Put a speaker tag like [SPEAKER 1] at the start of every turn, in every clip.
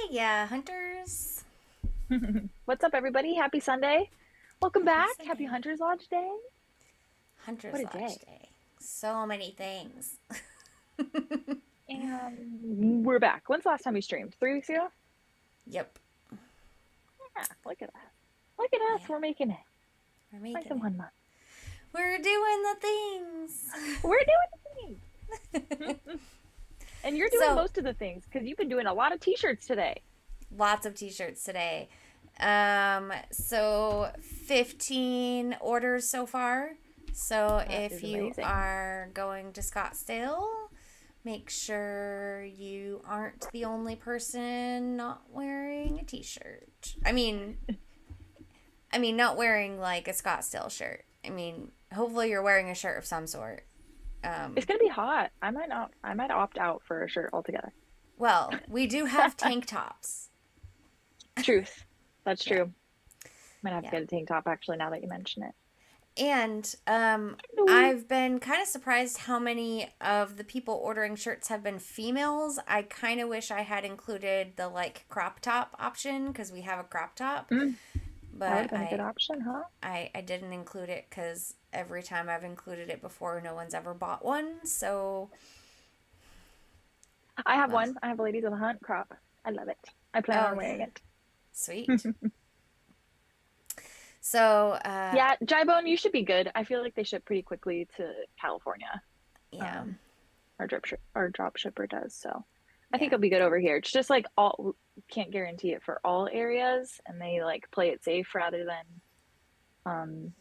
[SPEAKER 1] Yeah, hunters.
[SPEAKER 2] What's up, everybody? Happy Sunday. Welcome
[SPEAKER 1] Happy
[SPEAKER 2] back. Happy
[SPEAKER 1] Sunday.
[SPEAKER 2] Hunters Lodge Day. What
[SPEAKER 1] Hunters
[SPEAKER 2] a
[SPEAKER 1] Lodge
[SPEAKER 2] day.
[SPEAKER 1] Day. So many things.
[SPEAKER 2] And we're back. When's the last time we streamed? 3 weeks ago?
[SPEAKER 1] Yep.
[SPEAKER 2] Yeah, look at us. Look at us.
[SPEAKER 1] Yeah,
[SPEAKER 2] We're making it.
[SPEAKER 1] we're
[SPEAKER 2] Less
[SPEAKER 1] making
[SPEAKER 2] than
[SPEAKER 1] it.
[SPEAKER 2] 1 month.
[SPEAKER 1] We're doing the things.
[SPEAKER 2] We're doing the things. And you're doing
[SPEAKER 1] So,
[SPEAKER 2] most of the things because you've been doing a lot of t-shirts today.
[SPEAKER 1] lots of t-shirts today. So 15 orders so far. So
[SPEAKER 2] That
[SPEAKER 1] if
[SPEAKER 2] is
[SPEAKER 1] you
[SPEAKER 2] amazing.
[SPEAKER 1] are going to Scottsdale, make sure you aren't the only person not wearing a t-shirt. I mean, not wearing like a Scottsdale shirt. I mean, hopefully you're wearing a shirt of some sort.
[SPEAKER 2] It's
[SPEAKER 1] Um,
[SPEAKER 2] gonna be hot. I might opt out for a shirt altogether.
[SPEAKER 1] well, we do have tank tops.
[SPEAKER 2] Truth. That's
[SPEAKER 1] Yeah,
[SPEAKER 2] true. Might have to
[SPEAKER 1] yeah.
[SPEAKER 2] get a tank top actually now that you mention it.
[SPEAKER 1] And
[SPEAKER 2] No.
[SPEAKER 1] I've been kind of surprised how many of the people ordering shirts have been females. I kind of wish I had included the like crop top option because we have a crop top,
[SPEAKER 2] Mm, that would have
[SPEAKER 1] but
[SPEAKER 2] been a good option, huh?
[SPEAKER 1] I didn't include it because every time I've included it before, no one's ever bought one. So,
[SPEAKER 2] I have
[SPEAKER 1] well,
[SPEAKER 2] one. I have a Ladies of the Hunt crop. I love it. I plan
[SPEAKER 1] oh
[SPEAKER 2] on
[SPEAKER 1] yeah,
[SPEAKER 2] wearing it.
[SPEAKER 1] sweet. So,
[SPEAKER 2] Yeah, Jybone, you should be good. I feel like they ship pretty quickly to California.
[SPEAKER 1] yeah,
[SPEAKER 2] Um, our drop shipper does. So I think
[SPEAKER 1] yeah,
[SPEAKER 2] it'll be good over here. It's just like all can't guarantee it for all areas, and they like play it safe rather than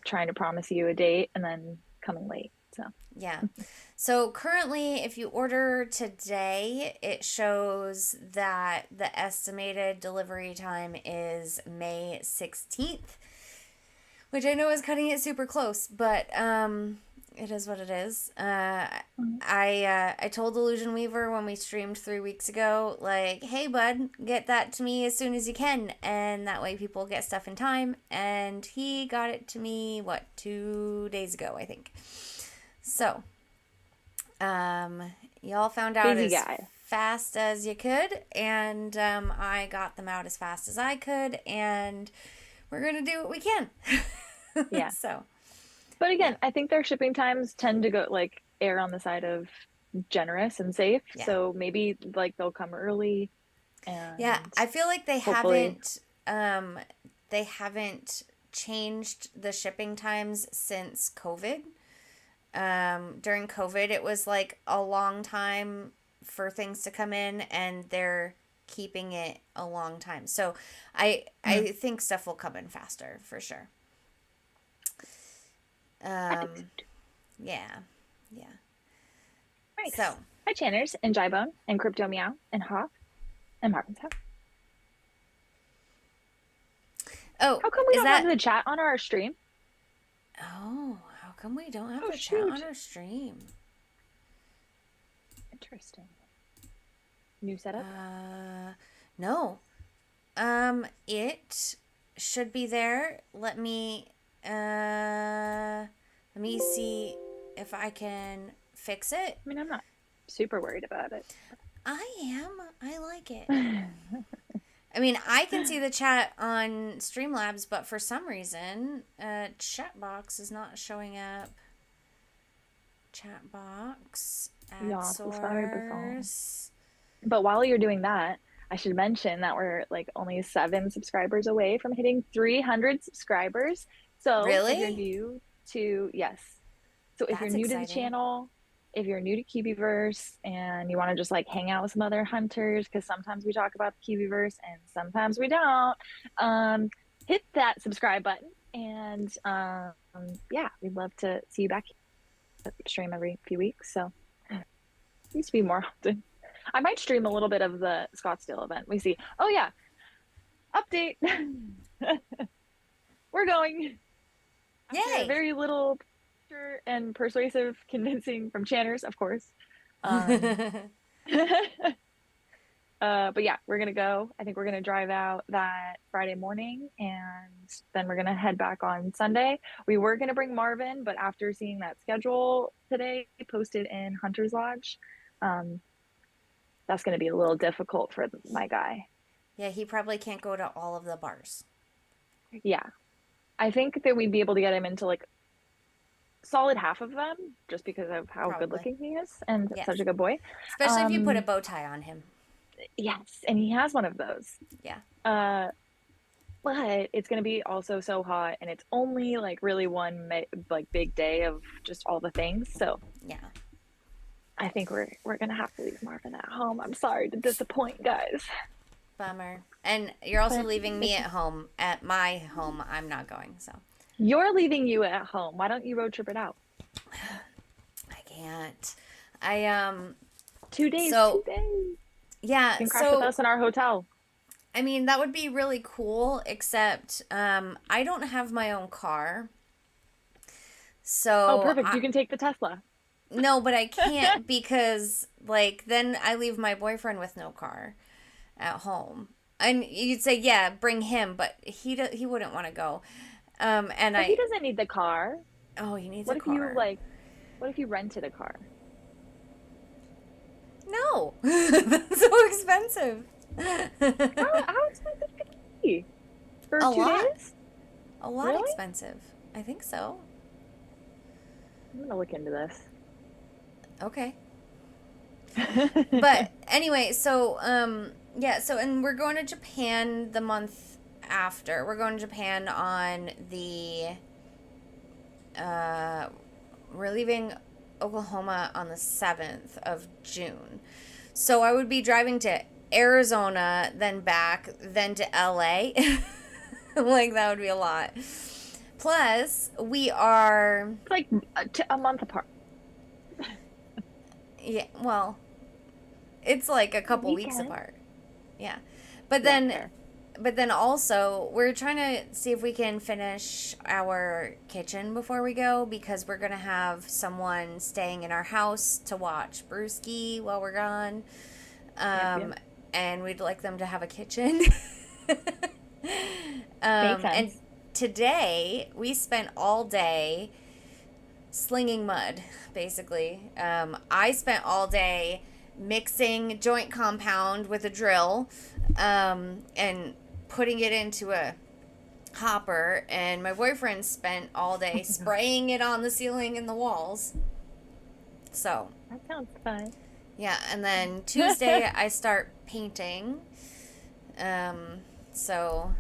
[SPEAKER 2] trying to promise you a date and then coming late. So
[SPEAKER 1] yeah. So currently, if you order today, it shows that the estimated delivery time is May 16th, which I know is cutting it super close, but it is what it is.
[SPEAKER 2] mm,
[SPEAKER 1] I told Illusion Weaver when we streamed 3 weeks ago, like, hey bud, get that to me as soon as you can, and that way people get stuff in time. And he got it to me, what, 2 days ago, I think. So, y'all found out
[SPEAKER 2] busy
[SPEAKER 1] as
[SPEAKER 2] guy.
[SPEAKER 1] fast as you could, and I got them out as fast as I could, and we're gonna do what we can.
[SPEAKER 2] Yeah.
[SPEAKER 1] So,
[SPEAKER 2] But
[SPEAKER 1] yeah,
[SPEAKER 2] again, I think their shipping times tend to go like err on the side of generous and safe.
[SPEAKER 1] yeah,
[SPEAKER 2] So maybe like they'll come early
[SPEAKER 1] yeah.
[SPEAKER 2] and
[SPEAKER 1] I feel like
[SPEAKER 2] hopefully.
[SPEAKER 1] they haven't changed the shipping times since COVID. During COVID, it was like a long time for things to come in, and they're keeping it a long time. So,
[SPEAKER 2] Mm,
[SPEAKER 1] I think stuff will come in faster for sure.
[SPEAKER 2] I think so
[SPEAKER 1] Um,
[SPEAKER 2] too.
[SPEAKER 1] yeah, yeah.
[SPEAKER 2] Nice.
[SPEAKER 1] So,
[SPEAKER 2] Hi, Channers and Jybone and Crypto Meow and Hoff and Marvin's House.
[SPEAKER 1] oh,
[SPEAKER 2] How come we
[SPEAKER 1] is
[SPEAKER 2] don't have
[SPEAKER 1] that?
[SPEAKER 2] the chat on our stream?
[SPEAKER 1] Oh, how come we don't have
[SPEAKER 2] Oh,
[SPEAKER 1] the chat on
[SPEAKER 2] shoot.
[SPEAKER 1] our stream?
[SPEAKER 2] Interesting. New setup?
[SPEAKER 1] Uh, no. It should be there. Let me see if I can fix it.
[SPEAKER 2] I mean, I'm not super worried about it.
[SPEAKER 1] I am. I like it. I mean, I can see the chat on Streamlabs, but for some reason, chat box is not showing up. Chat box, add
[SPEAKER 2] Ja, så svarar på sån.
[SPEAKER 1] source.
[SPEAKER 2] But while you're doing that, I should mention that we're like only 7 subscribers away from hitting 300 subscribers. So if you're
[SPEAKER 1] Really?
[SPEAKER 2] new to, yes. So if you're
[SPEAKER 1] That's
[SPEAKER 2] new to the
[SPEAKER 1] exciting.
[SPEAKER 2] channel, if you're new to Cubieverse and you want to just like hang out with some other hunters, because sometimes we talk about the Cubieverse and sometimes we don't, hit that subscribe button. And yeah, we'd love to see you back stream every few weeks. So it used to be more often. I might stream a little bit of the Scottsdale event. We see. Oh yeah, update. We're going after
[SPEAKER 1] Yay!
[SPEAKER 2] very little and persuasive convincing from Channers, of course. Um, but yeah, we're gonna go. I think we're gonna drive out that Friday morning, and then we're gonna head back on Sunday. We were gonna bring Marvin, but after seeing that schedule today posted in Hunter's Lodge, um, that's gonna be a little difficult for my guy.
[SPEAKER 1] Yeah, he probably can't go to all of the bars.
[SPEAKER 2] Yeah. I think that we'd be able to get him into like solid half of them just because of how good
[SPEAKER 1] Probably.
[SPEAKER 2] looking he is and
[SPEAKER 1] Yes.
[SPEAKER 2] such a good boy.
[SPEAKER 1] Especially if you put a bow tie on him.
[SPEAKER 2] Yes, and he has one of those.
[SPEAKER 1] Yeah.
[SPEAKER 2] Uh, but it's gonna be also so hot, and it's only like really one like big day of just all the things. So
[SPEAKER 1] Yeah.
[SPEAKER 2] I think we're gonna have to leave Marvin at home. I'm sorry to disappoint, guys.
[SPEAKER 1] Bummer. And you're also
[SPEAKER 2] But
[SPEAKER 1] leaving me at home. At my home, I'm not going, so.
[SPEAKER 2] you're leaving you at home. Why don't you road trip it out?
[SPEAKER 1] I can't. I
[SPEAKER 2] 2 days,
[SPEAKER 1] so
[SPEAKER 2] 2 days.
[SPEAKER 1] yeah,
[SPEAKER 2] You can crash with us in our hotel.
[SPEAKER 1] I mean that would be really cool, except I don't have my own car.
[SPEAKER 2] Oh,
[SPEAKER 1] So
[SPEAKER 2] perfect. You can take the Tesla.
[SPEAKER 1] no, but I can't because like then I leave my boyfriend with no car at home. And you'd say, "Yeah, bring him," but he wouldn't want to go. And
[SPEAKER 2] But he doesn't need the car.
[SPEAKER 1] oh, he needs a
[SPEAKER 2] What if you
[SPEAKER 1] car.
[SPEAKER 2] like? What if you rented a car?
[SPEAKER 1] No. That's so expensive.
[SPEAKER 2] How expensive could it be for
[SPEAKER 1] A
[SPEAKER 2] 2
[SPEAKER 1] lot.
[SPEAKER 2] days?
[SPEAKER 1] A lot
[SPEAKER 2] Really?
[SPEAKER 1] expensive. I think so.
[SPEAKER 2] I'm gonna look into this.
[SPEAKER 1] Okay. But anyway, so yeah, so and we're going to Japan the month after. We're going to Japan on the uh we're leaving Oklahoma on the 7th of June. So I would be driving to Arizona, then back, then to LA. Like that would be a lot. Plus, we are
[SPEAKER 2] Like a month apart.
[SPEAKER 1] yeah, well, it's like a couple weeks
[SPEAKER 2] Weekend.
[SPEAKER 1] apart. Yeah. But
[SPEAKER 2] Yeah,
[SPEAKER 1] then
[SPEAKER 2] fair.
[SPEAKER 1] but then also we're trying to see if we can finish our kitchen before we go because we're going to have someone staying in our house to watch Brewski while we're gone.
[SPEAKER 2] Yep.
[SPEAKER 1] And we'd like them to have a kitchen.
[SPEAKER 2] Makes
[SPEAKER 1] And
[SPEAKER 2] sense.
[SPEAKER 1] today we spent all day slinging mud, basically. I spent all day mixing joint compound with a drill and putting it into a hopper, and my boyfriend spent all day spraying it on the ceiling and the walls. So,
[SPEAKER 2] That sounds fun.
[SPEAKER 1] yeah, and then Tuesday I start painting. So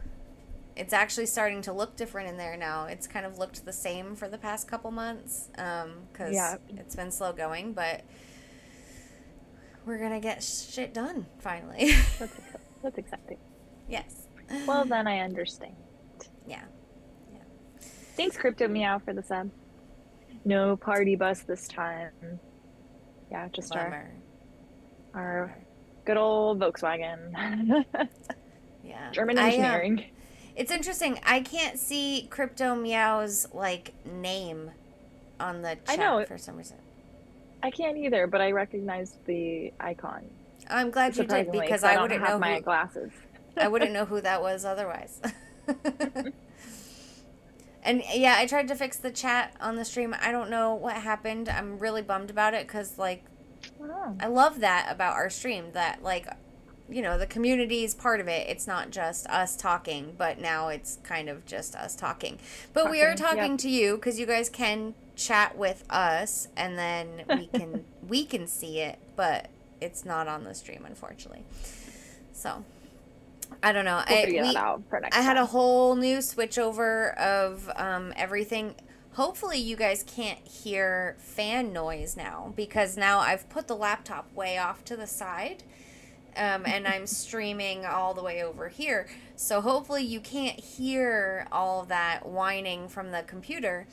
[SPEAKER 1] it's actually starting to look different in there now. It's kind of looked the same for the past couple months because
[SPEAKER 2] Yeah.
[SPEAKER 1] it's been slow going, but we're gonna get shit done finally.
[SPEAKER 2] That's exciting.
[SPEAKER 1] Yes.
[SPEAKER 2] Well, then I understand.
[SPEAKER 1] Yeah.
[SPEAKER 2] Thanks, Crypto Meow, for the sub. No party bus this time. Yeah, just
[SPEAKER 1] Bummer.
[SPEAKER 2] our good old Volkswagen.
[SPEAKER 1] Yeah.
[SPEAKER 2] German engineering.
[SPEAKER 1] It's interesting. I can't see Crypto Meow's like name on the
[SPEAKER 2] I
[SPEAKER 1] chat
[SPEAKER 2] know.
[SPEAKER 1] for some reason.
[SPEAKER 2] I can't either, but I recognized the icon.
[SPEAKER 1] I'm glad you did
[SPEAKER 2] Surprisingly,
[SPEAKER 1] because
[SPEAKER 2] I
[SPEAKER 1] I
[SPEAKER 2] don't
[SPEAKER 1] wouldn't
[SPEAKER 2] have
[SPEAKER 1] know
[SPEAKER 2] my
[SPEAKER 1] who
[SPEAKER 2] glasses.
[SPEAKER 1] I wouldn't know who that was otherwise. And yeah, I tried to fix the chat on the stream. I don't know what happened. I'm really bummed about it because, like,
[SPEAKER 2] Oh.
[SPEAKER 1] I love that about our stream that, like, you know, the community is part of it. It's not just us talking, but now it's kind of just us talking. But we are talking
[SPEAKER 2] Yep.
[SPEAKER 1] to you because you guys can chat with us, and then we can see it, but it's not on the stream, unfortunately. So I don't know.
[SPEAKER 2] We'll figure that out for next
[SPEAKER 1] I had
[SPEAKER 2] time.
[SPEAKER 1] a whole new switchover of everything. Hopefully you guys can't hear fan noise now because now I've put the laptop way off to the side and I'm streaming all the way over here. So hopefully you can't hear all of that whining from the computer.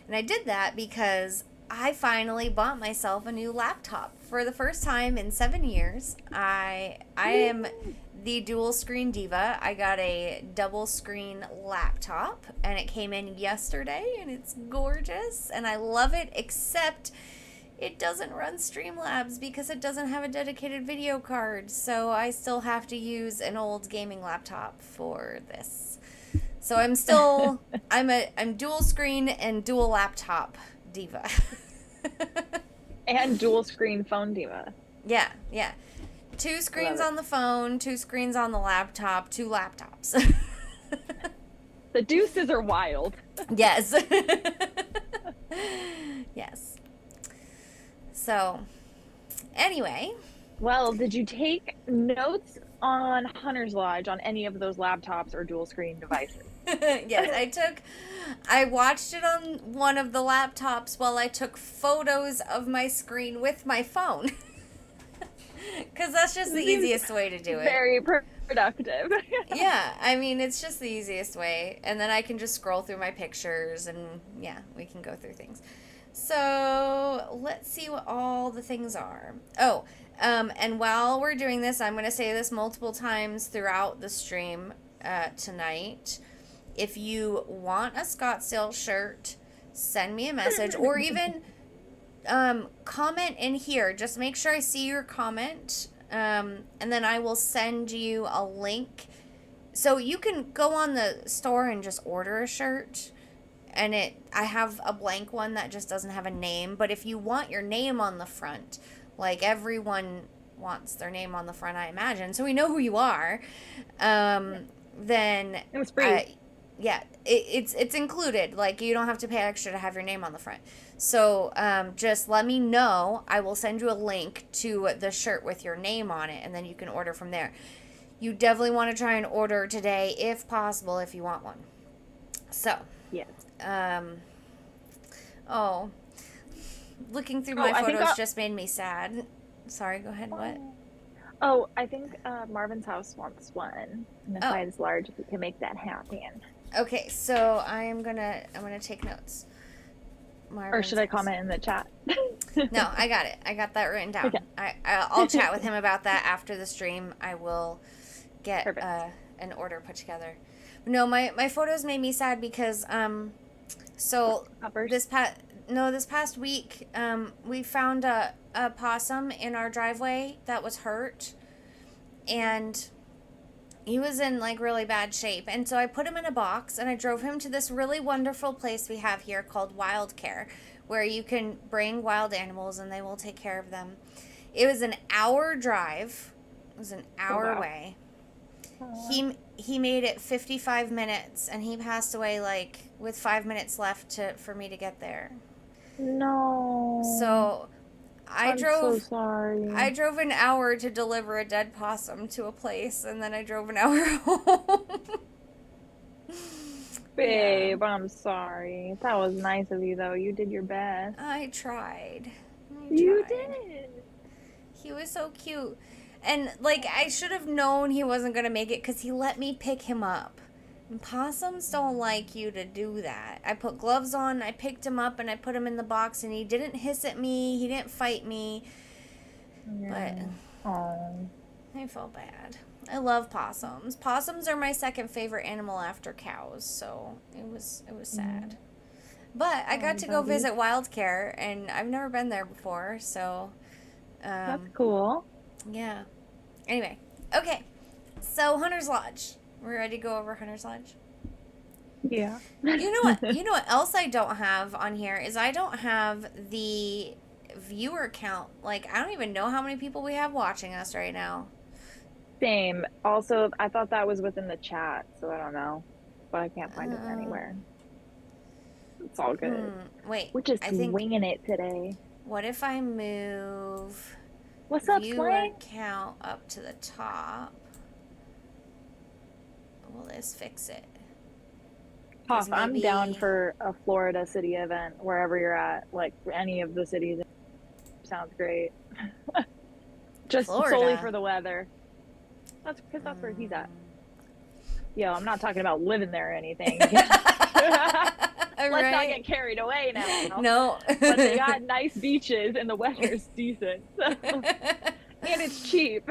[SPEAKER 1] And I did that because I finally bought myself a new laptop for the first time in 7 years. I am the dual screen diva. I got a double screen laptop and it came in yesterday and it's gorgeous and I love it, except it doesn't run Streamlabs because it doesn't have a dedicated video card. So I still have to use an old gaming laptop for this. So I'm still I'm dual screen and dual laptop diva.
[SPEAKER 2] And dual screen phone diva.
[SPEAKER 1] Yeah, yeah. 2
[SPEAKER 2] I love
[SPEAKER 1] screens
[SPEAKER 2] it.
[SPEAKER 1] on the phone, 2 screens on the laptop, 2 laptops.
[SPEAKER 2] The deuces are wild.
[SPEAKER 1] Yes. Yes. So, anyway.
[SPEAKER 2] Well, did you take notes on Hunter's Lodge on any of those laptops or dual screen devices?
[SPEAKER 1] Yes, I watched it on one of the laptops while I took photos of my screen with my phone. Because that's just the
[SPEAKER 2] Seems
[SPEAKER 1] easiest way to do it.
[SPEAKER 2] very productive.
[SPEAKER 1] Yeah, I mean, it's just the easiest way. And then I can just scroll through my pictures and yeah, we can go through things. So let's see what all the things are. Oh, and while we're doing this, I'm going to say this multiple times throughout the stream tonight. If you want a Scottsdale shirt, send me a message or even comment in here. Just make sure I see your comment. And then I will send you a link. So you can go on the store and just order a shirt. And I have a blank one that just doesn't have a name. But if you want your name on the front, like everyone wants their name on the front, I imagine, so we know who you are, then
[SPEAKER 2] It was free.
[SPEAKER 1] yeah, it's included. Like you don't have to pay extra to have your name on the front. So just let me know. I will send you a link to the shirt with your name on it, and then you can order from there. You definitely want to try and order today, if possible, if you want one. So,
[SPEAKER 2] Yes.
[SPEAKER 1] Oh, looking through my
[SPEAKER 2] I think
[SPEAKER 1] photos just made me sad. Sorry, go ahead. What?
[SPEAKER 2] Oh, I think Marvin's house wants one. And the
[SPEAKER 1] Oh.
[SPEAKER 2] size large, if we can make that happen.
[SPEAKER 1] Okay, so I'm gonna take notes.
[SPEAKER 2] Or should I comment in the chat?
[SPEAKER 1] No, I got it. I got that written down.
[SPEAKER 2] Okay.
[SPEAKER 1] I'll chat with him about that after the stream. I will get an order put together. No, my photos made me sad because so this past week we found a possum in our driveway that was hurt, and he was in like really bad shape. And so I put him in a box and I drove him to this really wonderful place we have here called Wild Care, where you can bring wild animals and they will take care of them. It was an hour drive. It was an hour away. He made it 55 minutes and he passed away like with 5 minutes left for me to get there.
[SPEAKER 2] No.
[SPEAKER 1] So I'm so
[SPEAKER 2] sorry.
[SPEAKER 1] I drove an hour to deliver a dead possum to a place, and then I drove an hour home.
[SPEAKER 2] Babe, yeah. I'm sorry. That was nice of you, though. You did your best.
[SPEAKER 1] I tried.
[SPEAKER 2] You did.
[SPEAKER 1] He was so cute. And, like, I should have known he wasn't going to make it because he let me pick him up. And possums don't like you to do that. I put gloves on, I picked him up, and I put him in the box, and he didn't hiss at me. He didn't fight me. Yeah. But I felt bad. I love possums. Possums are my second favorite animal after cows, so it was sad. But I got to go visit Wild Care, and I've never been there before, so
[SPEAKER 2] that's cool.
[SPEAKER 1] Yeah. Anyway, okay. So Hunter's Lodge. We're ready to go over Hunter's Lodge?
[SPEAKER 2] Yeah.
[SPEAKER 1] You know what else I don't have on here is I don't have the viewer count. Like, I don't even know how many people we have watching us right now.
[SPEAKER 2] Same. Also, I thought that was within the chat, so I don't know. But I can't find it anywhere. It's all good.
[SPEAKER 1] Wait.
[SPEAKER 2] We're just winging it today.
[SPEAKER 1] What if I move
[SPEAKER 2] What's up,
[SPEAKER 1] viewer count up to the top? Will this fix it?
[SPEAKER 2] Hoff, I'm down for a Florida city event, wherever you're at. Like, any of the cities. Sounds great. Just Florida. Solely for the weather. That's because that's where he's at. Yo, I'm not talking about living there or anything. Let's not get carried away now.
[SPEAKER 1] No.
[SPEAKER 2] But they got nice beaches and the weather's decent. So. And it's cheap.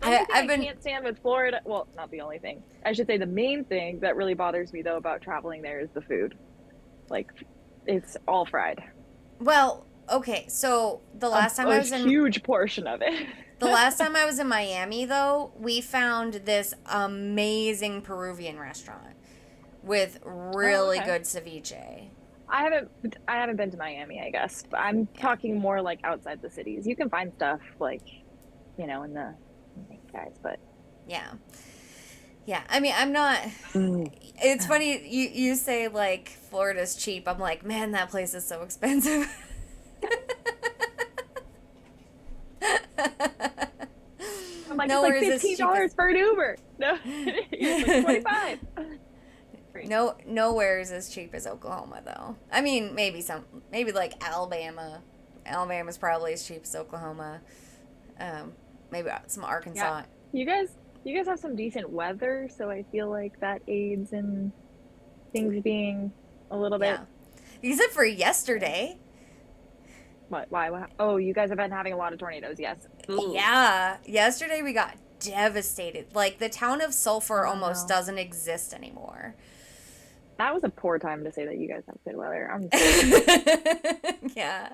[SPEAKER 2] I can't stand with Florida. Well, not the only thing. I should say the main thing that really bothers me, though, about traveling there is the food. Like, it's all fried.
[SPEAKER 1] Well, okay. So the last time I was in...
[SPEAKER 2] a huge portion of it.
[SPEAKER 1] The last time I was in Miami, though, we found this amazing Peruvian restaurant with really good ceviche.
[SPEAKER 2] I haven't been to Miami, I guess. But I'm talking more like outside the cities. You can find stuff like in the guys, but
[SPEAKER 1] Yeah. Yeah. I mean, I'm not.
[SPEAKER 2] mm.
[SPEAKER 1] It's funny you say like Florida's cheap. I'm like, man, that place is so expensive.
[SPEAKER 2] I'm like, it's like
[SPEAKER 1] Nowhere is as cheap as
[SPEAKER 2] $15 for an Uber. No, it's like 25.
[SPEAKER 1] nowhere is as cheap as Oklahoma though. I mean, maybe like Alabama. Alabama's probably as cheap as Oklahoma. Um, maybe some
[SPEAKER 2] Yeah,
[SPEAKER 1] Arkansas.
[SPEAKER 2] you guys, you guys have some decent weather, so I feel like that aids in things being a little bit.
[SPEAKER 1] Yeah. Except for yesterday.
[SPEAKER 2] What? Why? Oh, you guys have been having a lot of tornadoes. Yes. Ooh.
[SPEAKER 1] Yeah. Yesterday we got devastated. Like the town of Sulphur
[SPEAKER 2] Oh
[SPEAKER 1] almost
[SPEAKER 2] no.
[SPEAKER 1] doesn't exist anymore.
[SPEAKER 2] That was a poor time to say that you guys have good weather. I'm
[SPEAKER 1] Yeah.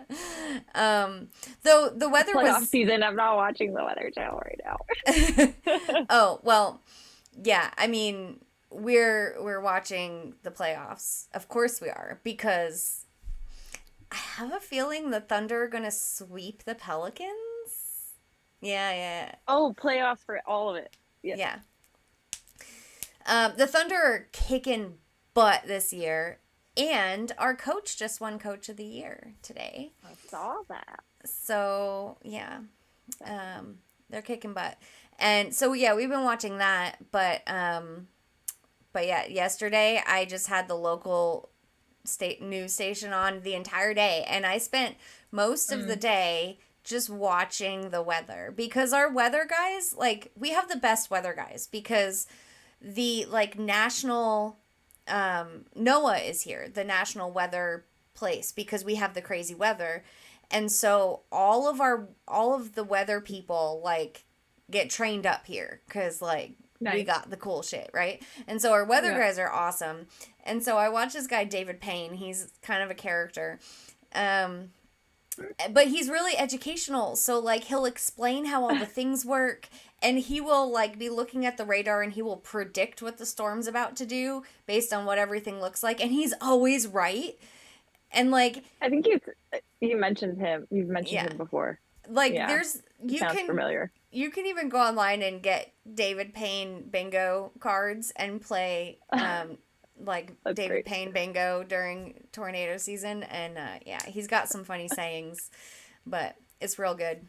[SPEAKER 1] Though the weather
[SPEAKER 2] playoff
[SPEAKER 1] was
[SPEAKER 2] season. I'm not watching the Weather Channel right now.
[SPEAKER 1] Oh, well, yeah. I mean, we're watching the playoffs. Of course we are because I have a feeling the Thunder are going to sweep the Pelicans. Yeah, yeah.
[SPEAKER 2] Oh, playoffs for all of it. Yes.
[SPEAKER 1] Yeah. The Thunder are kicking butt this year, and our coach just won Coach of the Year today.
[SPEAKER 2] I saw that.
[SPEAKER 1] So, yeah. They're kicking butt. And so yeah, we've been watching that, but yeah, yesterday I just had the local state news station on the entire day, and I spent most of the
[SPEAKER 2] Mm,
[SPEAKER 1] day just watching the weather because our weather guys, like we have the best weather guys because the like national NOAA is here, the national weather place because we have the crazy weather. And so all of the weather people like get trained up here cuz like we
[SPEAKER 2] nice.
[SPEAKER 1] got the cool shit, right? And so our weather
[SPEAKER 2] Yeah.
[SPEAKER 1] guys are awesome. And so I watched this guy David Payne. He's kind of a character. Um but he's really educational. So like he'll explain how all the things work and he will like be looking at the radar and he will predict what the storm's about to do based on what everything looks like and he's always right. And like
[SPEAKER 2] I think you mentioned him. You've mentioned
[SPEAKER 1] yeah.
[SPEAKER 2] him before.
[SPEAKER 1] Like
[SPEAKER 2] Yeah.
[SPEAKER 1] there's
[SPEAKER 2] It sounds familiar.
[SPEAKER 1] you can even go online and get David Payne bingo cards and play like
[SPEAKER 2] That's
[SPEAKER 1] David
[SPEAKER 2] great.
[SPEAKER 1] Payne bingo during tornado season and yeah, he's got some funny sayings, but it's real good.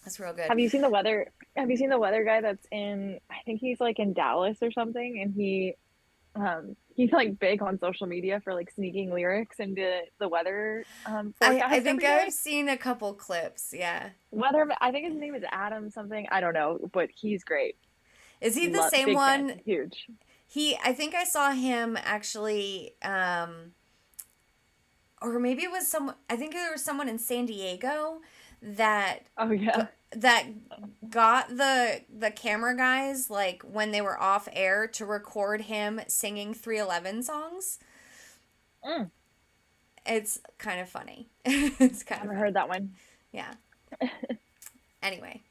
[SPEAKER 1] It's real good.
[SPEAKER 2] Have you seen the weather? Have you seen the weather guy that's in? I think he's like in Dallas or something, and he's like big on social media for like sneaking lyrics into the weather
[SPEAKER 1] I
[SPEAKER 2] forecast
[SPEAKER 1] think
[SPEAKER 2] every day.
[SPEAKER 1] I've seen a couple clips. Yeah.
[SPEAKER 2] Weather, I think his name is Adam something. I don't know, but he's great.
[SPEAKER 1] Is he the same
[SPEAKER 2] Big fan,
[SPEAKER 1] one?
[SPEAKER 2] huge.
[SPEAKER 1] I think I saw him actually or maybe it was I think there was someone in San Diego that
[SPEAKER 2] Oh yeah.
[SPEAKER 1] that got the camera guys like when they were off air to record him singing 311 songs.
[SPEAKER 2] Mm,
[SPEAKER 1] It's kind of funny. It's
[SPEAKER 2] I
[SPEAKER 1] kind of
[SPEAKER 2] haven't
[SPEAKER 1] funny.
[SPEAKER 2] heard that one.
[SPEAKER 1] Yeah. Anyway.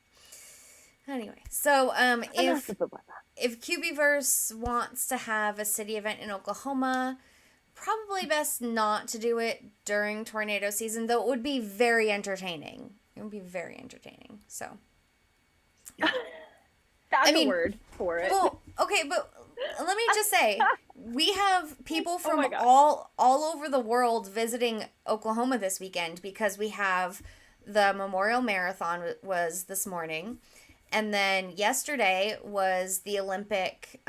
[SPEAKER 1] So
[SPEAKER 2] Enough of the weather.
[SPEAKER 1] if Cubieverse wants to have a city event in Oklahoma, probably best not to do it during tornado season, though it would be very entertaining. It would be very entertaining. So,
[SPEAKER 2] That's
[SPEAKER 1] I mean,
[SPEAKER 2] a word for it.
[SPEAKER 1] well, okay, but let me just say, we have people
[SPEAKER 2] Oh
[SPEAKER 1] from
[SPEAKER 2] my God.
[SPEAKER 1] all over the world visiting Oklahoma this weekend because we have the Memorial Marathon was this morning, and then yesterday was the Olympic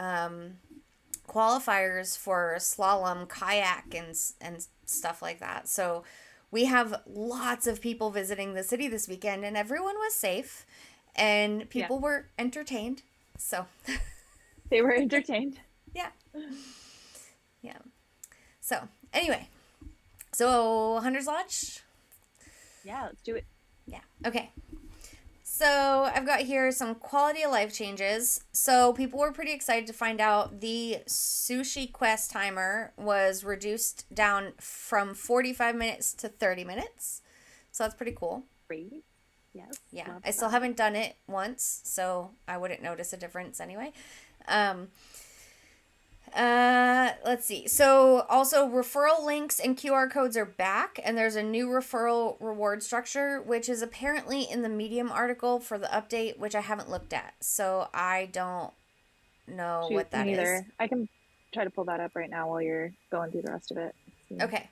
[SPEAKER 1] qualifiers for slalom, kayak, and stuff like that. So we have lots of people visiting the city this weekend, and everyone was safe, and
[SPEAKER 2] Yeah,
[SPEAKER 1] people were entertained. So,
[SPEAKER 2] they were entertained.
[SPEAKER 1] yeah, yeah. So anyway, so Hunter's Lodge.
[SPEAKER 2] Yeah, let's do it.
[SPEAKER 1] Yeah. Okay. So I've got here some quality of life changes. So people were pretty excited to find out the sushi quest timer was reduced down from 45 minutes to 30 minutes. So that's pretty cool.
[SPEAKER 2] Great. Yes.
[SPEAKER 1] Yeah.
[SPEAKER 2] Love
[SPEAKER 1] I still
[SPEAKER 2] that.
[SPEAKER 1] haven't done it once, so I wouldn't notice a difference anyway. Um, Let's see. So also referral links and QR codes are back, and there's a new referral reward structure, which is apparently in the Medium article for the update, which I haven't looked at. So I don't know
[SPEAKER 2] Shoot,
[SPEAKER 1] what
[SPEAKER 2] me
[SPEAKER 1] that is.
[SPEAKER 2] neither. I can try to pull that up right now while you're going through the rest of it.
[SPEAKER 1] Okay.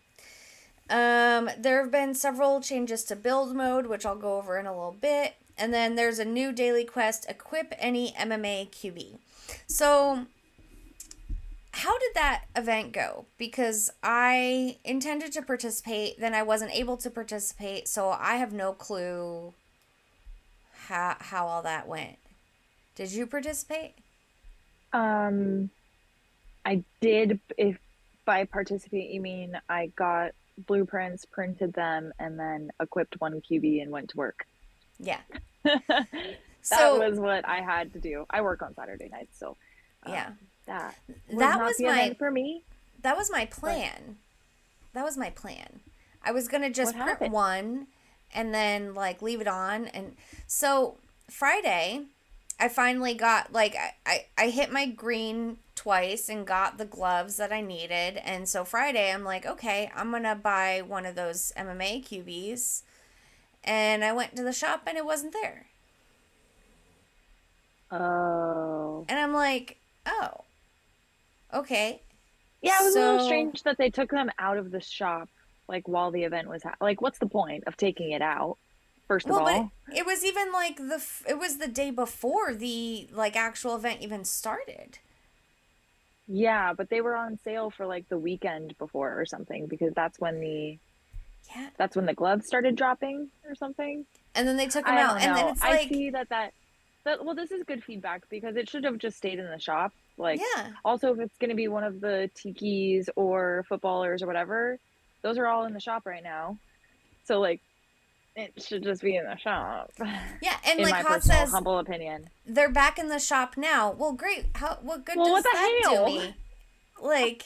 [SPEAKER 1] There have been several changes to build mode, which I'll go over in a little bit. And then there's a new daily quest, equip any MMA QB. So how did that event go? Because I intended to participate, then I wasn't able to participate, so I have no clue how all that went. Did you participate?
[SPEAKER 2] Um, I did, if by participate you mean I got blueprints, printed them, and then equipped one QB and went to work.
[SPEAKER 1] Yeah.
[SPEAKER 2] That
[SPEAKER 1] So
[SPEAKER 2] was what I had to do. I work on Saturday nights, so
[SPEAKER 1] yeah,
[SPEAKER 2] that was
[SPEAKER 1] that
[SPEAKER 2] not
[SPEAKER 1] was
[SPEAKER 2] the
[SPEAKER 1] my
[SPEAKER 2] event for me.
[SPEAKER 1] that was my
[SPEAKER 2] But
[SPEAKER 1] plan. That was my plan. I was gonna
[SPEAKER 2] what
[SPEAKER 1] just print
[SPEAKER 2] happened?
[SPEAKER 1] one and then like leave it on. And so Friday, I finally got like I hit my green twice and got the gloves that I needed. And so Friday, I'm like, okay, I'm gonna buy one of those MMA QBs. And I went to the shop and it wasn't there.
[SPEAKER 2] Oh.
[SPEAKER 1] And I'm like, oh, okay.
[SPEAKER 2] Yeah, it was a little
[SPEAKER 1] So
[SPEAKER 2] strange that they took them out of the shop like while the event was like what's the point of taking it out? First of
[SPEAKER 1] well, but
[SPEAKER 2] all.
[SPEAKER 1] it was even like it was the day before the like actual event even started.
[SPEAKER 2] Yeah, but they were on sale for like the weekend before or something because
[SPEAKER 1] Yeah.
[SPEAKER 2] that's when the gloves started dropping or something.
[SPEAKER 1] And then they took them
[SPEAKER 2] I
[SPEAKER 1] out
[SPEAKER 2] don't
[SPEAKER 1] and then
[SPEAKER 2] know.
[SPEAKER 1] it's
[SPEAKER 2] I
[SPEAKER 1] like,
[SPEAKER 2] see that well, this is good feedback because it should have just stayed in the shop. Like
[SPEAKER 1] yeah.
[SPEAKER 2] also if it's going to be one of the tikis or footballers or whatever, those are all in the shop right now. So like it should just be in the shop.
[SPEAKER 1] Yeah, and
[SPEAKER 2] In
[SPEAKER 1] like
[SPEAKER 2] my
[SPEAKER 1] Hot
[SPEAKER 2] personal
[SPEAKER 1] says
[SPEAKER 2] humble opinion.
[SPEAKER 1] they're back in the shop now. Well, great. How what good
[SPEAKER 2] Well, what
[SPEAKER 1] does that
[SPEAKER 2] the
[SPEAKER 1] do
[SPEAKER 2] hell?
[SPEAKER 1] me? Like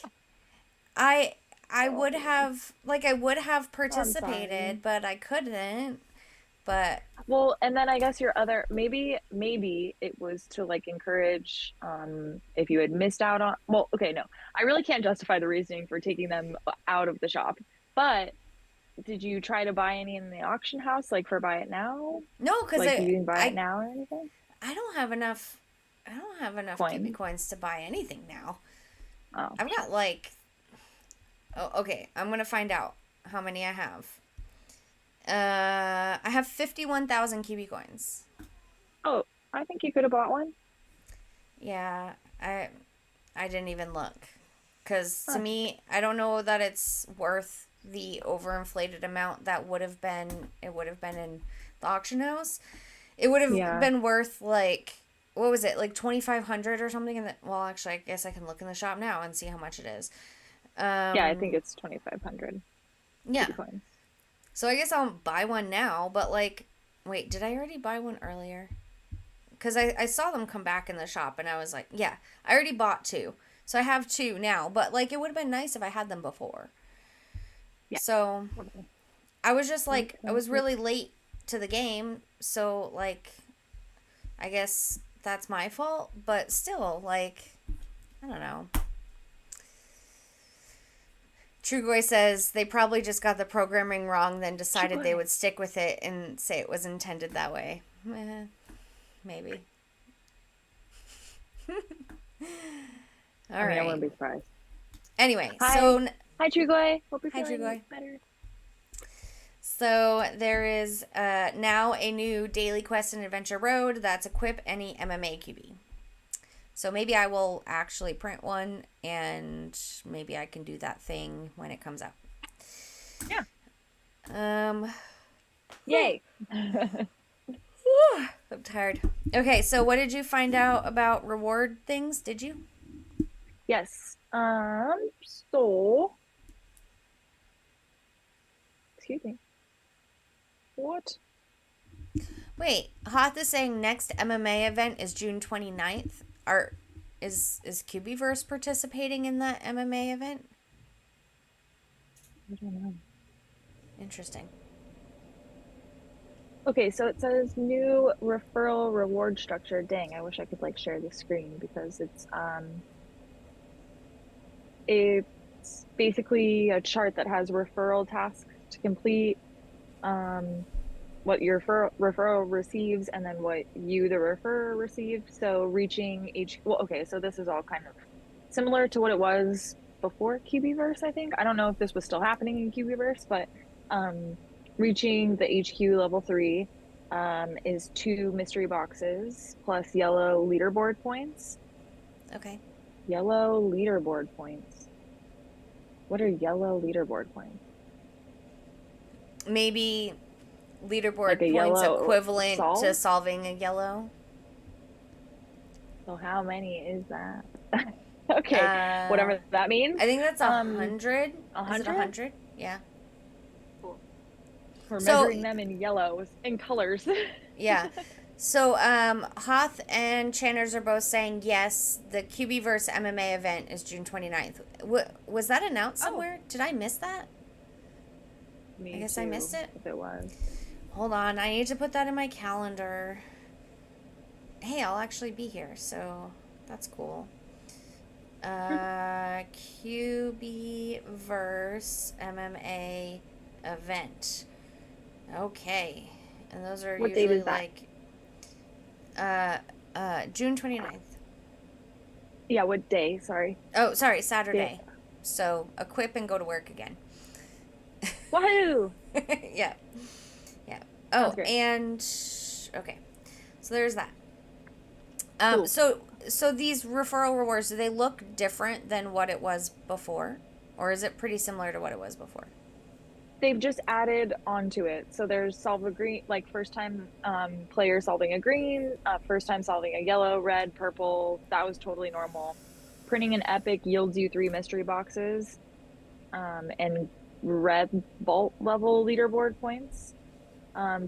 [SPEAKER 1] I I
[SPEAKER 2] Oh
[SPEAKER 1] would
[SPEAKER 2] man.
[SPEAKER 1] have like I would have
[SPEAKER 2] I'm sorry.
[SPEAKER 1] participated, but I couldn't. But
[SPEAKER 2] Well, and then I guess your other maybe it was to like encourage if you had missed out on well, okay, no. I really can't justify the reasoning for taking them out of the shop. But did you try to buy any in the auction house like for buy it now?
[SPEAKER 1] no, cuz
[SPEAKER 2] Like you can buy it
[SPEAKER 1] I
[SPEAKER 2] now or anything?
[SPEAKER 1] I don't have enough I don't have enough QB
[SPEAKER 2] Coin.
[SPEAKER 1] coins to buy anything now.
[SPEAKER 2] Oh,
[SPEAKER 1] I've got like oh okay, I'm going to find out how many I have. I have 51,000 QB coins.
[SPEAKER 2] oh, I think you could have bought one.
[SPEAKER 1] Yeah, I didn't even look. Cuz to
[SPEAKER 2] Huh.
[SPEAKER 1] me, I don't know that it's worth the overinflated amount that would have been in the auction house. It would have
[SPEAKER 2] Yeah.
[SPEAKER 1] been worth like what was it? Like 2,500 or something well, actually, I guess I can look in the shop now and see how much it is.
[SPEAKER 2] Yeah, I think
[SPEAKER 1] Um
[SPEAKER 2] it's 2,500
[SPEAKER 1] yeah.
[SPEAKER 2] cutie coins.
[SPEAKER 1] So I guess I'll buy one now, but like wait, did I already buy one earlier? Because I saw them come back in the shop and I was like, yeah, I already bought two. So I have two now, but like it would have been nice if I had them before.
[SPEAKER 2] Yeah,
[SPEAKER 1] So
[SPEAKER 2] totally.
[SPEAKER 1] I was just
[SPEAKER 2] Makes
[SPEAKER 1] like, I
[SPEAKER 2] sense.
[SPEAKER 1] was really late to the game. So like, I guess that's my fault, but still, like, I don't know. Trugoy says they probably just got the programming wrong, then decided they
[SPEAKER 2] Sure.
[SPEAKER 1] would stick with it and say it was intended that way. Maybe. All
[SPEAKER 2] I mean, I
[SPEAKER 1] right.
[SPEAKER 2] wouldn't be surprised.
[SPEAKER 1] Anyway,
[SPEAKER 2] Hi. Hi, Trugoy. Hope you're
[SPEAKER 1] hi
[SPEAKER 2] feeling
[SPEAKER 1] Trugoy.
[SPEAKER 2] better.
[SPEAKER 1] So there is now a new daily quest in Adventure Road that's equip any MMA QB. So maybe I will actually print one and maybe I can do that thing when it comes out.
[SPEAKER 2] Yeah.
[SPEAKER 1] Um,
[SPEAKER 2] Yay.
[SPEAKER 1] I'm tired. Okay, so what did you find out about reward things? Did you?
[SPEAKER 2] Yes. So, excuse me. What?
[SPEAKER 1] Wait, Hoth is saying next MMA event is June 29th. Is Cubieverse participating in that MMA event?
[SPEAKER 2] I don't know.
[SPEAKER 1] Interesting.
[SPEAKER 2] Okay, so it says new referral reward structure. Dang, I wish I could like share the screen because it's It's basically a chart that has referral tasks to complete, what your referral receives, and then what you, the referrer, received. So reaching each, well, okay, so this is all kind of similar to what it was before Cubieverse, I think. I don't know if this was still happening in Cubieverse, but um, reaching the HQ level 3 is 2 mystery boxes plus yellow leaderboard points.
[SPEAKER 1] Okay.
[SPEAKER 2] Yellow leaderboard points. What are yellow leaderboard points?
[SPEAKER 1] Maybe
[SPEAKER 2] Like
[SPEAKER 1] leaderboard
[SPEAKER 2] a
[SPEAKER 1] points
[SPEAKER 2] yellow
[SPEAKER 1] equivalent to
[SPEAKER 2] solve?
[SPEAKER 1] solving a yellow.
[SPEAKER 2] So how many is that? Okay,
[SPEAKER 1] Uh,
[SPEAKER 2] whatever that means.
[SPEAKER 1] I think that's a
[SPEAKER 2] Um,
[SPEAKER 1] hundred. Is it
[SPEAKER 2] 100?
[SPEAKER 1] 100? Yeah.
[SPEAKER 2] Cool. We're
[SPEAKER 1] So
[SPEAKER 2] measuring them in yellows, in colors.
[SPEAKER 1] yeah. So Hoth and Channers are both saying yes. The Cubieverse MMA event is June 29th. Was that announced
[SPEAKER 2] Oh,
[SPEAKER 1] somewhere? Did I miss that? I
[SPEAKER 2] me
[SPEAKER 1] guess I
[SPEAKER 2] too,
[SPEAKER 1] missed it.
[SPEAKER 2] if it was.
[SPEAKER 1] Hold on, I need to put that in my calendar. Hey, I'll actually be here, so that's cool. Cubieverse MMA event. Okay. And those are
[SPEAKER 2] What date
[SPEAKER 1] usually
[SPEAKER 2] is that?
[SPEAKER 1] like June 29th.
[SPEAKER 2] Yeah, what day? Sorry.
[SPEAKER 1] Oh, sorry,
[SPEAKER 2] Day.
[SPEAKER 1] Saturday. So equip and go to work again.
[SPEAKER 2] Wahoo!
[SPEAKER 1] Yeah. Yeah.
[SPEAKER 2] Sounds
[SPEAKER 1] Oh,
[SPEAKER 2] great.
[SPEAKER 1] and okay. So there's that.
[SPEAKER 2] Cool.
[SPEAKER 1] So these referral rewards, do they look different than what it was before? Or is it pretty similar to what it was before?
[SPEAKER 2] They've just added onto it. So there's solve a green, like first time player solving a green, first time solving a yellow, red, purple. That was totally normal. Printing an epic yields you 3 mystery boxes, and red vault level leaderboard points.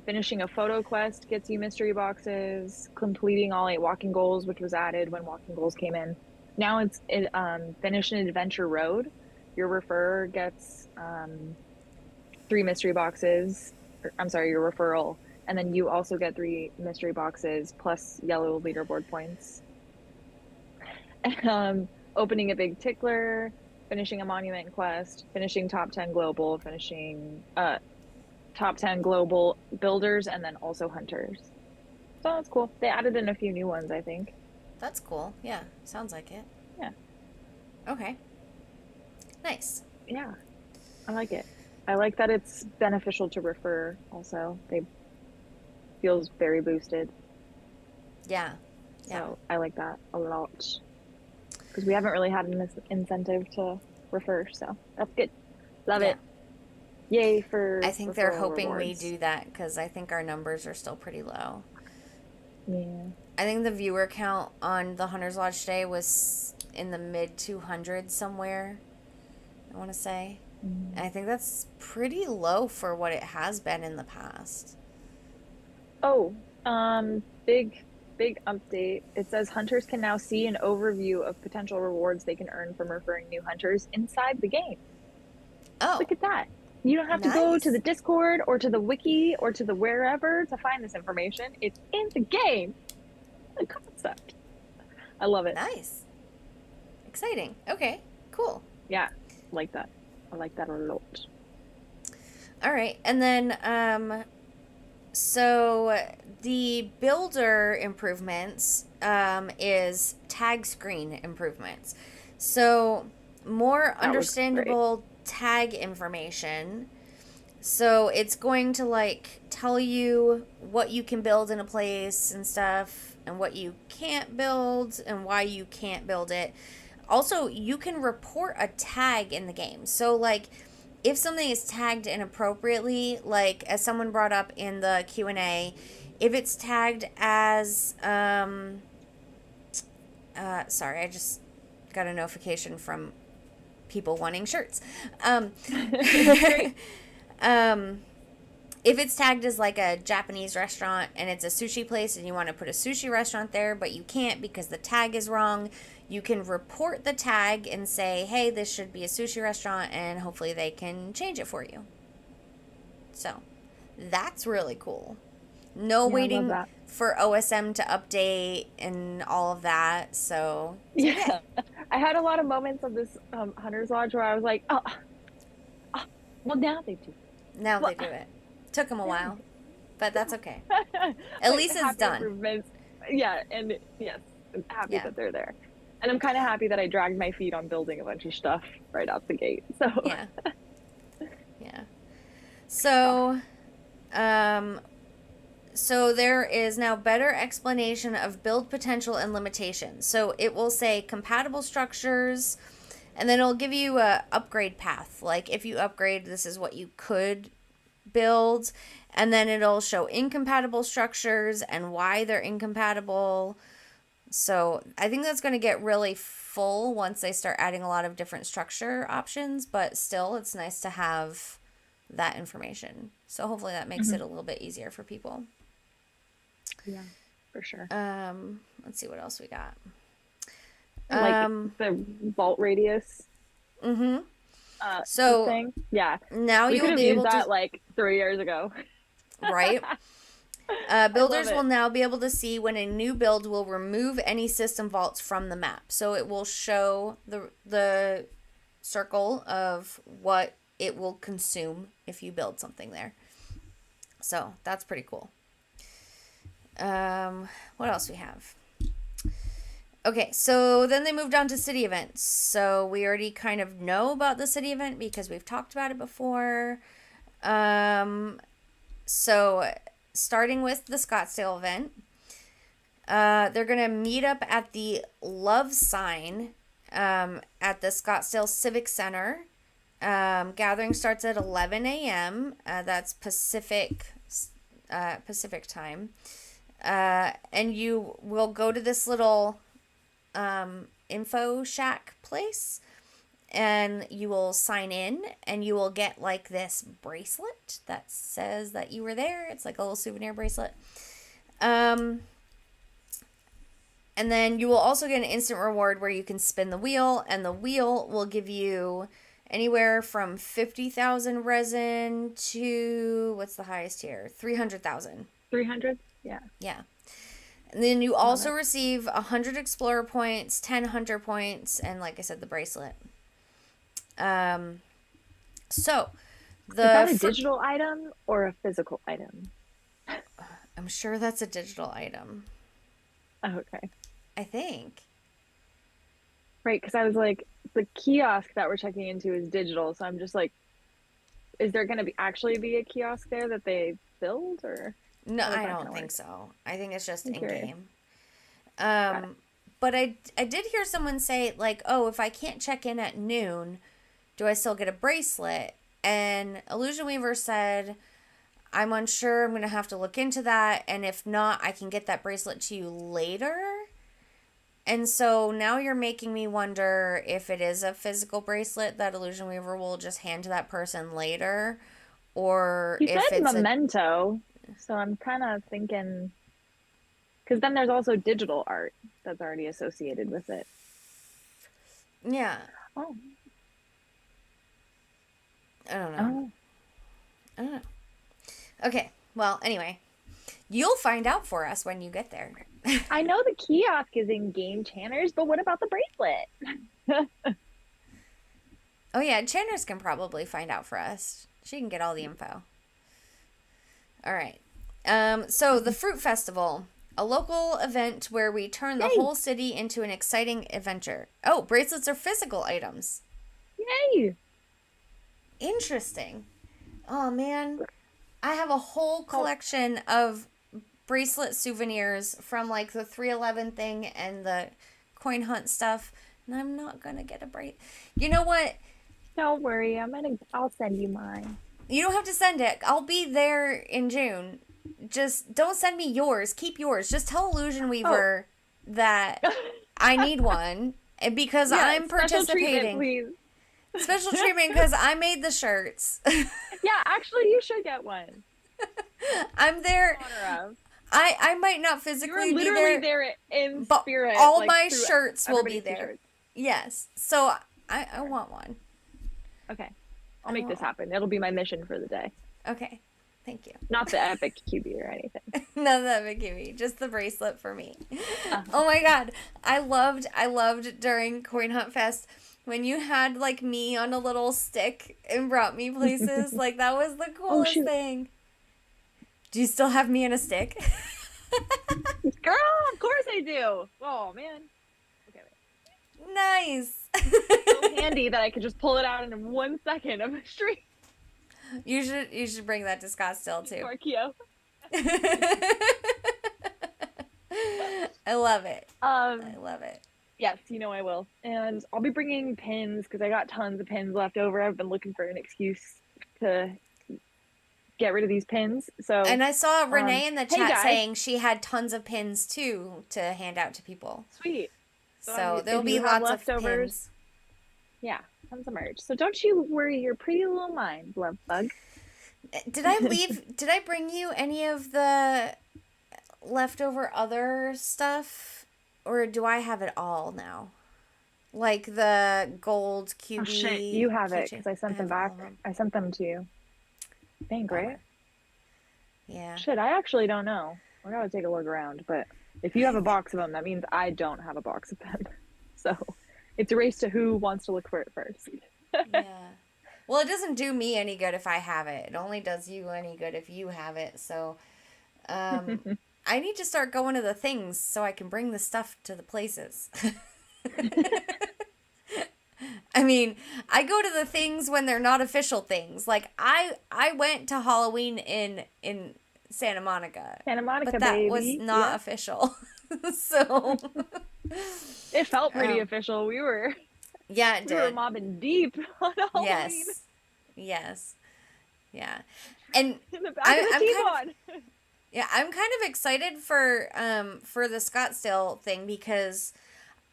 [SPEAKER 2] Finishing a photo quest gets you mystery boxes. Completing all 8 walking goals, which was added when walking goals came in. Now finish an adventure road. Your referrer gets 3 mystery boxes. I'm sorry, your referral, and then you also get 3 mystery boxes plus yellow leaderboard points. Opening a big tickler, finishing a monument quest, finishing top 10 global, finishing top 10 global builders, and then also hunters. So that's cool. They added in a few new ones, I think.
[SPEAKER 1] That's cool. Yeah, sounds like it.
[SPEAKER 2] Yeah.
[SPEAKER 1] Okay. Nice.
[SPEAKER 2] Yeah. I like it. I like that it's beneficial to refer also. They feels very boosted.
[SPEAKER 1] Yeah. Yeah.
[SPEAKER 2] So I like that a lot. Because we haven't really had an incentive to refer, so that's good. Love
[SPEAKER 1] Yeah.
[SPEAKER 2] it. Yay for
[SPEAKER 1] I think they're
[SPEAKER 2] referral
[SPEAKER 1] hoping we
[SPEAKER 2] rewards.
[SPEAKER 1] do that because I think our numbers are still pretty low.
[SPEAKER 2] Yeah.
[SPEAKER 1] I think the viewer count on the Hunter's Lodge today was in the mid 200s somewhere, I want to say. And I think that's pretty low for what it has been in the past.
[SPEAKER 2] Oh, big update. It says hunters can now see an overview of potential rewards they can earn from referring new hunters inside the game.
[SPEAKER 1] Oh,
[SPEAKER 2] Look at that. You don't have to go to the
[SPEAKER 1] nice.
[SPEAKER 2] Discord or to the wiki or to the wherever to find this information. It's in the game. The concept. I love it.
[SPEAKER 1] Nice. Exciting. Okay, cool.
[SPEAKER 2] Yeah, like that. I like that a lot.
[SPEAKER 1] All right. And then, so the builder improvements is tag screen improvements. So more
[SPEAKER 2] That looks great.
[SPEAKER 1] understandable tag information. So it's going to like tell you what you can build in a place and stuff and what you can't build and why you can't build it. Also, you can report a tag in the game. So like if something is tagged inappropriately, like as someone brought up in the Q&A, if it's tagged as sorry, I just got a notification from people wanting shirts.
[SPEAKER 2] Great.
[SPEAKER 1] If it's tagged as like a Japanese restaurant and it's a sushi place and you want to put a sushi restaurant there, but you can't because the tag is wrong, you can report the tag and say, hey, this should be a sushi restaurant, and hopefully they can change it for you. So that's really cool. No
[SPEAKER 2] Yeah, I love
[SPEAKER 1] waiting
[SPEAKER 2] that.
[SPEAKER 1] for OSM to update and all of that. So yeah.
[SPEAKER 2] Yeah. I had a lot of moments of this Hunter's Lodge where I was like, oh, well, now they do.
[SPEAKER 1] Now
[SPEAKER 2] Well,
[SPEAKER 1] they do it. Took them a
[SPEAKER 2] now they
[SPEAKER 1] while,
[SPEAKER 2] do.
[SPEAKER 1] but that's okay. At
[SPEAKER 2] But
[SPEAKER 1] least it's
[SPEAKER 2] happy
[SPEAKER 1] done.
[SPEAKER 2] improvements. Yeah, and yes, I'm happy
[SPEAKER 1] Yeah.
[SPEAKER 2] that they're there. And I'm kind of happy that I dragged my feet on building a bunch of stuff right out the gate. So,
[SPEAKER 1] Yeah. Yeah.
[SPEAKER 2] oh,
[SPEAKER 1] So, um, so there is now better explanation of build potential and limitations. So it will say compatible structures, and then it'll give you a upgrade path. Like if you upgrade, this is what you could build, and then it'll show incompatible structures and why they're incompatible. So I think that's going to get really full once they start adding a lot of different structure options, but still, it's nice to have that information. So hopefully that makes
[SPEAKER 2] mhm.
[SPEAKER 1] it a little bit easier for people.
[SPEAKER 2] Yeah, for sure.
[SPEAKER 1] Let's see what else we got.
[SPEAKER 2] Like
[SPEAKER 1] Um,
[SPEAKER 2] the vault radius
[SPEAKER 1] mm-hmm.
[SPEAKER 2] uh
[SPEAKER 1] So
[SPEAKER 2] thing. Yeah.
[SPEAKER 1] now
[SPEAKER 2] We could
[SPEAKER 1] you'll
[SPEAKER 2] have
[SPEAKER 1] be
[SPEAKER 2] used
[SPEAKER 1] able to,
[SPEAKER 2] that like 3 years ago.
[SPEAKER 1] right?
[SPEAKER 2] I love
[SPEAKER 1] Builders will
[SPEAKER 2] it.
[SPEAKER 1] now be able to see when a new build will remove any system vaults from the map. So it will show the circle of what it will consume if you build something there. So that's pretty cool. What else we have? Okay, so then they moved on to city events. So we already kind of know about the city event because we've talked about it before. So starting with the Scottsdale event, they're going to meet up at the Love Sign at the Scottsdale Civic Center. Gathering starts at 11 a.m. That's Pacific time. And you will go to this little info shack place, and you will sign in, and you will get like this bracelet that says that you were there. It's like a little souvenir bracelet. And then you will also get an instant reward where you can spin the wheel, and the wheel will give you anywhere from 50,000 resin to what's the highest here? 300,000.
[SPEAKER 2] 300? Yeah.
[SPEAKER 1] Yeah. And then you
[SPEAKER 2] Love
[SPEAKER 1] also
[SPEAKER 2] it.
[SPEAKER 1] receive 100 explorer points, 10 hunter points, and like I said, the bracelet. Um, so
[SPEAKER 2] Is that
[SPEAKER 1] the
[SPEAKER 2] a
[SPEAKER 1] fir-
[SPEAKER 2] digital item or a physical item?
[SPEAKER 1] I'm sure that's a digital item.
[SPEAKER 2] Oh, okay.
[SPEAKER 1] I think.
[SPEAKER 2] Right, because I was like, the kiosk that we're checking into is digital, so I'm just like, is there going to be actually be a kiosk there that they build, or
[SPEAKER 1] No,
[SPEAKER 2] how does
[SPEAKER 1] I
[SPEAKER 2] that kind
[SPEAKER 1] don't
[SPEAKER 2] of
[SPEAKER 1] think
[SPEAKER 2] work?
[SPEAKER 1] so. I think it's just
[SPEAKER 2] I'm
[SPEAKER 1] in
[SPEAKER 2] curious.
[SPEAKER 1] game.
[SPEAKER 2] Got it.
[SPEAKER 1] But I did hear someone say like, "Oh, if I can't check in at noon, do I still get a bracelet?" And Illusion Weaver said, "I'm unsure. I'm going to have to look into that, and if not, I can get that bracelet to you later." And so now you're making me wonder if it is a physical bracelet that Illusion Weaver will just hand to that person later, or
[SPEAKER 2] He said
[SPEAKER 1] if it's a
[SPEAKER 2] memento, so I'm kind of thinking, because then there's also digital art that's already associated with it.
[SPEAKER 1] yeah.
[SPEAKER 2] Oh,
[SPEAKER 1] I don't know.
[SPEAKER 2] oh.
[SPEAKER 1] I don't know. Okay. Well, anyway, you'll find out for us when you get there.
[SPEAKER 2] I know the kiosk is in game channers, but what about the bracelet?
[SPEAKER 1] Oh yeah, Channers can probably find out for us. She can get all the info. All right. So the Fruit Festival, a local event where we turn the
[SPEAKER 2] Yay!
[SPEAKER 1] whole city into an exciting adventure. Oh, bracelets are physical items.
[SPEAKER 2] Yay!
[SPEAKER 1] Interesting. Oh man, I have a whole
[SPEAKER 2] So
[SPEAKER 1] collection of bracelet souvenirs from like the 311 thing and the coin hunt stuff, and I'm not gonna get a bracelet. You know what?
[SPEAKER 2] don't worry, I'll send you mine.
[SPEAKER 1] You don't have to send it. I'll be there in June. Just don't send me yours. Keep yours. Just tell Illusion
[SPEAKER 2] Oh,
[SPEAKER 1] Weaver that I need one because
[SPEAKER 2] yeah,
[SPEAKER 1] I'm
[SPEAKER 2] special treatment,
[SPEAKER 1] participating.
[SPEAKER 2] please.
[SPEAKER 1] Special treatment because I made the shirts.
[SPEAKER 2] Yeah, actually, you should get one.
[SPEAKER 1] I'm there.
[SPEAKER 2] Honor of.
[SPEAKER 1] I might not
[SPEAKER 2] You were
[SPEAKER 1] physically be
[SPEAKER 2] literally
[SPEAKER 1] there,
[SPEAKER 2] there in
[SPEAKER 1] but
[SPEAKER 2] spirit,
[SPEAKER 1] all
[SPEAKER 2] like
[SPEAKER 1] my
[SPEAKER 2] through
[SPEAKER 1] shirts will be
[SPEAKER 2] everybody's
[SPEAKER 1] there.
[SPEAKER 2] t-shirts.
[SPEAKER 1] Yes. So I want one.
[SPEAKER 2] Okay, I'll
[SPEAKER 1] I
[SPEAKER 2] make
[SPEAKER 1] want
[SPEAKER 2] this
[SPEAKER 1] one.
[SPEAKER 2] happen. It'll be my mission for the day.
[SPEAKER 1] Okay. Thank you.
[SPEAKER 2] Not the epic QB or anything.
[SPEAKER 1] None of that bikini, just the bracelet for me.
[SPEAKER 2] Uh,
[SPEAKER 1] Oh my god, I loved during Coin Hunt Fest when you had like me on a little stick and brought me places. Like that was the
[SPEAKER 2] oh
[SPEAKER 1] coolest
[SPEAKER 2] shoot,
[SPEAKER 1] thing. Do you still have me in a stick?
[SPEAKER 2] girl! Of course I do. Oh man. Okay, wait.
[SPEAKER 1] Nice.
[SPEAKER 2] So handy that I could just pull it out in 1 second of a street.
[SPEAKER 1] You should bring that to Scottsdale too.
[SPEAKER 2] Korkio.
[SPEAKER 1] I love it.
[SPEAKER 2] Um,
[SPEAKER 1] I love it.
[SPEAKER 2] yes, I will, and I'll be bringing pins because I got tons of pins left over. I've been looking for an excuse to get rid of these pins. So,
[SPEAKER 1] And I saw Renee in the
[SPEAKER 2] hey
[SPEAKER 1] chat
[SPEAKER 2] guys,
[SPEAKER 1] saying she had tons of pins too to hand out to people.
[SPEAKER 2] sweet.
[SPEAKER 1] So there'll
[SPEAKER 2] if
[SPEAKER 1] be
[SPEAKER 2] you have
[SPEAKER 1] lots of
[SPEAKER 2] leftovers,
[SPEAKER 1] pins.
[SPEAKER 2] yeah, tons of merch. So don't you worry your pretty little mind, love bug.
[SPEAKER 1] Did I bring you any of the leftover other stuff? Or do I have it all now? Like the gold QB.
[SPEAKER 2] Oh shit, you have it
[SPEAKER 1] keychain.
[SPEAKER 2] because I sent them
[SPEAKER 1] have all
[SPEAKER 2] back.
[SPEAKER 1] of them.
[SPEAKER 2] I sent them to you. Thank, right?
[SPEAKER 1] Bummer. Yeah.
[SPEAKER 2] Shit, I actually don't know. I gotta take a look around, but if you have a box of them, that means I don't have a box of them. So it's a race to who wants to look for it first.
[SPEAKER 1] Yeah. Well, it doesn't do me any good if I have it. It only does you any good if you have it. So, I need to start going to the things so I can bring the stuff to the places. I mean, I go to the things when they're not official things. Like I went to Halloween in Santa Monica.
[SPEAKER 2] Santa Monica,
[SPEAKER 1] but that
[SPEAKER 2] baby.
[SPEAKER 1] was not official. So
[SPEAKER 2] it felt pretty official.
[SPEAKER 1] Yeah, it
[SPEAKER 2] we were
[SPEAKER 1] did.
[SPEAKER 2] mobbing deep on Halloween.
[SPEAKER 1] Yes. Yeah. And
[SPEAKER 2] In the back of the T-Bone.
[SPEAKER 1] yeah, I'm kind of excited for the Scottsdale thing because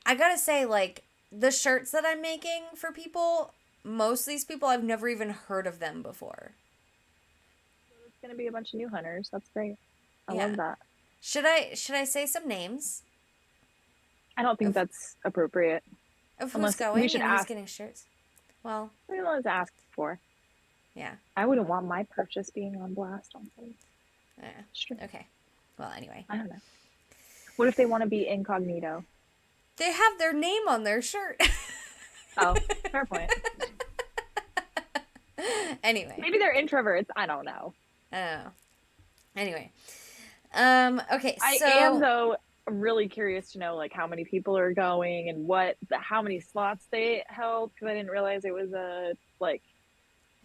[SPEAKER 1] I gotta say, like, the shirts that I'm making for people, most of these people I've never even heard of them before.
[SPEAKER 2] It's gonna be a bunch of new hunters. That's great. I
[SPEAKER 1] Yeah.
[SPEAKER 2] love that.
[SPEAKER 1] Should I say some names
[SPEAKER 2] I don't think that's appropriate.
[SPEAKER 1] of who's
[SPEAKER 2] Unless
[SPEAKER 1] going
[SPEAKER 2] we should
[SPEAKER 1] and who's
[SPEAKER 2] ask.
[SPEAKER 1] getting shirts? Well,
[SPEAKER 2] We don't to ask for.
[SPEAKER 1] yeah.
[SPEAKER 2] I wouldn't want my purchase being on blast on some stream.
[SPEAKER 1] Okay. Well, anyway.
[SPEAKER 2] I don't know. What if they want to be incognito?
[SPEAKER 1] They have their name on their shirt.
[SPEAKER 2] Oh, fair point.
[SPEAKER 1] Anyway.
[SPEAKER 2] Maybe they're introverts. I don't know.
[SPEAKER 1] I don't know. Anyway. Okay,
[SPEAKER 2] I
[SPEAKER 1] so
[SPEAKER 2] am though really curious to know like how many people are going and how many slots they held because I didn't realize it was a like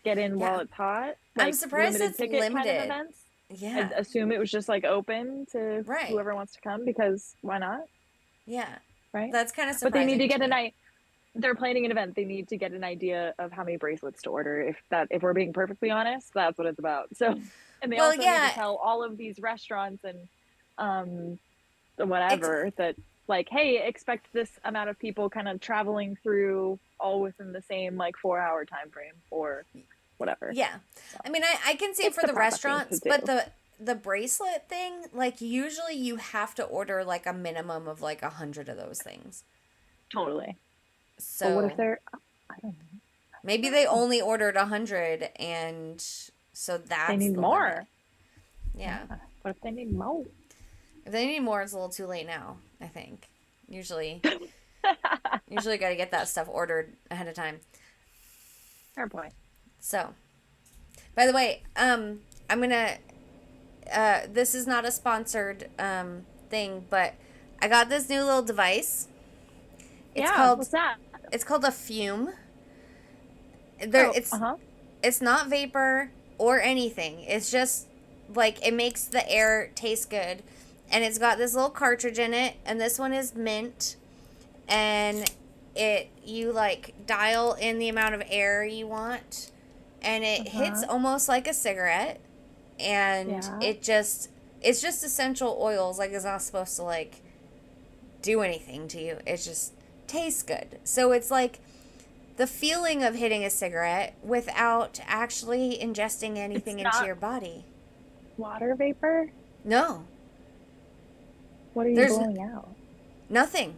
[SPEAKER 2] get in while it's hot. Like,
[SPEAKER 1] I'm surprised
[SPEAKER 2] limited
[SPEAKER 1] it's
[SPEAKER 2] ticket
[SPEAKER 1] limited.
[SPEAKER 2] kind of events.
[SPEAKER 1] Yeah.
[SPEAKER 2] I assume it was just like open to
[SPEAKER 1] Right.
[SPEAKER 2] whoever wants to come because why not?
[SPEAKER 1] Yeah.
[SPEAKER 2] Right.
[SPEAKER 1] That's kind of
[SPEAKER 2] But
[SPEAKER 1] surprising.
[SPEAKER 2] they need to get
[SPEAKER 1] me.
[SPEAKER 2] an idea. They're planning an event. They need to get an idea of how many bracelets to order. If we're being perfectly honest, that's what it's about. So, and they also need to tell all of these restaurants and whatever that like, hey, expect this amount of people kind of traveling through all within the same like 4-hour time frame or whatever.
[SPEAKER 1] Yeah. So, I mean, I can see it for the restaurants, but the bracelet thing, like usually you have to order like a minimum of like 100 of those things.
[SPEAKER 2] Totally.
[SPEAKER 1] So
[SPEAKER 2] but what if they're? I don't know.
[SPEAKER 1] Maybe they only ordered 100, and so that's
[SPEAKER 2] they need more.
[SPEAKER 1] Limit. Yeah.
[SPEAKER 2] What if they need more?
[SPEAKER 1] If they need more, it's a little too late now. I think usually got to get that stuff ordered ahead of time.
[SPEAKER 2] Fair point.
[SPEAKER 1] So, by the way, I'm gonna. This is not a sponsored thing, but I got this new little device. It's called,
[SPEAKER 2] what's that?
[SPEAKER 1] It's called a fume. It's not vapor or anything. It's just like it makes the air taste good, and it's got this little cartridge in it, and this one is mint, and you like dial in the amount of air you want, and it hits almost like a cigarette, and it's just essential oils. Like it's not supposed to like do anything to you. It just tastes good. So it's like the feeling of hitting a cigarette without actually ingesting anything into your body.
[SPEAKER 2] Water vapor?
[SPEAKER 1] No.
[SPEAKER 2] What are you blowing out?
[SPEAKER 1] Nothing.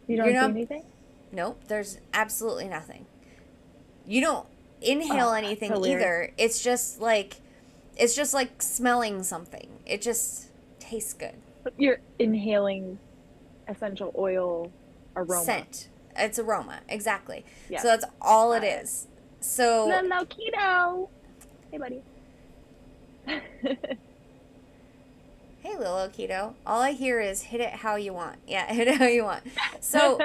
[SPEAKER 2] You don't see anything?
[SPEAKER 1] Nope, there's absolutely nothing. You don't, inhale
[SPEAKER 2] Oh, that's
[SPEAKER 1] anything
[SPEAKER 2] so weird.
[SPEAKER 1] either. It's just like smelling something. It just tastes good.
[SPEAKER 2] You're inhaling essential oil aroma.
[SPEAKER 1] Scent. It's aroma, exactly. So
[SPEAKER 2] Yes,
[SPEAKER 1] that's all it
[SPEAKER 2] got it.
[SPEAKER 1] is. So,
[SPEAKER 2] Little keto. Hey, buddy.
[SPEAKER 1] hey, little keto. All I hear is hit it how you want. Yeah, hit it how you want. So,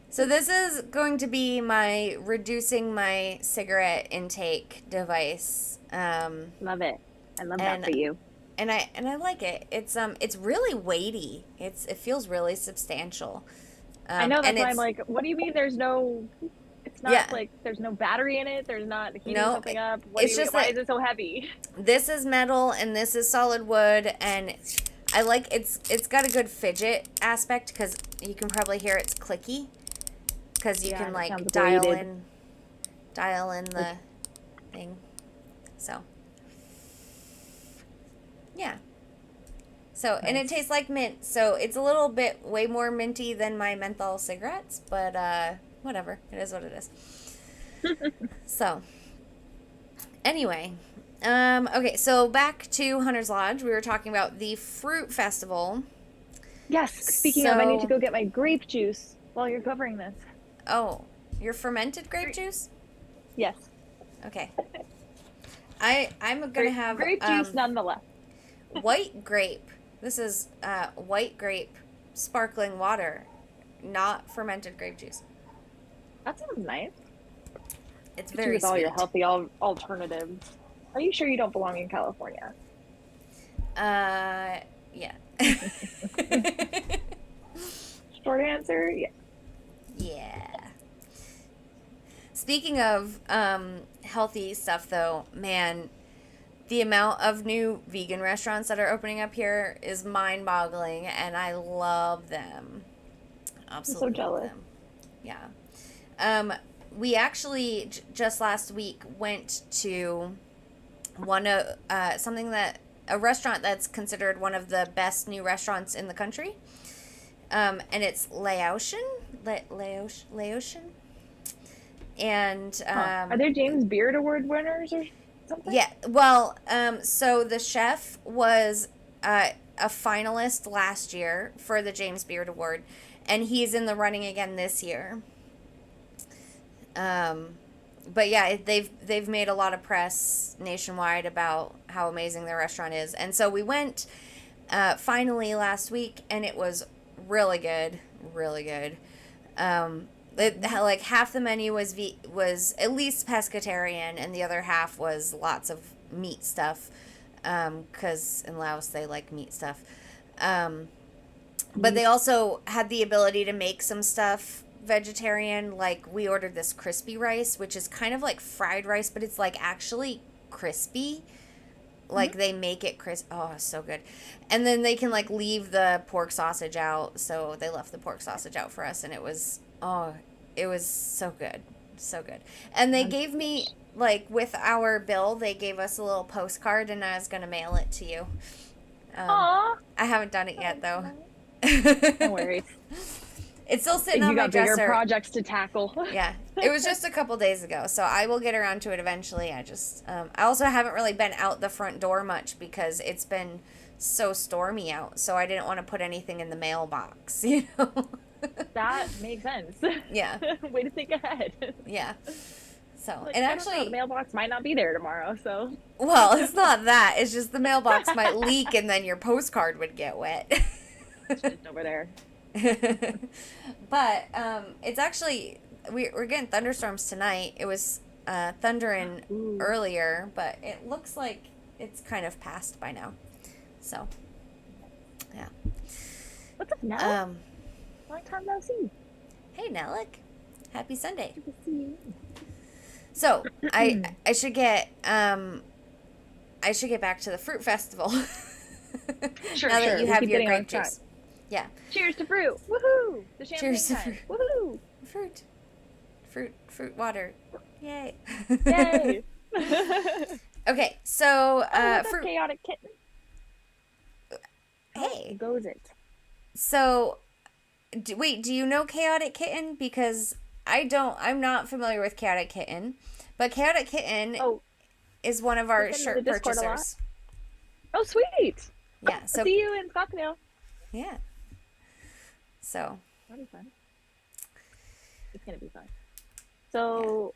[SPEAKER 1] so this is going to be my reducing my cigarette intake device.
[SPEAKER 2] Love it. I love that
[SPEAKER 1] And
[SPEAKER 2] for you.
[SPEAKER 1] I like it. It's really weighty. It feels really substantial.
[SPEAKER 2] I know
[SPEAKER 1] And
[SPEAKER 2] that's why I'm
[SPEAKER 1] it's
[SPEAKER 2] like, what do you mean there's no, it's
[SPEAKER 1] yeah.
[SPEAKER 2] not like there's no battery in it, there's not heating
[SPEAKER 1] No,
[SPEAKER 2] something up. What do
[SPEAKER 1] it's
[SPEAKER 2] you mean?
[SPEAKER 1] just
[SPEAKER 2] Why
[SPEAKER 1] that
[SPEAKER 2] is it so heavy?
[SPEAKER 1] this is metal and this is solid wood, and I like it's got a good fidget aspect because you can probably hear it's clicky because you
[SPEAKER 2] Yeah,
[SPEAKER 1] can
[SPEAKER 2] and it
[SPEAKER 1] like
[SPEAKER 2] sounds weighted.
[SPEAKER 1] dial in the thing. So yeah. So, and it
[SPEAKER 2] Nice.
[SPEAKER 1] tastes like mint, so it's a little bit way more minty than my menthol cigarettes, but whatever. It is what it is. So, anyway, okay, so back to Hunter's Lodge. We were talking about the fruit festival.
[SPEAKER 2] Yes. Speaking of, I need to
[SPEAKER 1] So,
[SPEAKER 2] go get my grape juice while you're covering this.
[SPEAKER 1] oh, your fermented grape juice?
[SPEAKER 2] Yes.
[SPEAKER 1] Okay. I'm gonna have
[SPEAKER 2] grape juice nonetheless.
[SPEAKER 1] white grape. This is white grape sparkling water, not fermented grape juice.
[SPEAKER 2] That sounds nice.
[SPEAKER 1] It's
[SPEAKER 2] Especially
[SPEAKER 1] very
[SPEAKER 2] with all your
[SPEAKER 1] sweet.
[SPEAKER 2] healthy alternatives. Are you sure you don't belong in California?
[SPEAKER 1] Yeah.
[SPEAKER 2] Short answer, yeah.
[SPEAKER 1] Yeah. Speaking of healthy stuff, though, man, the amount of new vegan restaurants that are opening up here is mind-boggling, and I love them.
[SPEAKER 2] I'm so
[SPEAKER 1] Absolutely love
[SPEAKER 2] jealous.
[SPEAKER 1] them. Yeah. We actually just last week went to one of something that a restaurant that's considered one of the best new restaurants in the country. And it's Laotian. Laotian. And
[SPEAKER 2] Are there James Beard Award winners or something?
[SPEAKER 1] yeah, well, so the chef was a finalist last year for the James Beard Award, and he's in the running again this year. But yeah, they've made a lot of press nationwide about how amazing their restaurant is, and so we went finally last week, and it was really good, really good. Like half the menu was at least pescatarian, and the other half was lots of meat stuff, because in Laos they like meat stuff. But they also had the ability to make some stuff vegetarian. Like we ordered this crispy rice, which is kind of like fried rice, but it's like actually crispy. Like they make it crisp. Oh, so good. And then they can like leave the pork sausage out. So they left the pork sausage out for us, and it was so good, so good. And they gave me like with our bill, they gave us a little postcard, and I was gonna mail it to you.
[SPEAKER 2] Aw.
[SPEAKER 1] I haven't done it yet though.
[SPEAKER 2] No worries.
[SPEAKER 1] It's still sitting
[SPEAKER 2] You
[SPEAKER 1] on my
[SPEAKER 2] got bigger
[SPEAKER 1] dresser.
[SPEAKER 2] projects to tackle.
[SPEAKER 1] Yeah, it was just a couple days ago, so I will get around to it eventually. I also haven't really been out the front door much because it's been so stormy out, so I didn't want to put anything in the mailbox, you know?
[SPEAKER 2] That makes sense.
[SPEAKER 1] Yeah,
[SPEAKER 2] Way to think ahead.
[SPEAKER 1] yeah. So,
[SPEAKER 2] Like,
[SPEAKER 1] and
[SPEAKER 2] I don't know,
[SPEAKER 1] actually,
[SPEAKER 2] the mailbox might not be there tomorrow, so.
[SPEAKER 1] well, it's not that. It's just the mailbox might leak and then your postcard would get wet.
[SPEAKER 2] It's just over there.
[SPEAKER 1] But it's actually we're getting thunderstorms tonight. It was thundering
[SPEAKER 2] Ooh.
[SPEAKER 1] earlier, but it looks like it's kind of passed by now. So, yeah.
[SPEAKER 2] What's up, Nell? Long time no see.
[SPEAKER 1] Hey, Nellick. Happy Sunday.
[SPEAKER 2] Good to see you.
[SPEAKER 1] So, I should get back to the fruit festival.
[SPEAKER 2] Sure,
[SPEAKER 1] now that
[SPEAKER 2] sure.
[SPEAKER 1] you
[SPEAKER 2] We
[SPEAKER 1] have
[SPEAKER 2] keep
[SPEAKER 1] your
[SPEAKER 2] getting
[SPEAKER 1] grape
[SPEAKER 2] on track.
[SPEAKER 1] juice. Yeah.
[SPEAKER 2] Cheers to fruit. Woohoo! The champagne
[SPEAKER 1] Cheers to
[SPEAKER 2] time. Woohoo!
[SPEAKER 1] Fruit water. Yay.
[SPEAKER 2] Yay!
[SPEAKER 1] Okay, so
[SPEAKER 2] What's up,
[SPEAKER 1] fruit.
[SPEAKER 2] chaotic kitten?
[SPEAKER 1] Hey.
[SPEAKER 2] How goes it?
[SPEAKER 1] So, wait, do you know Chaotic Kitten? Because I'm not familiar with Chaotic Kitten, but Chaotic Kitten
[SPEAKER 2] Oh,
[SPEAKER 1] is one of
[SPEAKER 2] he's
[SPEAKER 1] our
[SPEAKER 2] in the
[SPEAKER 1] shirt
[SPEAKER 2] Discord a lot.
[SPEAKER 1] purchasers.
[SPEAKER 2] Oh, sweet.
[SPEAKER 1] Yeah,
[SPEAKER 2] I'll
[SPEAKER 1] so
[SPEAKER 2] see you in Scottsdale.
[SPEAKER 1] yeah. So
[SPEAKER 2] That'll be fun. It's gonna be fun. So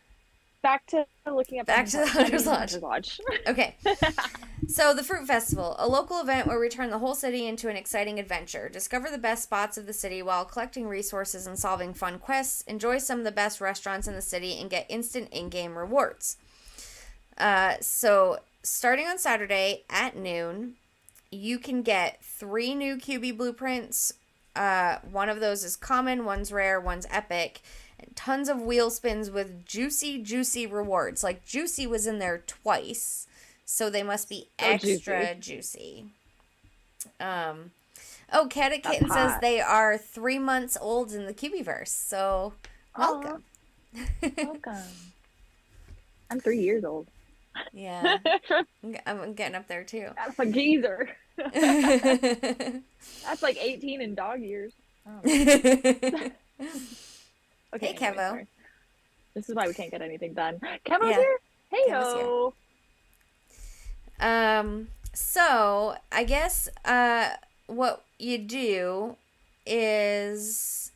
[SPEAKER 2] back to looking up
[SPEAKER 1] back to the Hunter's Lodge.
[SPEAKER 2] Lodge.
[SPEAKER 1] Okay. So, the Fruit Festival, a local event where we turn the whole city into an exciting adventure. Discover the best spots of the city while collecting resources and solving fun quests. Enjoy some of the best restaurants in the city and get instant in-game rewards. So, starting on Saturday at noon, you can get 3 new QB blueprints. One of those is common, one's rare, one's epic. And tons of wheel spins with juicy rewards. Like, juicy was in there twice. So they must be extra juicy. Chaotic Kitten says they are 3 months old in the Cubieverse. So, welcome.
[SPEAKER 2] Welcome. I'm 3 years old.
[SPEAKER 1] Yeah. I'm getting up there, too.
[SPEAKER 2] That's a geezer. That's like 18 in dog years. Okay,
[SPEAKER 1] hey, Kevo.
[SPEAKER 2] sorry. This is why we can't get anything done. Kevo's here? Hey, yo.
[SPEAKER 1] So I guess what you do is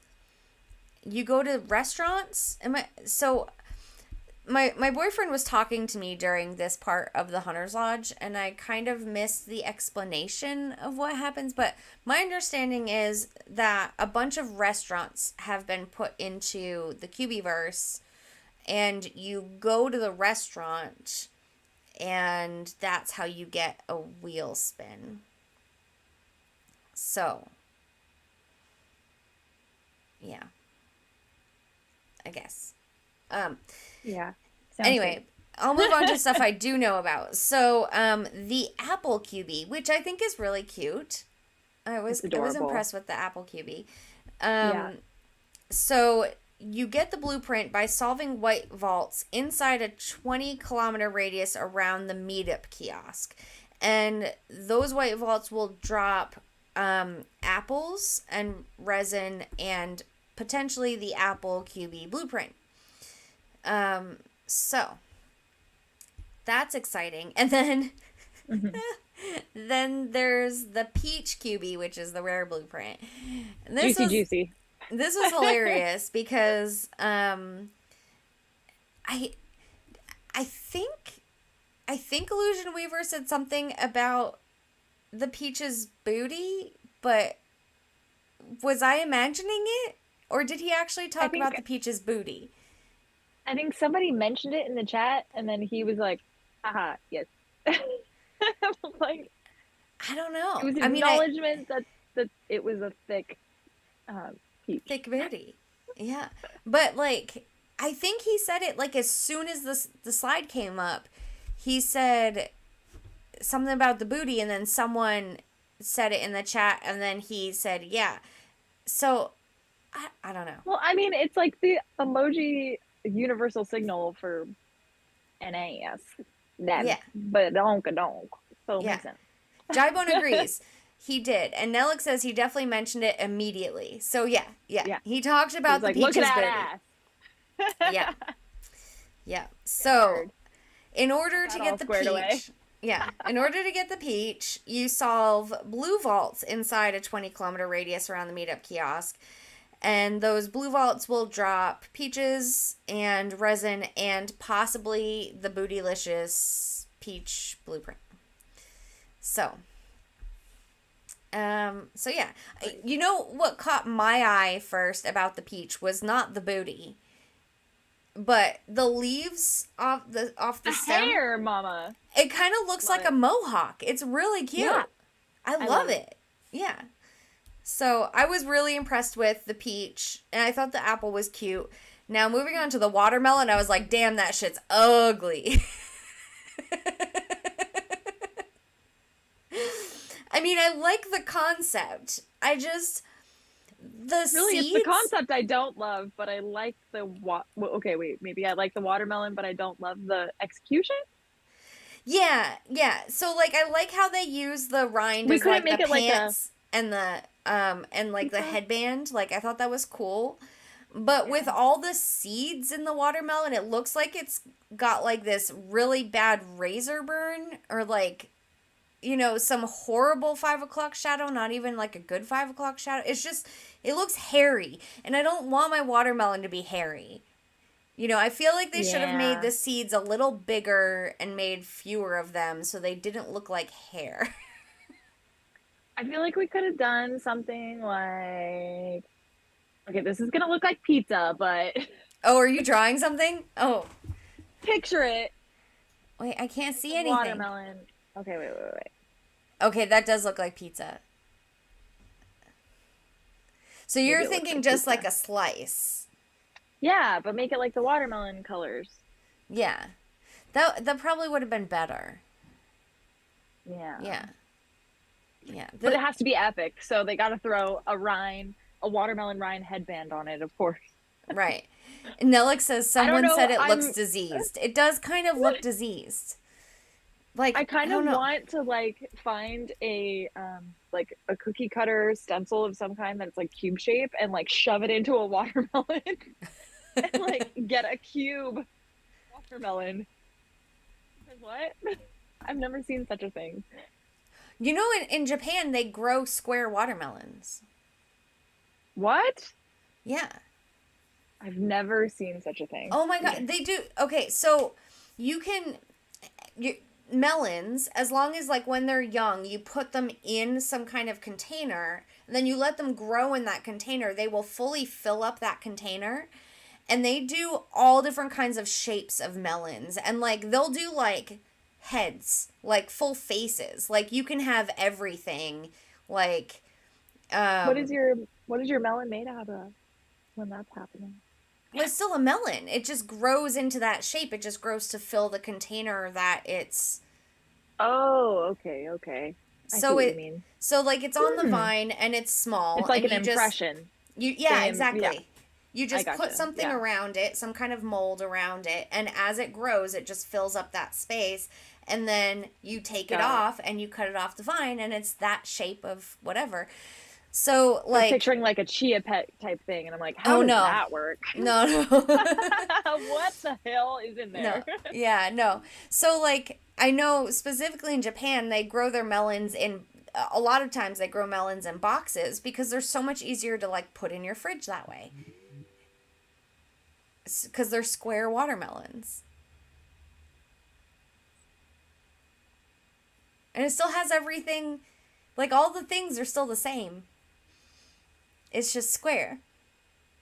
[SPEAKER 1] you go to restaurants. My boyfriend was talking to me during this part of the Hunter's Lodge, and I kind of missed the explanation of what happens, but my understanding is that a bunch of restaurants have been put into the Cubieverse, and you go to the restaurant, and that's how you get a wheel spin. So, yeah. I guess.
[SPEAKER 2] Yeah.
[SPEAKER 1] Anyway,
[SPEAKER 2] good.
[SPEAKER 1] I'll move on to stuff I do know about. So, the Apple QB, which I think is really cute. I was impressed with the Apple QB. So, you get the blueprint by solving white vaults inside a 20-kilometer radius around the meetup kiosk. And those white vaults will drop apples and resin and potentially the Apple QB blueprint. So that's exciting. And then then there's the Peach QB, which is the rare blueprint. And
[SPEAKER 2] Juicy.
[SPEAKER 1] This was hilarious because I think Illusion Weaver said something about the Peach's booty, but was I imagining it? Or did he actually talk about the Peach's booty?
[SPEAKER 2] I think somebody mentioned it in the chat, and then he was like, haha, yes. Like,
[SPEAKER 1] I don't know.
[SPEAKER 2] It was acknowledgement that it was a thick peach.
[SPEAKER 1] Thick booty. Yeah. But, like, I think he said it, like, as soon as the slide came up, he said something about the booty, and then someone said it in the chat, and then he said, yeah. So, I don't know.
[SPEAKER 2] Well, I mean, it's like the emoji universal signal for NAS.
[SPEAKER 1] Yeah.
[SPEAKER 2] But donk. So it makes sense.
[SPEAKER 1] Jybone agrees. He did. And Nellick says he definitely mentioned it immediately. So, yeah. He talked about the Peach's booty. Yeah. Yeah. So, in order to get the Peach... Yeah. In order to get the Peach, you solve blue vaults inside a 20-kilometer radius around the meetup kiosk. And those blue vaults will drop peaches and resin and possibly the Bootylicious Peach blueprint. So yeah. You know what caught my eye first about the peach was not the booty, but the leaves off the stem.
[SPEAKER 2] Hair, mama.
[SPEAKER 1] It kind of looks like a mohawk. It's really cute. Yeah. I love it. Yeah. So I was really impressed with the peach, and I thought the apple was cute. Now moving on to the watermelon, I was like, damn, that shit's ugly. I mean, I like the concept. It's the
[SPEAKER 2] concept I don't love, but I like the maybe I like the watermelon, but I don't love the execution.
[SPEAKER 1] Yeah. So like, I like how they use the rind as like the pants and the and like the headband. Like, I thought that was cool. But with
[SPEAKER 2] Yeah.
[SPEAKER 1] all the seeds in the watermelon, it looks like it's got like this really bad razor burn or like, some horrible 5 o'clock shadow, not even like a good 5 o'clock shadow. It's just, it looks hairy. And I don't want my watermelon to be hairy. I feel like they should have made
[SPEAKER 2] Yeah.
[SPEAKER 1] the seeds a little bigger and made fewer of them so they didn't look like hair.
[SPEAKER 2] I feel like we could have done something like, okay, this is gonna look like pizza, but
[SPEAKER 1] Oh, are you drawing something? Oh,
[SPEAKER 2] picture it.
[SPEAKER 1] wait, I can't
[SPEAKER 2] It's
[SPEAKER 1] see
[SPEAKER 2] a
[SPEAKER 1] anything.
[SPEAKER 2] watermelon. Okay, wait.
[SPEAKER 1] Okay, that does look like pizza. So
[SPEAKER 2] Maybe
[SPEAKER 1] you're
[SPEAKER 2] it looks
[SPEAKER 1] thinking
[SPEAKER 2] like
[SPEAKER 1] just like
[SPEAKER 2] pizza.
[SPEAKER 1] a slice.
[SPEAKER 2] Yeah, but make it like the watermelon colors.
[SPEAKER 1] Yeah. That probably would have been better.
[SPEAKER 2] Yeah.
[SPEAKER 1] Yeah. Yeah.
[SPEAKER 2] But it has to be epic, so they gotta throw a watermelon rind headband on it, of course.
[SPEAKER 1] Right. Nelix says
[SPEAKER 2] I don't
[SPEAKER 1] someone
[SPEAKER 2] know.
[SPEAKER 1] said it looks diseased. It does kind of look diseased.
[SPEAKER 2] I
[SPEAKER 1] Like, I
[SPEAKER 2] kind of
[SPEAKER 1] don't know.
[SPEAKER 2] want to like find like a cookie cutter stencil of some kind that's like cube shape and like shove it into a watermelon and like get a cube watermelon. Because what? I've never seen such a thing.
[SPEAKER 1] In Japan, they grow square watermelons.
[SPEAKER 2] What?
[SPEAKER 1] Yeah.
[SPEAKER 2] I've never seen such a thing.
[SPEAKER 1] Oh my God. They do. Okay, so you can. You, melons, as long as like when they're young, you put them in some kind of container and then you let them grow in that container, they will fully fill up that container. And they do all different kinds of shapes of melons. And like they'll do like heads, like full faces. Like you can have everything. Like
[SPEAKER 2] What is
[SPEAKER 1] um
[SPEAKER 2] your melon made out of when that's happening?
[SPEAKER 1] well, it's still a melon. It just grows into that shape. It just grows to fill the container that it's
[SPEAKER 2] Oh, okay. I see
[SPEAKER 1] so
[SPEAKER 2] what you
[SPEAKER 1] it
[SPEAKER 2] mean.
[SPEAKER 1] so like it's on the
[SPEAKER 2] Hmm.
[SPEAKER 1] vine and it's small
[SPEAKER 2] It's like
[SPEAKER 1] and
[SPEAKER 2] an impression.
[SPEAKER 1] yeah,
[SPEAKER 2] Yeah,
[SPEAKER 1] exactly. You
[SPEAKER 2] I
[SPEAKER 1] just put
[SPEAKER 2] gotcha.
[SPEAKER 1] something
[SPEAKER 2] Yeah.
[SPEAKER 1] around it, some kind of mold around it, and as it grows it just fills up that space, and then you take it
[SPEAKER 2] Got it.
[SPEAKER 1] off and you cut it off the vine and it's that shape of whatever. So
[SPEAKER 2] I was
[SPEAKER 1] like,
[SPEAKER 2] picturing like a chia pet type thing, and I'm like, how
[SPEAKER 1] oh
[SPEAKER 2] does
[SPEAKER 1] no.
[SPEAKER 2] that work?
[SPEAKER 1] No, no.
[SPEAKER 2] What the hell is in
[SPEAKER 1] No.
[SPEAKER 2] there?
[SPEAKER 1] Yeah, no. So like I know specifically in Japan they grow their melons in a lot of times they grow melons in boxes because they're so much easier to like put in your fridge that way. Cuz they're square watermelons. And it still has everything, like all the things are still the same. It's just square.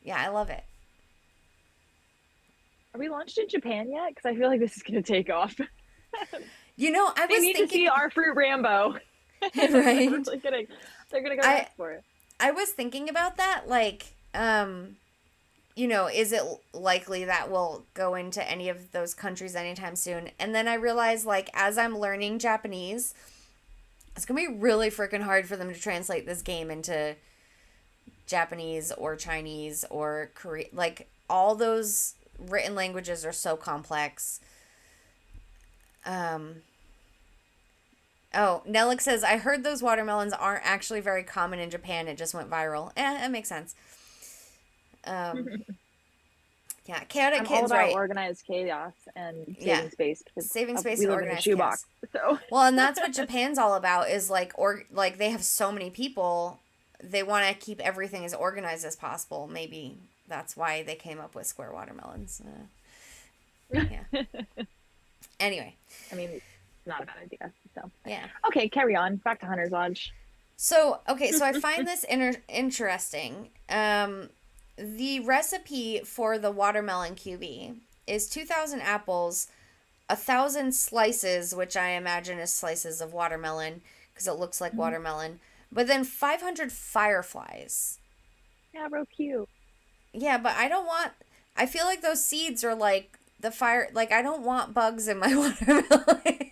[SPEAKER 1] Yeah, I love it.
[SPEAKER 2] Are we launched in Japan yet? Because I feel like this is gonna take off.
[SPEAKER 1] I
[SPEAKER 2] They
[SPEAKER 1] was
[SPEAKER 2] need to see
[SPEAKER 1] thinking
[SPEAKER 2] our fruit Rambo. they're
[SPEAKER 1] right.
[SPEAKER 2] really gonna, they're gonna go
[SPEAKER 1] I
[SPEAKER 2] nuts for it.
[SPEAKER 1] I was thinking about that like is it likely that we'll go into any of those countries anytime soon? And then I realized, like, as I'm learning Japanese, it's gonna be really freaking hard for them to translate this game into Japanese or Chinese or Korean. Like, all those written languages are so complex. Um, oh, Nellick says, I heard those watermelons aren't actually very common in Japan. It just went viral. That makes sense. Um, yeah, Chaotic
[SPEAKER 2] I'm all
[SPEAKER 1] Kitten's
[SPEAKER 2] about
[SPEAKER 1] right.
[SPEAKER 2] organized chaos and
[SPEAKER 1] Yeah.
[SPEAKER 2] saving space because
[SPEAKER 1] Saving space
[SPEAKER 2] we
[SPEAKER 1] and
[SPEAKER 2] live in a
[SPEAKER 1] organized
[SPEAKER 2] shoebox.
[SPEAKER 1] chaos.
[SPEAKER 2] So
[SPEAKER 1] Well, and that's what Japan's all about is like they have so many people, they want to keep everything as organized as possible. Maybe that's why they came up with square watermelons. Yeah. Anyway,
[SPEAKER 2] I mean, not a bad idea. So
[SPEAKER 1] yeah.
[SPEAKER 2] okay, carry on. Back to Hunter's Lodge.
[SPEAKER 1] So, okay, so I find this interesting. The recipe for the watermelon QB is 2,000 apples, 1,000 slices, which I imagine is slices of watermelon because it looks like watermelon, but then 500 fireflies.
[SPEAKER 2] Yeah, real cute.
[SPEAKER 1] Yeah, but I feel like those seeds are like the fire, like I don't want bugs in my watermelon.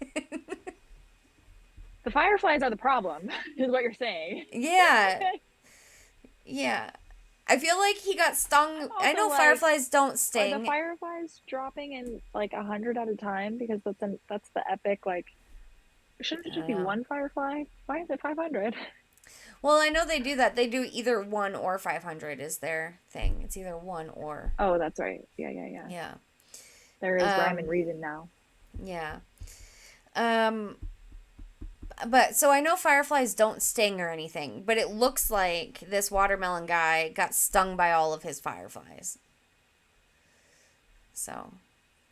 [SPEAKER 2] The fireflies are the problem, is what you're saying.
[SPEAKER 1] Yeah, yeah. I feel like he got stung. I
[SPEAKER 2] Also,
[SPEAKER 1] know
[SPEAKER 2] like,
[SPEAKER 1] fireflies don't
[SPEAKER 2] are the
[SPEAKER 1] sting.
[SPEAKER 2] fireflies dropping in like 100 at a time? Because that's the epic like. Shouldn't it
[SPEAKER 1] I
[SPEAKER 2] just
[SPEAKER 1] don't
[SPEAKER 2] be
[SPEAKER 1] know.
[SPEAKER 2] one firefly? Why is it 500?
[SPEAKER 1] Well, I know they do that. They do either 1 or 500 is their thing. It's either 1 or.
[SPEAKER 2] Oh, that's right. Yeah, yeah, yeah.
[SPEAKER 1] Yeah.
[SPEAKER 2] There is rhyme and
[SPEAKER 1] Um,
[SPEAKER 2] reason now.
[SPEAKER 1] yeah. Um, but so I know fireflies don't sting or anything, but it looks like this watermelon guy got stung by all of his fireflies. So,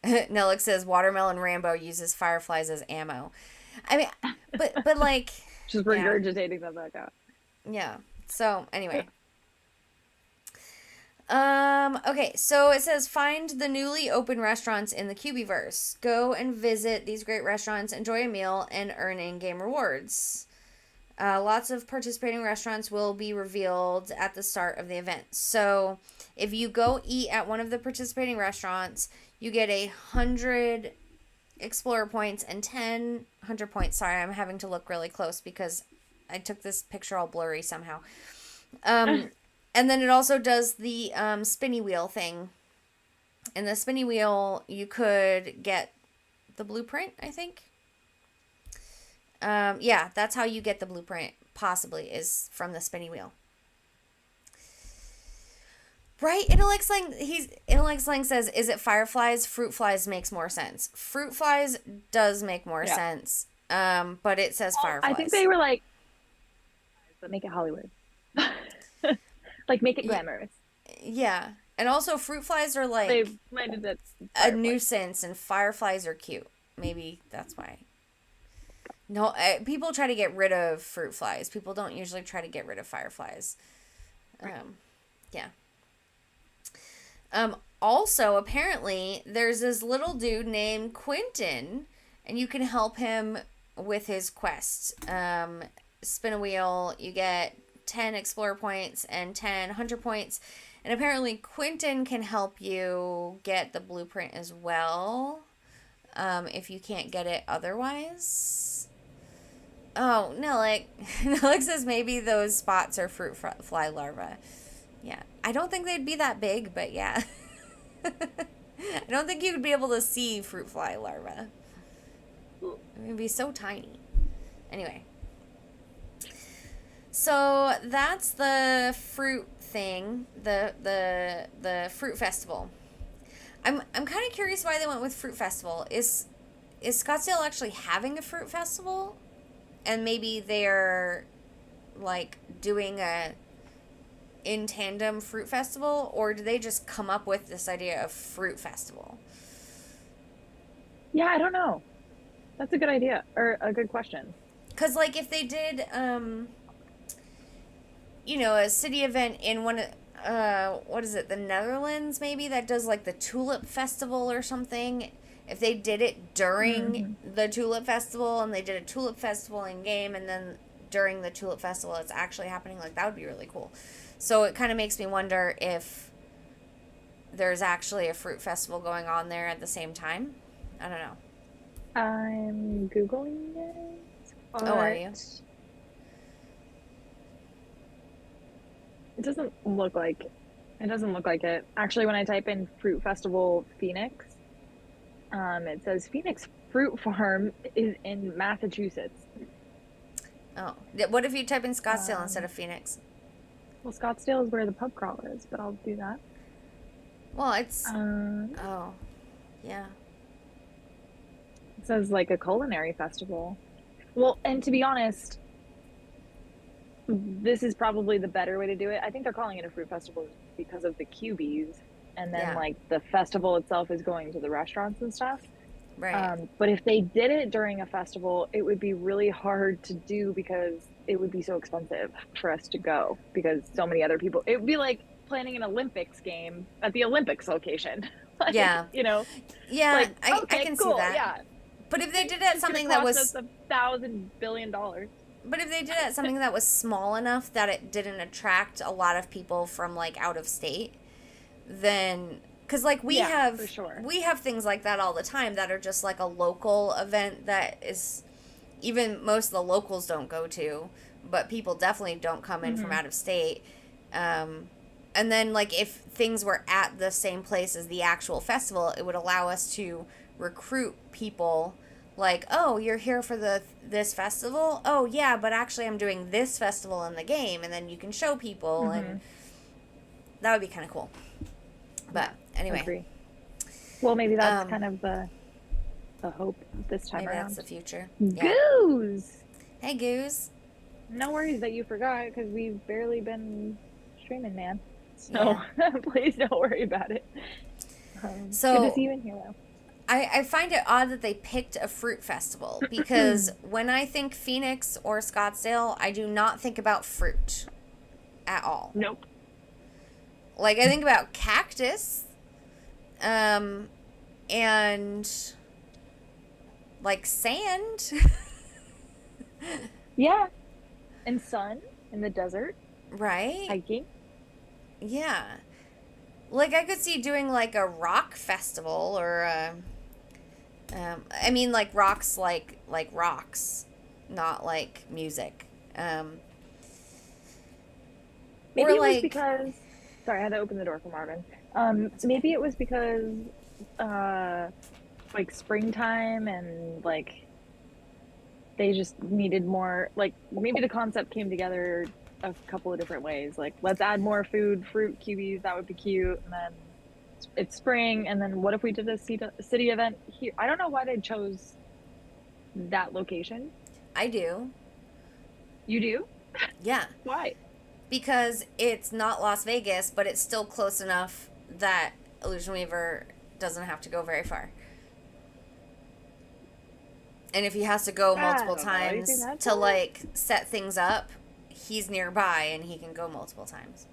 [SPEAKER 1] Nellick says Watermelon Rambo uses fireflies as ammo. I mean, but like,
[SPEAKER 2] Just
[SPEAKER 1] yeah,
[SPEAKER 2] regurgitating them back out.
[SPEAKER 1] yeah. So anyway, okay, so it says find the newly open restaurants in the Cubieverse. Go and visit these great restaurants, enjoy a meal, and earn in-game rewards. Lots of participating restaurants will be revealed at the start of the event. So if you go eat at one of the participating restaurants, you get 100 explorer points and 10 hunter points. Sorry, I'm having to look really close because I took this picture all blurry somehow. And then it also does the spinny wheel thing. And the spinny wheel, you could get the blueprint, I think. Yeah, that's how you get the blueprint, possibly, is from the spinny wheel. Right? Intellect Slang says, is it fireflies? Fruit flies makes more sense. Fruit flies does make more
[SPEAKER 2] Yeah.
[SPEAKER 1] sense. But it says fireflies.
[SPEAKER 2] I think they were like, but make it Hollywood. Like, make it glamorous.
[SPEAKER 1] Yeah. And also, fruit flies are like
[SPEAKER 2] They might have did
[SPEAKER 1] a nuisance, and fireflies are cute. Maybe that's why. No, people try to get rid of fruit flies. People don't usually try to get rid of fireflies. Yeah. Also, apparently, there's this little dude named Quentin, and you can help him with his quest. Spin a wheel, you get 10 explorer points and 10 hunter points. And apparently, Quentin can help you get the blueprint as well, if you can't get it otherwise. Oh, Nellick. Nellick says maybe those spots are fruit fly larvae. Yeah. I don't think they'd be that big, but yeah. I don't think you would be able to see fruit fly larvae. It would be so tiny. Anyway. So that's the fruit thing, the fruit festival. I'm kind of curious why they went with fruit festival. Is Scottsdale actually having a fruit festival? And maybe they're like doing a in tandem fruit festival, or do they just come up with this idea of fruit festival?
[SPEAKER 2] Yeah, I don't know. That's a good idea, or a good question.
[SPEAKER 1] Because like if they did a city event in one what is it, the Netherlands, maybe, that does like the tulip festival or something. If they did it during the tulip festival, and they did a tulip festival in game, and then during the tulip festival it's actually happening, like, that would be really cool. So it kind of makes me wonder if there's actually a fruit festival going on there at the same time. I don't know.
[SPEAKER 2] I'm Googling it.
[SPEAKER 1] Oh, are you?
[SPEAKER 2] It doesn't look like it. Actually, when I type in Fruit Festival Phoenix, it says Phoenix Fruit Farm is in Massachusetts.
[SPEAKER 1] Oh. What if you type in Scottsdale instead of Phoenix?
[SPEAKER 2] Well, Scottsdale is where the pub crawl is, but I'll do that.
[SPEAKER 1] Well, it's... oh. Yeah.
[SPEAKER 2] It says like a culinary festival. Well, and to be honest, this is probably the better way to do it. I think they're calling it a fruit festival because of the cubies, and then like the festival itself is going to the restaurants and stuff.
[SPEAKER 1] Right.
[SPEAKER 2] But if they did it during a festival, it would be really hard to do because it would be so expensive for us to go, because so many other people. It would be like planning an Olympics game at the Olympics location. Like,
[SPEAKER 1] yeah.
[SPEAKER 2] Yeah,
[SPEAKER 1] like,
[SPEAKER 2] I
[SPEAKER 1] can
[SPEAKER 2] cool,
[SPEAKER 1] see that.
[SPEAKER 2] Yeah.
[SPEAKER 1] But if they did it at something that was
[SPEAKER 2] $1,000 billion.
[SPEAKER 1] But if they did it at something that was small enough that it didn't attract a lot of people from like out of state, then because like we have
[SPEAKER 2] for sure.
[SPEAKER 1] We have things like that all the time that are just like a local event that is, even most of the locals don't go to, but people definitely don't come in from out of state. And then like if things were at the same place as the actual festival, it would allow us to recruit people Like, oh, you're here for this festival? Oh, yeah, but actually I'm doing this festival in the game, and then you can show people, and that would be kind of cool. But anyway.
[SPEAKER 2] Agree. Well, maybe that's kind of the hope this time
[SPEAKER 1] maybe
[SPEAKER 2] around.
[SPEAKER 1] That's the future.
[SPEAKER 2] Yeah. Goose!
[SPEAKER 1] Hey, Goose.
[SPEAKER 2] No worries that you forgot, because we've barely been streaming, man. So please don't worry about it.
[SPEAKER 1] So
[SPEAKER 2] good to see you in here, though.
[SPEAKER 1] I find it odd that they picked a fruit festival, because when I think Phoenix or Scottsdale, I do not think about fruit at all.
[SPEAKER 2] Nope.
[SPEAKER 1] Like, I think about cactus, and like sand.
[SPEAKER 2] Yeah. And sun in the desert.
[SPEAKER 1] Right?
[SPEAKER 2] Hiking.
[SPEAKER 1] Yeah. Like, I could see doing like a rock festival, or I mean, like rocks, like rocks, not like music.
[SPEAKER 2] Maybe
[SPEAKER 1] or
[SPEAKER 2] it
[SPEAKER 1] like,
[SPEAKER 2] was because. Sorry, I had to open the door for Marvin. Maybe it was because, like springtime, and like they just needed more. Like, maybe the concept came together a couple of different ways. Like, let's add more food, fruit, cubies. That would be cute. And then it's spring. And then what if we did a city event here? I don't know why they chose that location.
[SPEAKER 1] I do.
[SPEAKER 2] You do?
[SPEAKER 1] Yeah.
[SPEAKER 2] Why?
[SPEAKER 1] Because it's not Las Vegas, but it's still close enough that Illusion Weaver doesn't have to go very far. And if he has to go multiple times to like set things up, he's nearby and he can go multiple times.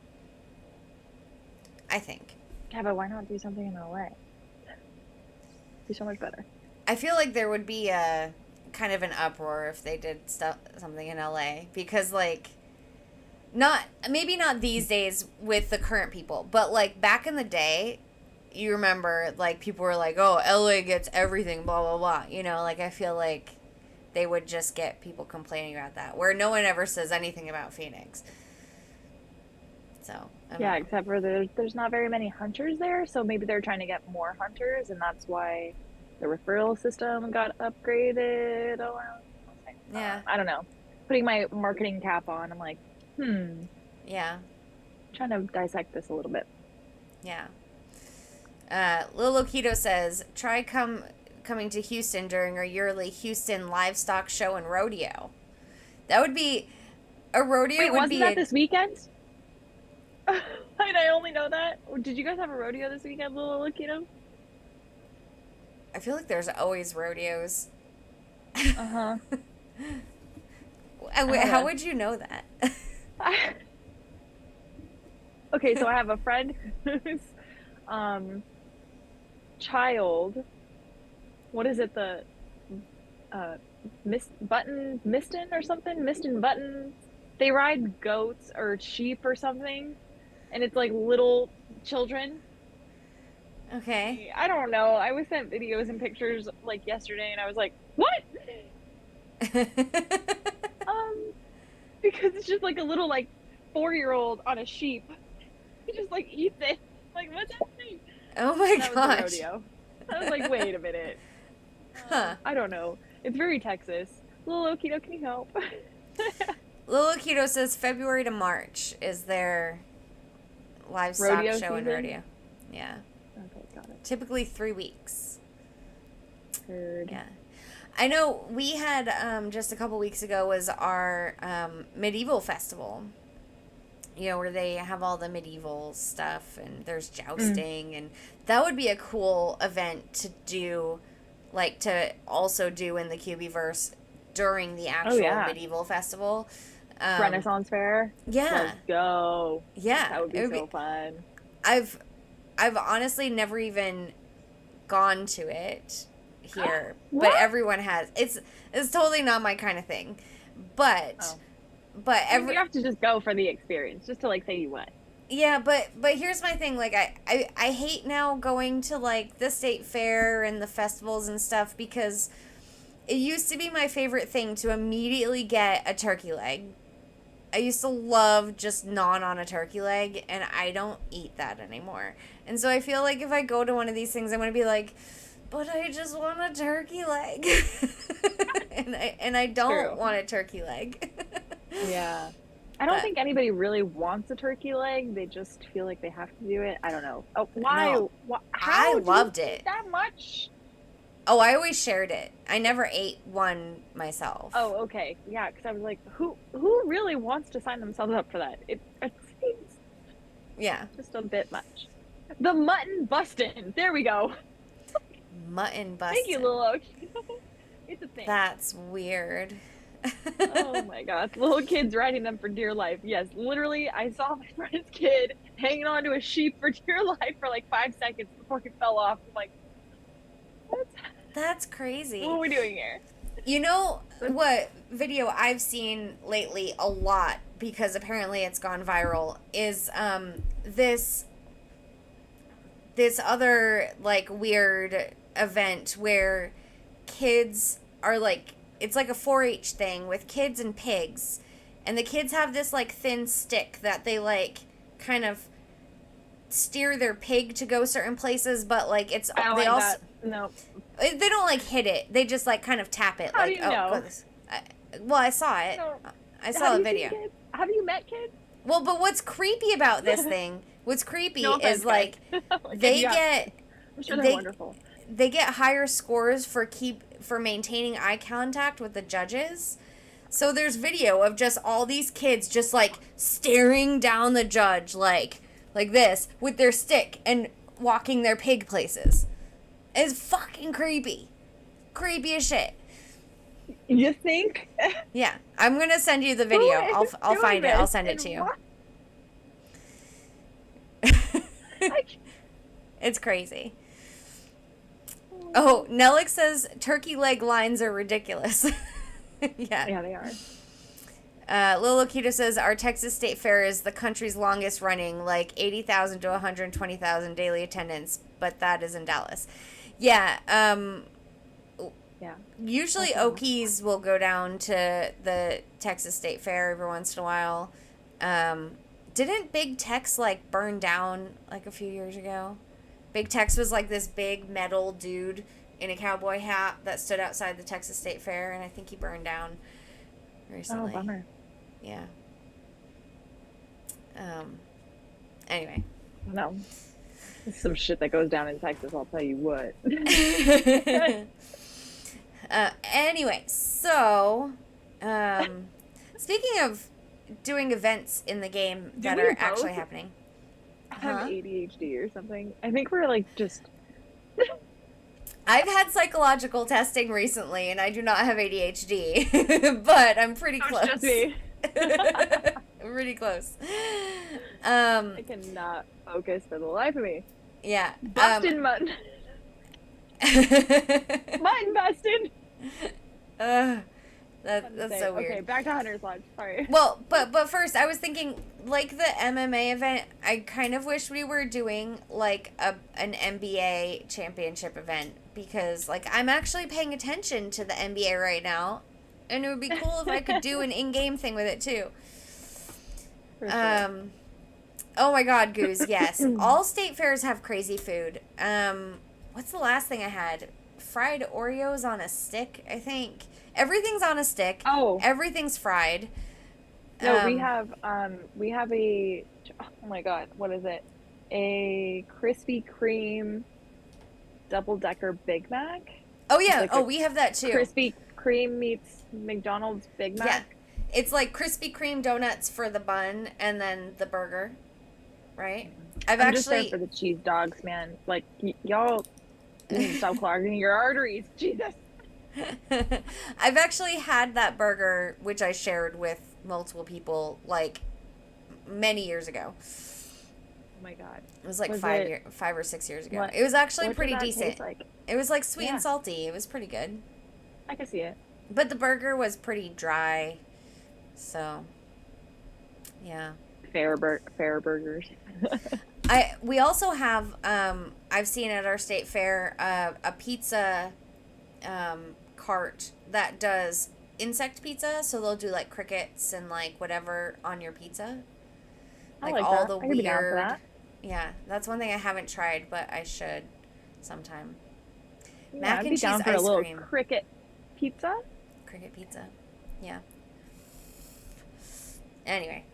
[SPEAKER 1] I think.
[SPEAKER 2] Yeah, but why not do something in LA? Be so much better.
[SPEAKER 1] I feel like there would be a kind of an uproar if they did something in LA, because like, maybe not these days with the current people, but like back in the day, you remember, like, people were like, oh, LA gets everything, blah, blah, blah. You know, like, I feel like they would just get people complaining about that, where no one ever says anything about Phoenix. So,
[SPEAKER 2] yeah, except for there's not very many hunters there, so maybe they're trying to get more hunters, and that's why the referral system got upgraded. Oh,
[SPEAKER 1] yeah.
[SPEAKER 2] I don't know. Putting my marketing cap on, I'm like,
[SPEAKER 1] Yeah.
[SPEAKER 2] Trying to dissect this a little bit.
[SPEAKER 1] Yeah. Lil Lokito says, try coming to Houston during our yearly Houston livestock show and rodeo. That would be a rodeo.
[SPEAKER 2] Wait, wasn't that this weekend? And I only know that. Did you guys have a rodeo this weekend, Lil Lokito?
[SPEAKER 1] I feel like there's always rodeos.
[SPEAKER 2] Uh-huh.
[SPEAKER 1] How would you know that?
[SPEAKER 2] Okay, so I have a friend whose child, what is it, the Miston or something? Miston Button. They ride goats or sheep or something, and it's like little children.
[SPEAKER 1] Okay.
[SPEAKER 2] I don't know. I was sent videos and pictures like yesterday, and I was like, what? Because it's just like a little like 4-year-old on a sheep. He just like eats it. Like, what's happening?
[SPEAKER 1] Oh my gosh.
[SPEAKER 2] Was the rodeo. I was like, wait a minute. I don't know. It's very Texas. Lil Lokito, can you help?
[SPEAKER 1] Lil Lokito says February to March is their livestock
[SPEAKER 2] rodeo
[SPEAKER 1] show
[SPEAKER 2] season?
[SPEAKER 1] and rodeo. Yeah.
[SPEAKER 2] Okay, got it.
[SPEAKER 1] Typically 3 weeks.
[SPEAKER 2] Heard.
[SPEAKER 1] Yeah. I know we had, just a couple weeks ago was our medieval festival. You know, where they have all the medieval stuff and there's jousting. And that would be a cool event to do, like, to also do in the Cubieverse during the actual medieval festival.
[SPEAKER 2] Renaissance Fair.
[SPEAKER 1] Yeah.
[SPEAKER 2] Let's go.
[SPEAKER 1] Yeah.
[SPEAKER 2] That would be so fun.
[SPEAKER 1] I've honestly never even gone to it here, but everyone has. It's totally not my kind of thing, but
[SPEAKER 2] you have to just go for the experience, just to like say you went.
[SPEAKER 1] Yeah, but here's my thing. Like, I hate now going to like the state fair and the festivals and stuff, because it used to be my favorite thing to immediately get a turkey leg. I used to love just gnawing on a turkey leg, and I don't eat that anymore. And so I feel like if I go to one of these things, I'm going to be like, but I just want a turkey leg. and I don't
[SPEAKER 2] True.
[SPEAKER 1] want a turkey leg.
[SPEAKER 2] Yeah. I don't
[SPEAKER 1] But
[SPEAKER 2] think anybody really wants a turkey leg. They just feel like they have to do it. I don't know. Oh, why?
[SPEAKER 1] no, I
[SPEAKER 2] How do you
[SPEAKER 1] loved
[SPEAKER 2] eat
[SPEAKER 1] it.
[SPEAKER 2] that much?
[SPEAKER 1] Oh, I always shared it. I never ate one myself.
[SPEAKER 2] Oh, okay. Yeah, because I was like, who really wants to sign themselves up for that? It seems
[SPEAKER 1] Yeah.
[SPEAKER 2] just a bit much. The mutton bustin'. There we go.
[SPEAKER 1] Mutton
[SPEAKER 2] Thank you,
[SPEAKER 1] bustin'.
[SPEAKER 2] Lil Oak. It's a thing.
[SPEAKER 1] That's weird.
[SPEAKER 2] Oh my gosh. Little kids riding them for dear life. Yes, literally, I saw my friend's kid hanging onto a sheep for dear life for like 5 seconds before he fell off. I'm like,
[SPEAKER 1] That's
[SPEAKER 2] what
[SPEAKER 1] crazy.
[SPEAKER 2] are we doing here?
[SPEAKER 1] You know what video I've seen lately a lot, because apparently it's gone viral, is this other like weird event where kids are like, it's like a 4-H thing with kids and pigs, and the kids have this like thin stick that they like kind of steer their pig to go certain places, but like it's
[SPEAKER 2] I don't
[SPEAKER 1] they
[SPEAKER 2] like
[SPEAKER 1] also
[SPEAKER 2] that. No.
[SPEAKER 1] they don't like hit it, they just like kind of tap it.
[SPEAKER 2] How
[SPEAKER 1] Like,
[SPEAKER 2] do you know?
[SPEAKER 1] go this. Well, I saw it.
[SPEAKER 2] No.
[SPEAKER 1] I saw the video.
[SPEAKER 2] Have you met kids?
[SPEAKER 1] Well, but what's creepy about this thing? What's creepy
[SPEAKER 2] No offense,
[SPEAKER 1] is like
[SPEAKER 2] like,
[SPEAKER 1] they
[SPEAKER 2] yeah,
[SPEAKER 1] get
[SPEAKER 2] I'm sure they're
[SPEAKER 1] they
[SPEAKER 2] wonderful.
[SPEAKER 1] they get higher scores for maintaining eye contact with the judges. So there's video of just all these kids just like staring down the judge like this with their stick and walking their pig places. It's fucking creepy. Creepy as shit.
[SPEAKER 2] You think?
[SPEAKER 1] Yeah, I'm gonna send you the video. I'll find it. I'll send it to you. It's crazy. Oh, Nellick says turkey leg lines are ridiculous. Yeah.
[SPEAKER 2] Yeah, they are.
[SPEAKER 1] Lil Lokita says our Texas State Fair is the country's longest running, like 80,000 to 120,000 daily attendance, but that is in Dallas. Yeah.
[SPEAKER 2] Yeah.
[SPEAKER 1] Usually Okies will go down to the Texas State Fair every once in a while. Didn't Big Tex like burn down like a few years ago? Big Tex was like this big metal dude in a cowboy hat that stood outside the Texas State Fair, and I think he burned down recently.
[SPEAKER 2] Oh, bummer.
[SPEAKER 1] Yeah. Anyway.
[SPEAKER 2] No. This is some shit that goes down in Texas, I'll tell you what.
[SPEAKER 1] Anyway, so speaking of doing events in the game that
[SPEAKER 2] we
[SPEAKER 1] are
[SPEAKER 2] both
[SPEAKER 1] actually happening.
[SPEAKER 2] have ADHD or something. I think we're like just.
[SPEAKER 1] I've had psychological testing recently, and I do not have ADHD, but I'm pretty close.
[SPEAKER 2] Just me.
[SPEAKER 1] I'm pretty close.
[SPEAKER 2] I cannot focus for the life of me.
[SPEAKER 1] Yeah.
[SPEAKER 2] Bustin' mutton. Mutton bustin'.
[SPEAKER 1] That's so weird.
[SPEAKER 2] Okay, back to Hunter's Lodge. Sorry.
[SPEAKER 1] Well, but first, I was thinking, like the MMA event, I kind of wish we were doing like an NBA championship event, because like I'm actually paying attention to the NBA right now, and it would be cool if I could do an in-game thing with it too.
[SPEAKER 2] For sure.
[SPEAKER 1] Oh my God, Goose, yes. All state fairs have crazy food. What's the last thing I had? Fried Oreos on a stick, I think. Everything's on a stick.
[SPEAKER 2] Oh.
[SPEAKER 1] Everything's fried.
[SPEAKER 2] No, we have a, oh my God, what is it? A Krispy Kreme double-decker Big Mac.
[SPEAKER 1] Oh yeah,
[SPEAKER 2] Like
[SPEAKER 1] we have that too.
[SPEAKER 2] Krispy Kreme meets McDonald's Big Mac.
[SPEAKER 1] Yeah. It's like Krispy Kreme donuts for the bun and then the burger, right?
[SPEAKER 2] I'm just there for the cheese dogs, man. Like, y'all need to stop clogging your arteries. Jesus.
[SPEAKER 1] I've actually had that burger, which I shared with multiple people, like many years ago.
[SPEAKER 2] Oh my God.
[SPEAKER 1] It was like 5 or 6 years ago.
[SPEAKER 2] What-
[SPEAKER 1] It was actually
[SPEAKER 2] what
[SPEAKER 1] pretty
[SPEAKER 2] did that
[SPEAKER 1] decent.
[SPEAKER 2] taste like?
[SPEAKER 1] It was like sweet
[SPEAKER 2] Yeah.
[SPEAKER 1] and salty. It was pretty good.
[SPEAKER 2] I can see it.
[SPEAKER 1] But the burger was pretty dry. So, yeah.
[SPEAKER 2] Fair burgers.
[SPEAKER 1] We also have I've seen at our state fair a pizza cart that does insect pizza, so they'll do like crickets and like whatever on your pizza.
[SPEAKER 2] I
[SPEAKER 1] Like
[SPEAKER 2] like
[SPEAKER 1] all
[SPEAKER 2] that.
[SPEAKER 1] the
[SPEAKER 2] I could be down for
[SPEAKER 1] weird.
[SPEAKER 2] that.
[SPEAKER 1] Yeah, that's one thing I haven't tried, but I should sometime.
[SPEAKER 2] Yeah,
[SPEAKER 1] Mac
[SPEAKER 2] I'd
[SPEAKER 1] and
[SPEAKER 2] be
[SPEAKER 1] cheese
[SPEAKER 2] down for a
[SPEAKER 1] ice
[SPEAKER 2] little
[SPEAKER 1] cream.
[SPEAKER 2] cricket pizza.
[SPEAKER 1] Cricket pizza. Yeah. Anyway.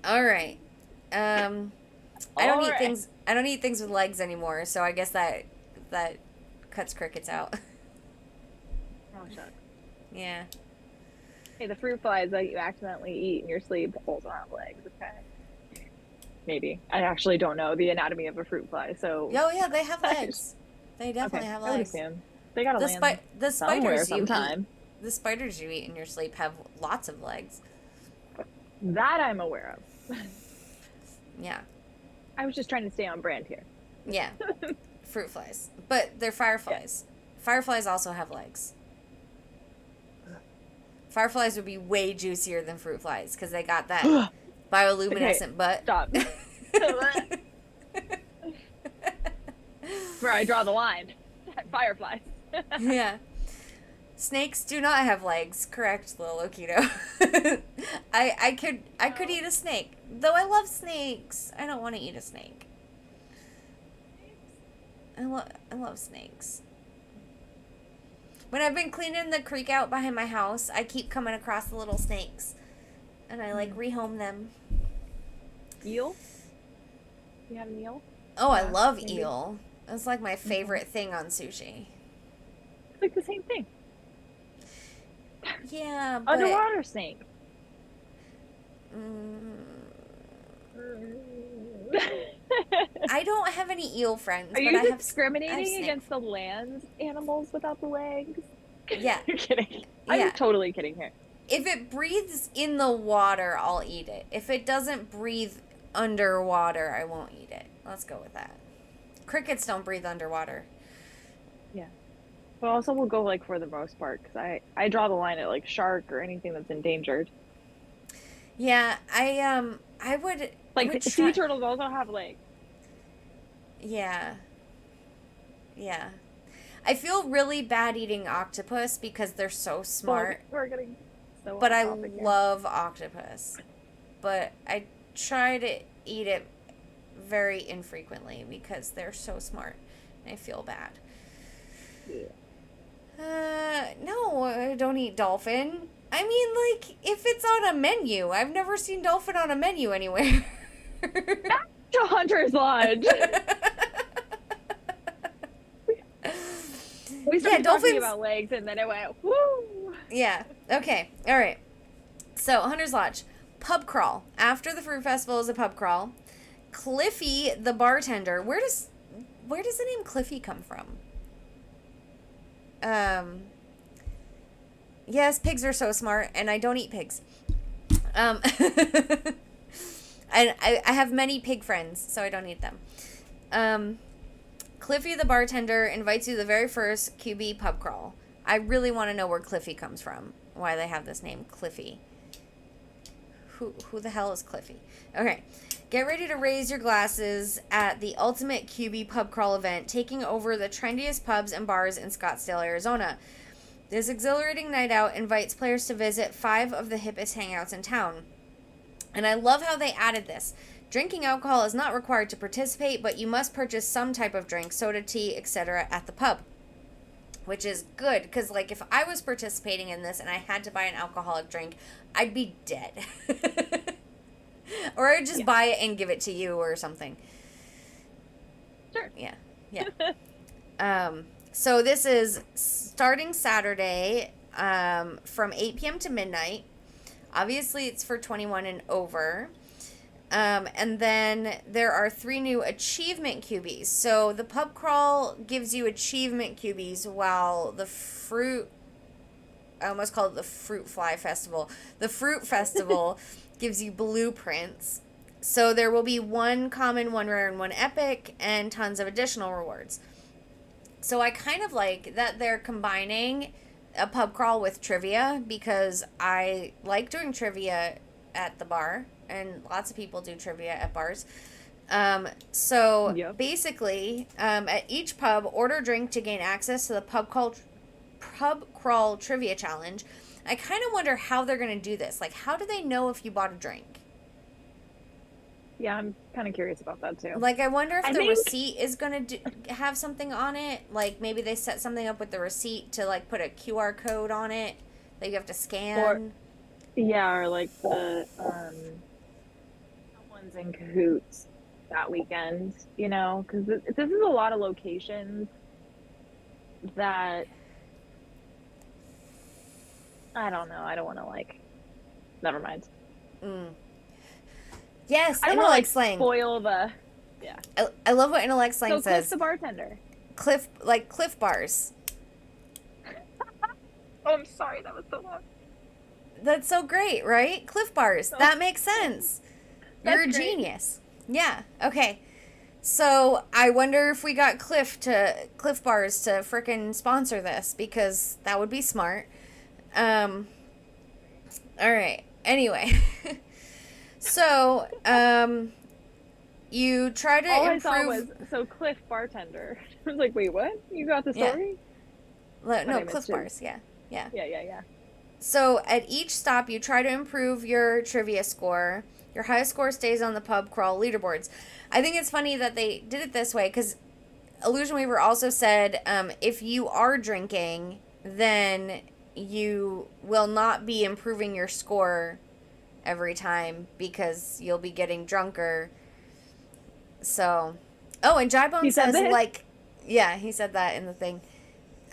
[SPEAKER 1] All right.
[SPEAKER 2] All right.
[SPEAKER 1] I don't eat things with legs anymore, so I guess that cuts crickets out.
[SPEAKER 2] Oh, shucks.
[SPEAKER 1] Yeah.
[SPEAKER 2] Hey, the fruit flies that you accidentally eat in your sleep also have legs, okay? Maybe. I actually don't know the anatomy of a fruit fly, so
[SPEAKER 1] Oh yeah, they have
[SPEAKER 2] I just,
[SPEAKER 1] legs. They definitely
[SPEAKER 2] okay,
[SPEAKER 1] have
[SPEAKER 2] I would
[SPEAKER 1] legs.
[SPEAKER 2] assume. They gotta land
[SPEAKER 1] The
[SPEAKER 2] somewhere
[SPEAKER 1] spiders you eat
[SPEAKER 2] sometime.
[SPEAKER 1] the spiders you eat in your sleep have lots of legs.
[SPEAKER 2] That I'm aware of.
[SPEAKER 1] Yeah.
[SPEAKER 2] I was just trying to stay on brand here.
[SPEAKER 1] Yeah. Fruit flies. But they're
[SPEAKER 2] Yeah.
[SPEAKER 1] fireflies. Fireflies also have legs. Fireflies would be way juicier than fruit flies because they got that
[SPEAKER 2] Okay,
[SPEAKER 1] bioluminescent butt.
[SPEAKER 2] stop. Where I draw the line. Fireflies.
[SPEAKER 1] Yeah. Snakes do not have legs, correct, little Okito. I could eat a snake. Though I love snakes. I don't want to eat a snake. I love snakes. When I've been cleaning the creek out behind my house, I keep coming across the little snakes. And I rehome them.
[SPEAKER 2] Eel? You have an eel?
[SPEAKER 1] Oh, I love
[SPEAKER 2] maybe.
[SPEAKER 1] eel. It's like my favorite thing on sushi.
[SPEAKER 2] It's like the same thing.
[SPEAKER 1] Yeah, but
[SPEAKER 2] Underwater snake.
[SPEAKER 1] I don't have any eel friends,
[SPEAKER 2] Are
[SPEAKER 1] but
[SPEAKER 2] you
[SPEAKER 1] I have
[SPEAKER 2] discriminating
[SPEAKER 1] snake-
[SPEAKER 2] against the land animals without the legs?
[SPEAKER 1] Yeah.
[SPEAKER 2] You're kidding.
[SPEAKER 1] Yeah.
[SPEAKER 2] I'm totally kidding here.
[SPEAKER 1] If it breathes in the water, I'll eat it. If it doesn't breathe underwater, I won't eat it. Let's go with that. Crickets don't breathe underwater.
[SPEAKER 2] Yeah. But also we'll go like for the most part because I draw the line at like shark or anything that's endangered.
[SPEAKER 1] Yeah, I would
[SPEAKER 2] Like
[SPEAKER 1] would
[SPEAKER 2] sea turtles also have legs.
[SPEAKER 1] Yeah. Yeah. I feel really bad eating octopus because they're so smart.
[SPEAKER 2] We're getting so
[SPEAKER 1] But
[SPEAKER 2] off
[SPEAKER 1] I
[SPEAKER 2] topic here.
[SPEAKER 1] love octopus. But I try to eat it very infrequently because they're so smart. And I feel bad. No, I don't eat dolphin. I mean, like, if it's on a menu. I've never seen dolphin on a menu anywhere.
[SPEAKER 2] Back to Hunter's Lodge. We started talking about legs and then it went, woo!
[SPEAKER 1] Yeah. Okay. All right. So, Hunter's Lodge. Pub crawl. After the fruit festival is a pub crawl. Cliffy, the bartender. Where does the name Cliffy come from? Yes, pigs are so smart, and I don't eat pigs. And I have many pig friends, so I don't eat them. Cliffy the bartender invites you to the very first QB pub crawl. I really want to know where Cliffy comes from. Why they have this name, Cliffy. Who the hell is Cliffy? Okay. Get ready to raise your glasses at the ultimate QB pub crawl event, taking over the trendiest pubs and bars in Scottsdale, Arizona. This exhilarating night out invites players to visit 5 of the hippest hangouts in town. And I love how they added this. Drinking alcohol is not required to participate, but you must purchase some type of drink, soda, tea, etc. at the pub. Which is good, because, like, if I was participating in this and I had to buy an alcoholic drink, I'd be dead. Or I'd just buy it and give it to you or something.
[SPEAKER 2] Sure.
[SPEAKER 1] Yeah. So this is starting Saturday from 8 p.m. to midnight. Obviously, it's for 21 and over. And then there are 3 new achievement cubies. So the pub crawl gives you achievement cubies, while I almost called it the fruit fly festival. The fruit festival gives you blueprints. So there will be 1 common, 1 rare, and 1 epic, and tons of additional rewards. So I kind of like that they're combining a pub crawl with trivia, because I like doing trivia at the bar, and lots of people do trivia at bars. Basically, at each pub, order a drink to gain access to the pub crawl trivia challenge. I kind of wonder how they're going to do this. Like, how do they know if you bought a drink?
[SPEAKER 2] Yeah, I'm kind of curious about that too.
[SPEAKER 1] Like, I wonder if
[SPEAKER 2] I
[SPEAKER 1] the
[SPEAKER 2] think,
[SPEAKER 1] receipt is gonna have something on it. Like, maybe they set something up with the receipt to like put a QR code on it that you have to
[SPEAKER 2] or
[SPEAKER 1] scan.
[SPEAKER 2] yeah, or like someone's in cahoots that weekend, because this is a lot of locations that I don't know. I don't want to like, never mind.
[SPEAKER 1] Mm. Yes,
[SPEAKER 2] I don't want to
[SPEAKER 1] intellect
[SPEAKER 2] like
[SPEAKER 1] slang.
[SPEAKER 2] spoil the, yeah.
[SPEAKER 1] I love what intellect slang
[SPEAKER 2] So Cliff
[SPEAKER 1] says.
[SPEAKER 2] the bartender.
[SPEAKER 1] Cliff bars.
[SPEAKER 2] Oh, I'm sorry, that was so long.
[SPEAKER 1] That's so great, right? Cliff bars.
[SPEAKER 2] So,
[SPEAKER 1] That makes sense. You're
[SPEAKER 2] that's
[SPEAKER 1] a
[SPEAKER 2] great.
[SPEAKER 1] genius. Yeah. Okay. So I wonder if we got Cliff Bars to frickin' sponsor this because that would be smart. Um. All right. Anyway, so you try to
[SPEAKER 2] All I saw
[SPEAKER 1] improve.
[SPEAKER 2] was so Cliff bartender. I was like, wait, what? You got the
[SPEAKER 1] Yeah.
[SPEAKER 2] story? But
[SPEAKER 1] No,
[SPEAKER 2] I
[SPEAKER 1] Cliff
[SPEAKER 2] missed it.
[SPEAKER 1] Bars. Yeah. Yeah.
[SPEAKER 2] Yeah.
[SPEAKER 1] So at each stop, you try to improve your trivia score. Your highest score stays on the pub crawl leaderboards. I think it's funny that they did it this way because Illusion Weaver also said if you are drinking, then you will not be improving your score every time because you'll be getting drunker. So, oh, and
[SPEAKER 2] He
[SPEAKER 1] Jybone
[SPEAKER 2] said
[SPEAKER 1] says
[SPEAKER 2] this?
[SPEAKER 1] like, yeah, he said that in the thing.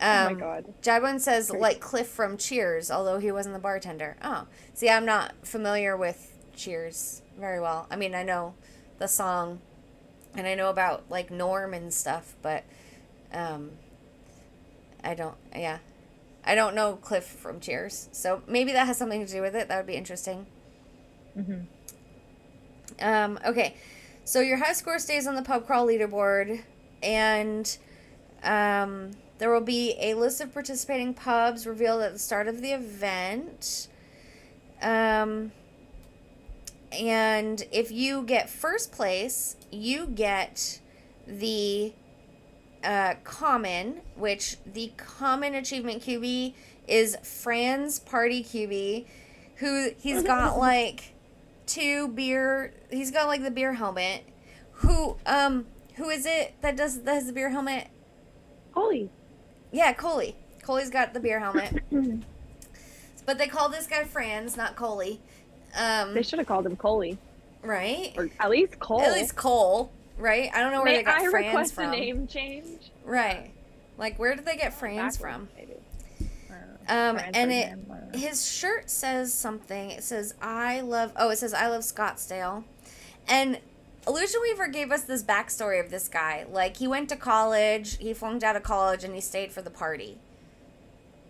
[SPEAKER 2] Oh my God.
[SPEAKER 1] Jybone says
[SPEAKER 2] Great.
[SPEAKER 1] like Cliff from Cheers, although he wasn't the bartender. Oh, see, I'm not familiar with Cheers very well. I mean, I know the song, and I know about like Norm and stuff, but um, I don't. Yeah, I don't know Cliff from Cheers, so maybe that has something to do with it. That would be interesting.
[SPEAKER 2] Mm-hmm.
[SPEAKER 1] Okay, so your high score stays on the pub crawl leaderboard, and there will be a list of participating pubs revealed at the start of the event. And if you get first place, you get the common, which the common achievement QB is Fran's Party QB, who he's got like he's got like the beer helmet. Who is it that has the beer helmet?
[SPEAKER 2] Holy.
[SPEAKER 1] Yeah, Coley. Coley's got the beer helmet. But they call this guy Franz, not Coley.
[SPEAKER 2] They should have called him Coley.
[SPEAKER 1] Right?
[SPEAKER 2] Or at least Cole.
[SPEAKER 1] At least Cole, right? I don't know where
[SPEAKER 2] May
[SPEAKER 1] they got
[SPEAKER 2] I
[SPEAKER 1] Franz
[SPEAKER 2] request
[SPEAKER 1] from.
[SPEAKER 2] a name change?
[SPEAKER 1] Right. Like, where did they get Franz from?
[SPEAKER 2] Maybe.
[SPEAKER 1] And his shirt says something. It says I love Scottsdale. And Illusion Weaver gave us this backstory of this guy. Like, he went to college, he flunked out of college, and he stayed for the party.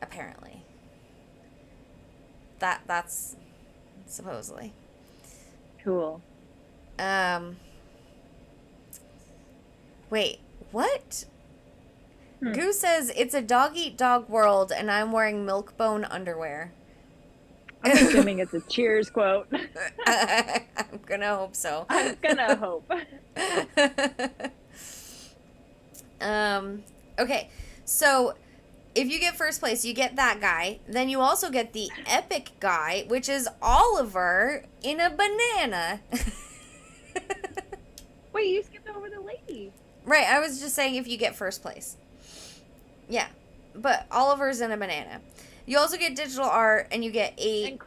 [SPEAKER 1] Apparently. That's supposedly.
[SPEAKER 2] Cool.
[SPEAKER 1] Wait, what? Goo says it's a dog-eat-dog world, and I'm wearing milk-bone underwear.
[SPEAKER 2] I'm assuming it's a Cheers quote.
[SPEAKER 1] I'm gonna hope so.
[SPEAKER 2] I'm gonna hope.
[SPEAKER 1] Okay, so if you get first place, you get that guy. Then you also get the epic guy, which is Oliver in a banana.
[SPEAKER 2] Wait, you skipped over the lady.
[SPEAKER 1] Right, I was just saying if you get first place. Yeah, but Oliver's in a banana. You also get digital art, and you get 8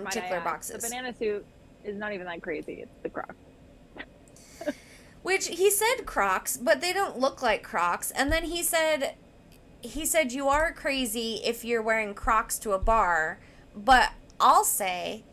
[SPEAKER 1] tickler boxes.
[SPEAKER 2] The banana suit is not even that crazy. It's the Crocs.
[SPEAKER 1] Which he said Crocs, but they don't look like Crocs. And then he said you are crazy if you're wearing Crocs to a bar. But I'll say,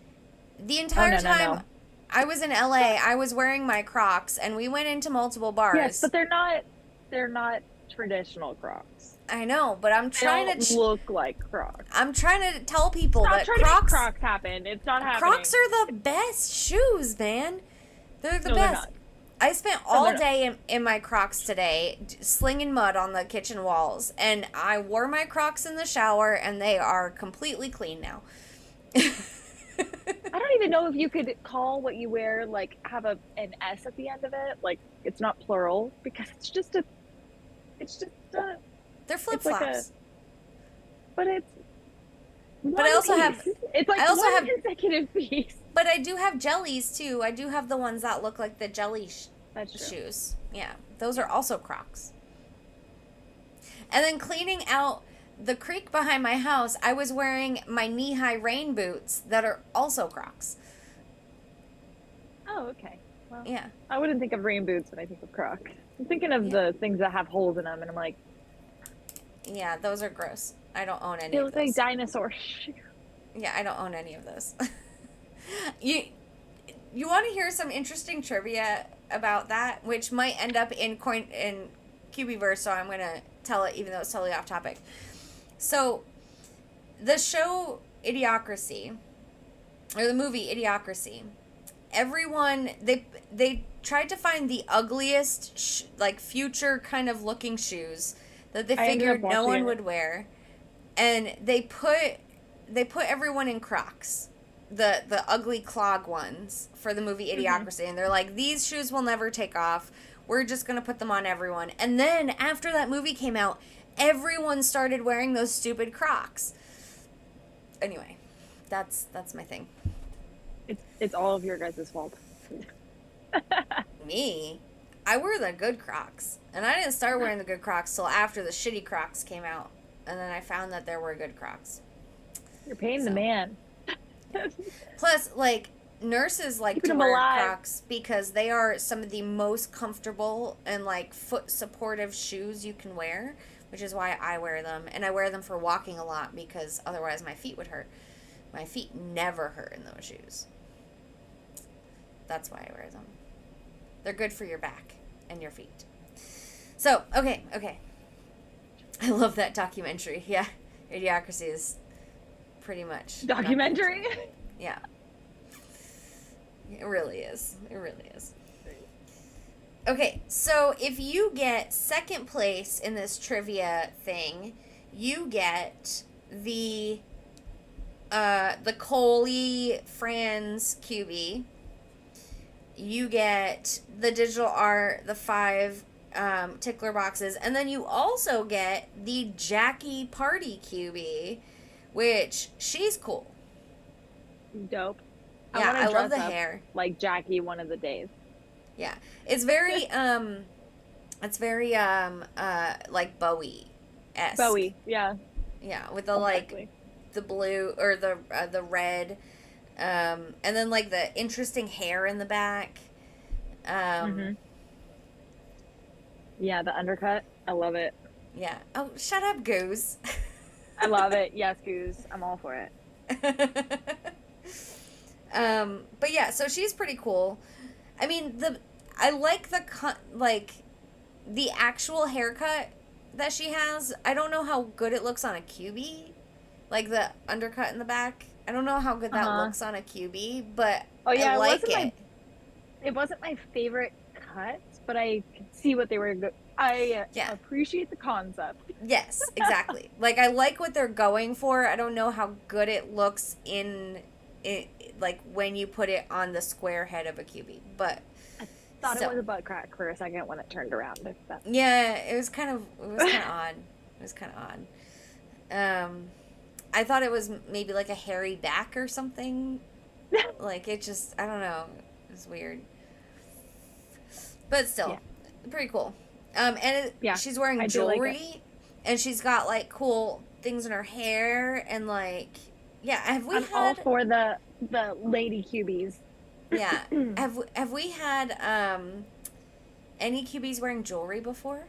[SPEAKER 1] the entire time I was in LA, I was wearing my Crocs, and we went into multiple bars.
[SPEAKER 2] Yes, but they're not traditional Crocs.
[SPEAKER 1] I know, but I'm trying
[SPEAKER 2] to look like Crocs.
[SPEAKER 1] I'm trying to tell people that
[SPEAKER 2] Crocs happen. It's not happening.
[SPEAKER 1] Crocs are the best shoes, man. They're the best.
[SPEAKER 2] They're not.
[SPEAKER 1] I spent all day in my Crocs today, slinging mud on the kitchen walls, and I wore my Crocs in the shower, and they are completely clean now.
[SPEAKER 2] I don't even know if you could call what you wear, like, have an S at the end of it. Like, it's not plural, because it's just a...
[SPEAKER 1] They're flip-flops.
[SPEAKER 2] But it's...
[SPEAKER 1] But I also have...
[SPEAKER 2] It's like one consecutive piece.
[SPEAKER 1] But I do have jellies too. I do have the ones that look like the jelly
[SPEAKER 2] That's true.
[SPEAKER 1] shoes. Yeah, those are also Crocs. And then cleaning out the creek behind my house, I was wearing my knee-high rain boots that are also Crocs.
[SPEAKER 2] Oh, okay. Well,
[SPEAKER 1] Yeah.
[SPEAKER 2] I wouldn't think of rain boots when I think of Crocs. I'm thinking of
[SPEAKER 1] Yeah.
[SPEAKER 2] the things that have holes in them, and I'm like,
[SPEAKER 1] Yeah, those are gross. I don't own any
[SPEAKER 2] they
[SPEAKER 1] of
[SPEAKER 2] look
[SPEAKER 1] those.
[SPEAKER 2] like dinosaur shoes.
[SPEAKER 1] Yeah, I don't own any of those. You want to hear some interesting trivia about that, which might end up in Cubieverse, so I'm gonna tell it even though it's totally off topic. So, the show Idiocracy, or the movie Idiocracy, everyone they tried to find the ugliest like future kind of looking shoes that they
[SPEAKER 2] I ended up
[SPEAKER 1] figured no
[SPEAKER 2] watching
[SPEAKER 1] one
[SPEAKER 2] it.
[SPEAKER 1] would wear, and they put everyone in Crocs, the ugly clog ones for the movie Idiocracy, and they're like, these shoes will never take off. We're just gonna put them on everyone. And then after that movie came out, everyone started wearing those stupid Crocs. Anyway, that's my thing.
[SPEAKER 2] It's all of your guys' fault.
[SPEAKER 1] Me, I wear the good Crocs, and I didn't start wearing the good Crocs till after the shitty Crocs came out, and then I found that there were good Crocs.
[SPEAKER 2] You're paying the
[SPEAKER 1] So.
[SPEAKER 2] man.
[SPEAKER 1] Plus, like, nurses like
[SPEAKER 2] Keeping
[SPEAKER 1] to
[SPEAKER 2] them
[SPEAKER 1] wear
[SPEAKER 2] alive.
[SPEAKER 1] Crocs because they are some of the most comfortable and like foot supportive shoes you can wear, which is why I wear them. And I wear them for walking a lot because otherwise my feet would hurt. My feet never hurt in those shoes. That's why I wear them. They're good for your back and your feet. So, okay. I love that documentary. Yeah, Idiocracy is pretty much
[SPEAKER 2] Documentary?
[SPEAKER 1] Yeah. It really is. It really is. Okay, so if you get second place in this trivia thing, you get the Coley Franz Cubie. You get the digital art, the 5 tickler boxes, and then you also get the Jackie Party Cubie, which she's cool.
[SPEAKER 2] Dope.
[SPEAKER 1] Yeah, I love the
[SPEAKER 2] dress up
[SPEAKER 1] hair.
[SPEAKER 2] like Jackie one of the days.
[SPEAKER 1] Yeah. It's very like Bowie-esque.
[SPEAKER 2] Bowie, yeah.
[SPEAKER 1] Yeah, with the like the blue or the red and then like the interesting hair in the back.
[SPEAKER 2] Yeah, the undercut. I love it.
[SPEAKER 1] Yeah. Oh, shut up, Goose.
[SPEAKER 2] I love it. Yes, Goose. I'm all for it.
[SPEAKER 1] But yeah, so she's pretty cool. I mean, I like the actual haircut that she has. I don't know how good it looks on a Cubie, like the undercut in the back. I don't know how good that looks on a Cubie, but I like it.
[SPEAKER 2] It wasn't my favorite cut, but I could see what they were. I appreciate the concept.
[SPEAKER 1] Yes, exactly. Like, I like what they're going for. I don't know how good it looks like when you put it on the square head of a Cubie, but
[SPEAKER 2] I thought it was a butt crack for a second when it turned around.
[SPEAKER 1] Yeah, it was kind of odd. It was kind of odd. I thought it was maybe like a hairy back or something. Like, it just, I don't know. It was weird. But still, pretty cool. She's wearing jewelry, and she's got like cool things in her hair, and like, I'm
[SPEAKER 2] all for the lady cubies.
[SPEAKER 1] Yeah. Have we had any cubies wearing jewelry before?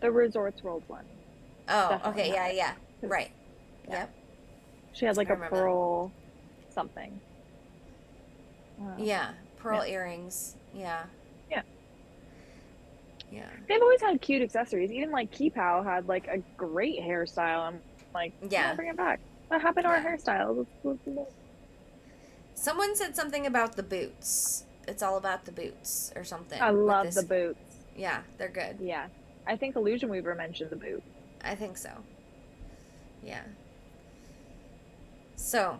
[SPEAKER 2] The Resorts World one.
[SPEAKER 1] Oh,
[SPEAKER 2] Definitely
[SPEAKER 1] okay, yeah. Right.
[SPEAKER 2] Yeah.
[SPEAKER 1] Yep.
[SPEAKER 2] She had like a pearl something.
[SPEAKER 1] Pearl earrings. Yeah. Yeah.
[SPEAKER 2] They've always had cute accessories. Even like Keepow had like a great hairstyle. I'm like, bring it back. What happened to our hairstyles?
[SPEAKER 1] Someone said something about the boots. It's all about the boots or something.
[SPEAKER 2] I love the boots.
[SPEAKER 1] Yeah, they're good.
[SPEAKER 2] Yeah. I think Illusion Weaver mentioned the boot.
[SPEAKER 1] I think so. Yeah. So,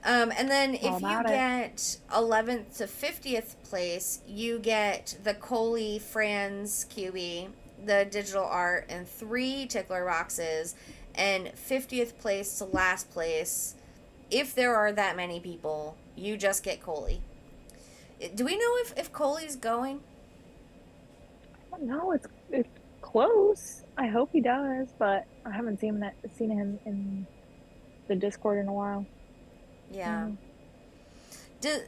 [SPEAKER 1] and then if you get 11th to 50th place, you get the Coley Franz Cubie, the digital art, and 3 tickler boxes. And 50th place to last place, if there are that many people, you just get Coley. Do we know if Coley's going?
[SPEAKER 2] I don't know. It's close. I hope he does, but I haven't seen him in the Discord in a while.
[SPEAKER 1] Yeah.
[SPEAKER 2] Mm.
[SPEAKER 1] Do,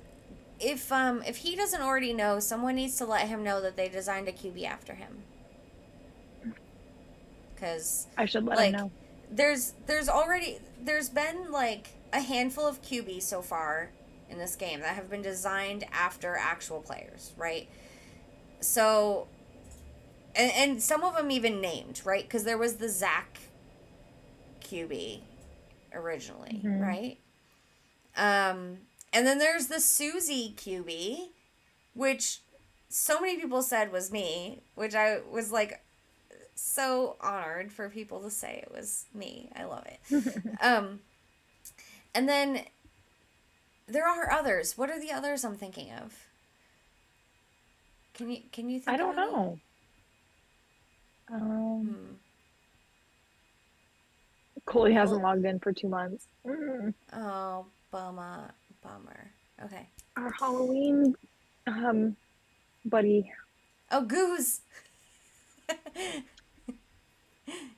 [SPEAKER 1] if he doesn't already know, someone needs to let him know that they designed a QB after him. Cause
[SPEAKER 2] I should let him
[SPEAKER 1] like
[SPEAKER 2] know.
[SPEAKER 1] there's been like a handful of QBs so far in this game that have been designed after actual players, right? So and some of them even named, right? Because there was the Zach QB originally,
[SPEAKER 2] Hmm.
[SPEAKER 1] right? Um, and then there's the Susie QB, which so many people said was me, which I was like so honored for people to say it was me. I love it. Um, and then there are others. What are the others I'm thinking of? Can you
[SPEAKER 2] I
[SPEAKER 1] think of
[SPEAKER 2] don't
[SPEAKER 1] any?
[SPEAKER 2] know. Um,
[SPEAKER 1] Hmm.
[SPEAKER 2] Coley hasn't
[SPEAKER 1] Cool.
[SPEAKER 2] logged in for 2 months.
[SPEAKER 1] Oh, bummer. Okay.
[SPEAKER 2] Our Halloween buddy.
[SPEAKER 1] Oh, Goose.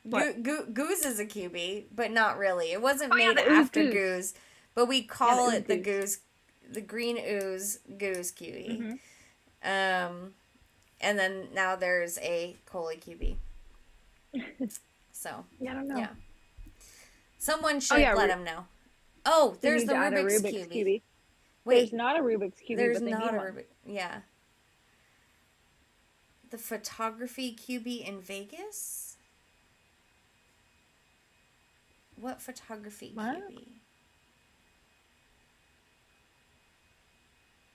[SPEAKER 2] What?
[SPEAKER 1] Goose is a QB, but not really. It wasn't
[SPEAKER 2] Oh yeah,
[SPEAKER 1] made
[SPEAKER 2] the ooze
[SPEAKER 1] after
[SPEAKER 2] goose.
[SPEAKER 1] Goose, but we
[SPEAKER 2] Yeah, the
[SPEAKER 1] call
[SPEAKER 2] ooze
[SPEAKER 1] it the
[SPEAKER 2] goose.
[SPEAKER 1] Goose, the green ooze Goose QB.
[SPEAKER 2] Hmm.
[SPEAKER 1] Um, and then now there's a Coley QB. So,
[SPEAKER 2] Yeah, I don't know.
[SPEAKER 1] yeah. Someone
[SPEAKER 2] Oh
[SPEAKER 1] should
[SPEAKER 2] yeah,
[SPEAKER 1] let him know. Oh,
[SPEAKER 2] they
[SPEAKER 1] there's
[SPEAKER 2] need
[SPEAKER 1] the
[SPEAKER 2] to add a
[SPEAKER 1] Rubik's
[SPEAKER 2] Rubik's
[SPEAKER 1] QB.
[SPEAKER 2] QB. There's
[SPEAKER 1] Wait,
[SPEAKER 2] not a Rubik's QB,
[SPEAKER 1] there's
[SPEAKER 2] but they need
[SPEAKER 1] not a
[SPEAKER 2] one.
[SPEAKER 1] Rubik. Yeah. The photography QB in Vegas? What photography
[SPEAKER 2] What?
[SPEAKER 1] QB?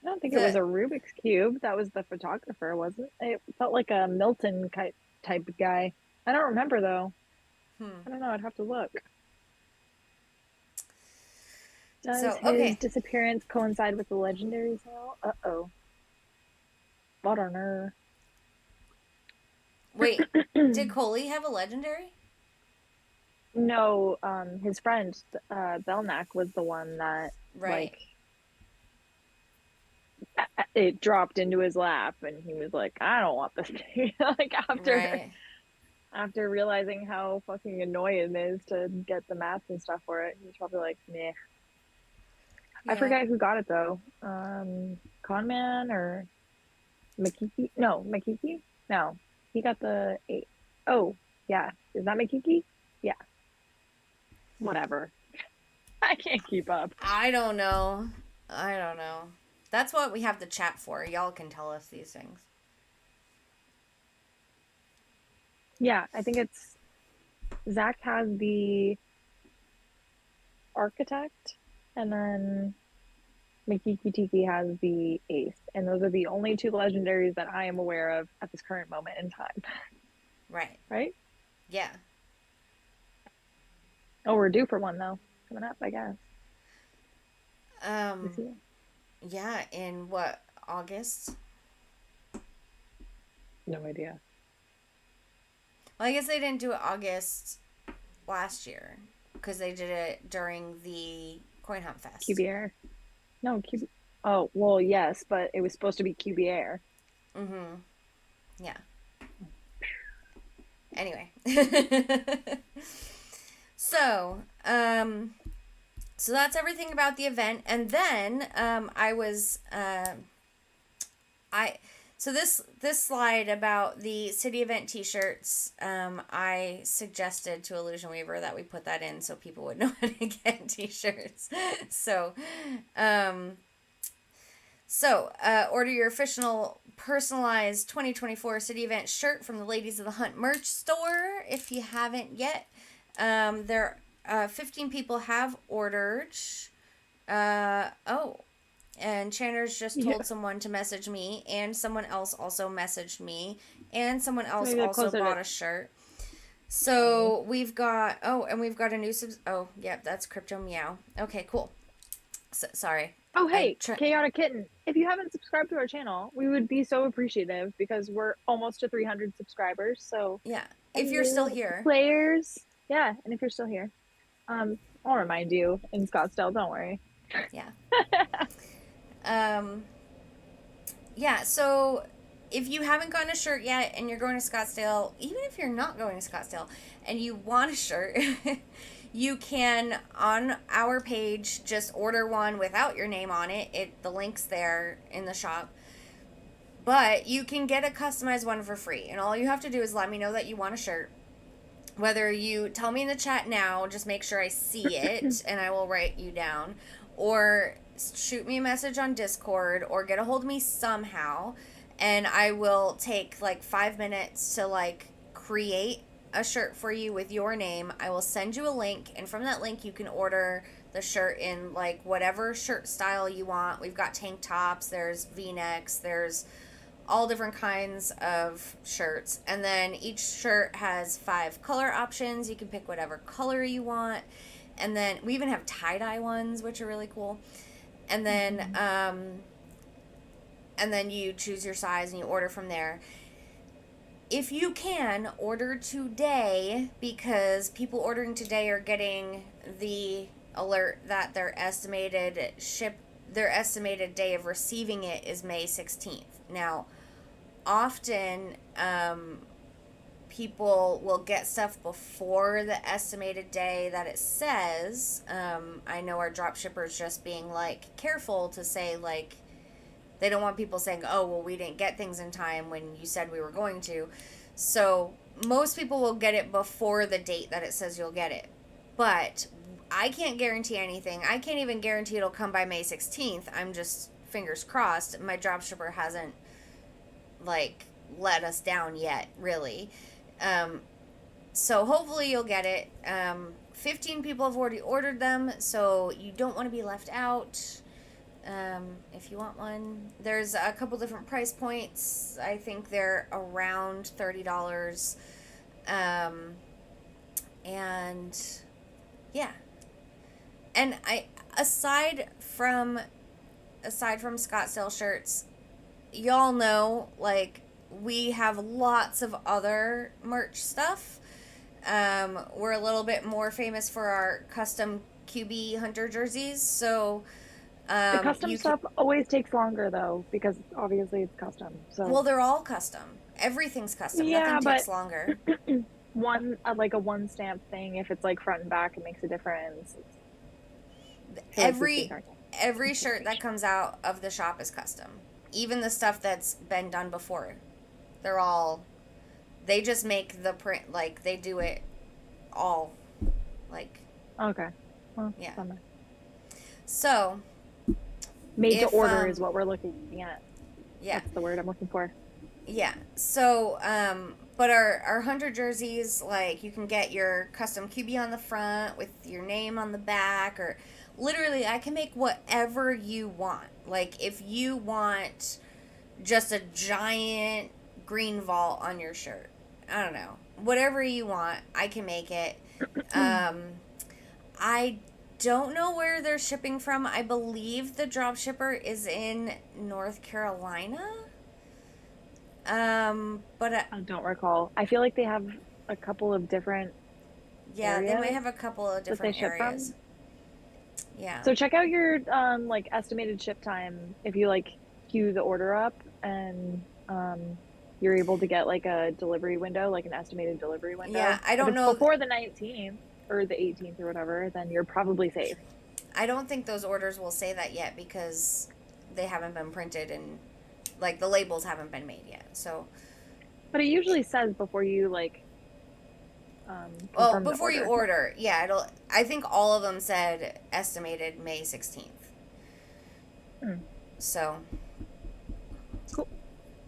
[SPEAKER 2] I don't think it was
[SPEAKER 1] The
[SPEAKER 2] a Rubik's Cube. That was the photographer, wasn't it? It felt like a Milton type guy. I don't remember though.
[SPEAKER 1] hmm.
[SPEAKER 2] I don't know. I'd have to look. Does
[SPEAKER 1] So,
[SPEAKER 2] his
[SPEAKER 1] okay.
[SPEAKER 2] disappearance coincide with the legendary sale? Uh-oh. I don't know.
[SPEAKER 1] Wait, did Coley have a legendary?
[SPEAKER 2] No, his friend Belknap was the one that like
[SPEAKER 1] Right.
[SPEAKER 2] it dropped into his lap, and he was like, "I don't want this thing." Like
[SPEAKER 1] Right.
[SPEAKER 2] after realizing how fucking annoying it is to get the mats and stuff for it, he's probably like, "Meh." I
[SPEAKER 1] Yeah.
[SPEAKER 2] forget who got it though. Conman or Makiki? No, Makiki. No, he got the eight. Oh, yeah. Is that Makiki? Yeah. Whatever. I can't keep up.
[SPEAKER 1] I don't know. I don't know. That's what we have the chat for. Y'all can tell us these things.
[SPEAKER 2] Yeah, I think it's Zach has the architect, and then Makiki Tiki has the ace, and those are the only two legendaries that I am aware of at this current moment in time.
[SPEAKER 1] Right.
[SPEAKER 2] Right?
[SPEAKER 1] Yeah.
[SPEAKER 2] Oh, we're due for one though, coming up, I guess. This
[SPEAKER 1] Um.
[SPEAKER 2] year.
[SPEAKER 1] Yeah. In what, August?
[SPEAKER 2] No idea.
[SPEAKER 1] Well, I guess they didn't do it August last year because they did it during the Coin Hunt Fest.
[SPEAKER 2] Cubier. No, Cub. Oh, well, yes, but it was supposed to be Cubier.
[SPEAKER 1] Mm-hmm. Yeah. Anyway. so, so that's everything about the event, and then I so this slide about the city event T-shirts. I suggested to Illusion Weaver that we put that in so people would know how to get T-shirts. So, um, order your official personalized 2024 city event shirt from the Ladies of the Hunt merch store if you haven't yet. There 15 people have ordered. Oh, and Chandler's just
[SPEAKER 2] Yeah.
[SPEAKER 1] told someone to message me, and someone else also messaged me, and someone else
[SPEAKER 2] Maybe they're
[SPEAKER 1] also
[SPEAKER 2] closer to
[SPEAKER 1] bought a shirt.
[SPEAKER 2] me.
[SPEAKER 1] So we've got, oh, and we've got a new oh, yep, that's Crypto Meow. Okay, cool. Sorry.
[SPEAKER 2] Oh,
[SPEAKER 1] I
[SPEAKER 2] hey, Chaotic Kitten. If you haven't subscribed to our channel, we would be so appreciative because we're almost to 300 subscribers. So,
[SPEAKER 1] Yeah, if
[SPEAKER 2] any
[SPEAKER 1] you're still
[SPEAKER 2] new
[SPEAKER 1] here.
[SPEAKER 2] players, yeah, and if you're still here, I'll remind you in Scottsdale. Don't worry.
[SPEAKER 1] Yeah. Um, yeah, so if you haven't gotten a shirt yet and you're going to Scottsdale, even if you're not going to Scottsdale and you want a shirt, you can on our page just order one without your name on it. The link's there in the shop. But you can get a customized one for free. And all you have to do is let me know that you want a shirt. Whether you tell me in the chat now, just make sure I see it and I will write you down, or shoot me a message on Discord or get a hold of me somehow and I will take like 5 minutes to like create a shirt for you with your name. I will send you a link, and from that link you can order the shirt in like whatever shirt style you want. We've got tank tops, there's V-necks, there's all different kinds of shirts. And then each shirt has 5 color options. You can pick whatever color you want. And then we even have tie-dye ones, which are really cool. And then you choose your size and you order from there. If you can, order today, because people ordering today are getting the alert that their estimated day of receiving it is May 16th. Now, often people will get stuff before the estimated day that it says. I know our drop shippers just being like careful to say, like, they don't want people saying, oh, well, we didn't get things in time when you said we were going to. So most people will get it before the date that it says you'll get it. But I can't guarantee anything. I can't even guarantee it'll come by May 16th. I'm just fingers crossed. My drop shipper hasn't like let us down yet, really. So hopefully you'll get it. 15 people have already ordered them, so you don't want to be left out. If you want one, there's a couple different price points. I think they're around $30. And yeah. And aside from Scottsdale shirts, y'all know, like, we have lots of other merch stuff. We're a little bit more famous for our custom QB Hunter jerseys, so
[SPEAKER 2] The custom stuff always takes longer though, because obviously it's custom. So
[SPEAKER 1] well, they're all custom. Everything's custom.
[SPEAKER 2] yeah,
[SPEAKER 1] Nothing takes longer.
[SPEAKER 2] like a one stamp thing, if it's like front and back, it makes a difference.
[SPEAKER 1] Every shirt that comes out of the shop is custom. Even the stuff that's been done before. They just make the print, like, they do it all, like.
[SPEAKER 2] Okay. Well,
[SPEAKER 1] yeah.
[SPEAKER 2] Summer.
[SPEAKER 1] So.
[SPEAKER 2] Made to order is what we're looking at.
[SPEAKER 1] Yeah.
[SPEAKER 2] That's the word I'm looking for.
[SPEAKER 1] Yeah. So, but our Hunter jerseys, like, you can get your custom QB on the front with your name on the back, or literally I can make whatever you want. Like, if you want just a giant green vault on your shirt, I don't know, whatever you want, I can make it. I don't know where they're shipping from. I believe the drop shipper is in North Carolina. But
[SPEAKER 2] I don't recall. I feel like they have a couple of different
[SPEAKER 1] they might have a couple of different areas. Yeah.
[SPEAKER 2] So check out your like estimated ship time if you like queue the order up, and you're able to get like a delivery window, like an estimated delivery window.
[SPEAKER 1] Yeah, I don't know.
[SPEAKER 2] Before the 19th or the 18th or whatever, then you're probably safe.
[SPEAKER 1] I don't think those orders will say that yet because they haven't been printed and like the labels haven't been made yet. So,
[SPEAKER 2] but it usually says before you like.
[SPEAKER 1] Well, before you order, yeah, I think all of them said estimated May 16th. So.
[SPEAKER 2] Cool.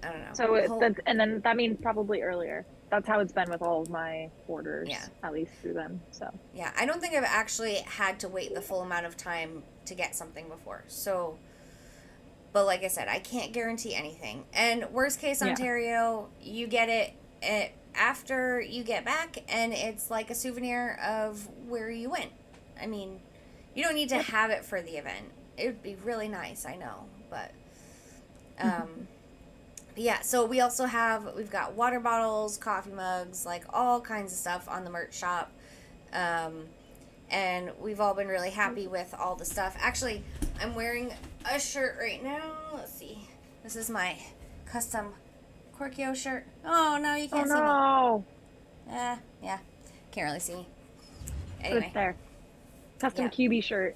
[SPEAKER 1] I don't know.
[SPEAKER 2] So and then that means probably earlier. That's how it's been with all of my orders, at least through them. So
[SPEAKER 1] yeah, I don't think I've actually had to wait the full amount of time to get something before. So, but like I said, I can't guarantee anything. And worst case, Ontario, you get it after you get back, and it's like a souvenir of where you went. I mean, you don't need to have it for the event. It would be really nice, I know, but yeah, so we've got water bottles, coffee mugs, like all kinds of stuff on the merch shop. and we've all been really happy with all the stuff. Actually, I'm wearing a shirt right now. Let's see. This is my custom Korkio shirt. Oh, no, you can't see me.
[SPEAKER 2] Oh,
[SPEAKER 1] Yeah. Can't really see me.
[SPEAKER 2] no.
[SPEAKER 1] Anyway.
[SPEAKER 2] It's there. Custom
[SPEAKER 1] Yeah.
[SPEAKER 2] Cubie shirt.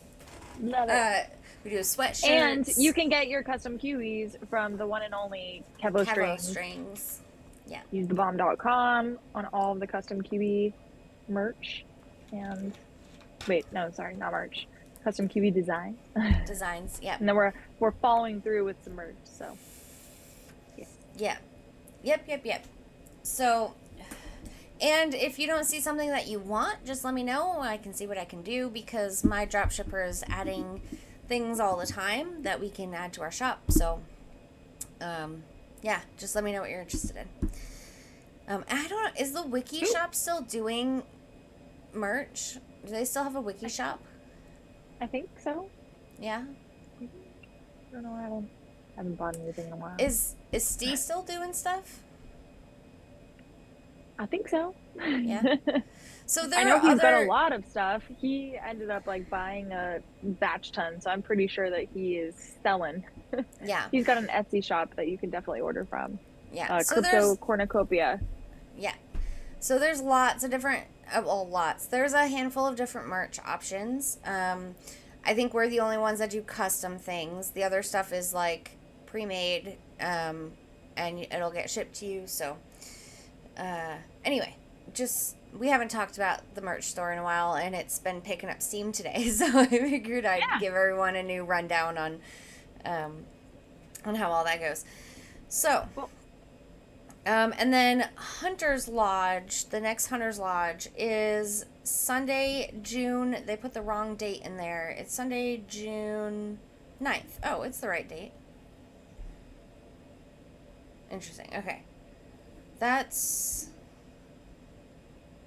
[SPEAKER 2] Love it.
[SPEAKER 1] We do sweatshirts.
[SPEAKER 2] And you can get your custom Cubies from the one and only Kevo
[SPEAKER 1] strings. Yeah.
[SPEAKER 2] Use thebomb.com on all of the custom Cubie merch. And wait, no, sorry, not merch. Custom Cubie design.
[SPEAKER 1] Designs, yeah.
[SPEAKER 2] And then we're following through with some merch, so
[SPEAKER 1] yeah. Yep. So, and if you don't see something that you want, just let me know. I can see what I can do, because my dropshipper is adding things all the time that we can add to our shop. So, yeah, just let me know what you're interested in. I don't know, is the Wiki shop still doing merch? Do they still have a Wiki shop?
[SPEAKER 2] I think so.
[SPEAKER 1] Yeah.
[SPEAKER 2] I don't know. I haven't bought anything in a while.
[SPEAKER 1] Is Steve still doing stuff?
[SPEAKER 2] I think so.
[SPEAKER 1] Yeah. So
[SPEAKER 2] I know he's got a lot of stuff. He ended up like buying a batch ton, so I'm pretty sure that he is selling.
[SPEAKER 1] Yeah.
[SPEAKER 2] He's got an Etsy shop that you can definitely order from.
[SPEAKER 1] Yeah. So
[SPEAKER 2] Crypto Cornucopia.
[SPEAKER 1] Yeah. So there's lots of different, lots. There's a handful of different merch options. I think we're the only ones that do custom things. The other stuff is like pre-made, and it'll get shipped to you. So, anyway, we haven't talked about the merch store in a while, and it's been picking up steam today. So I figured I'd give everyone a new rundown on how all that goes. So, and then Hunter's Lodge, the next Hunter's Lodge is Sunday, June. They put the wrong date in there. It's Sunday, June 9th. Oh, it's the right date. Interesting. Okay. That's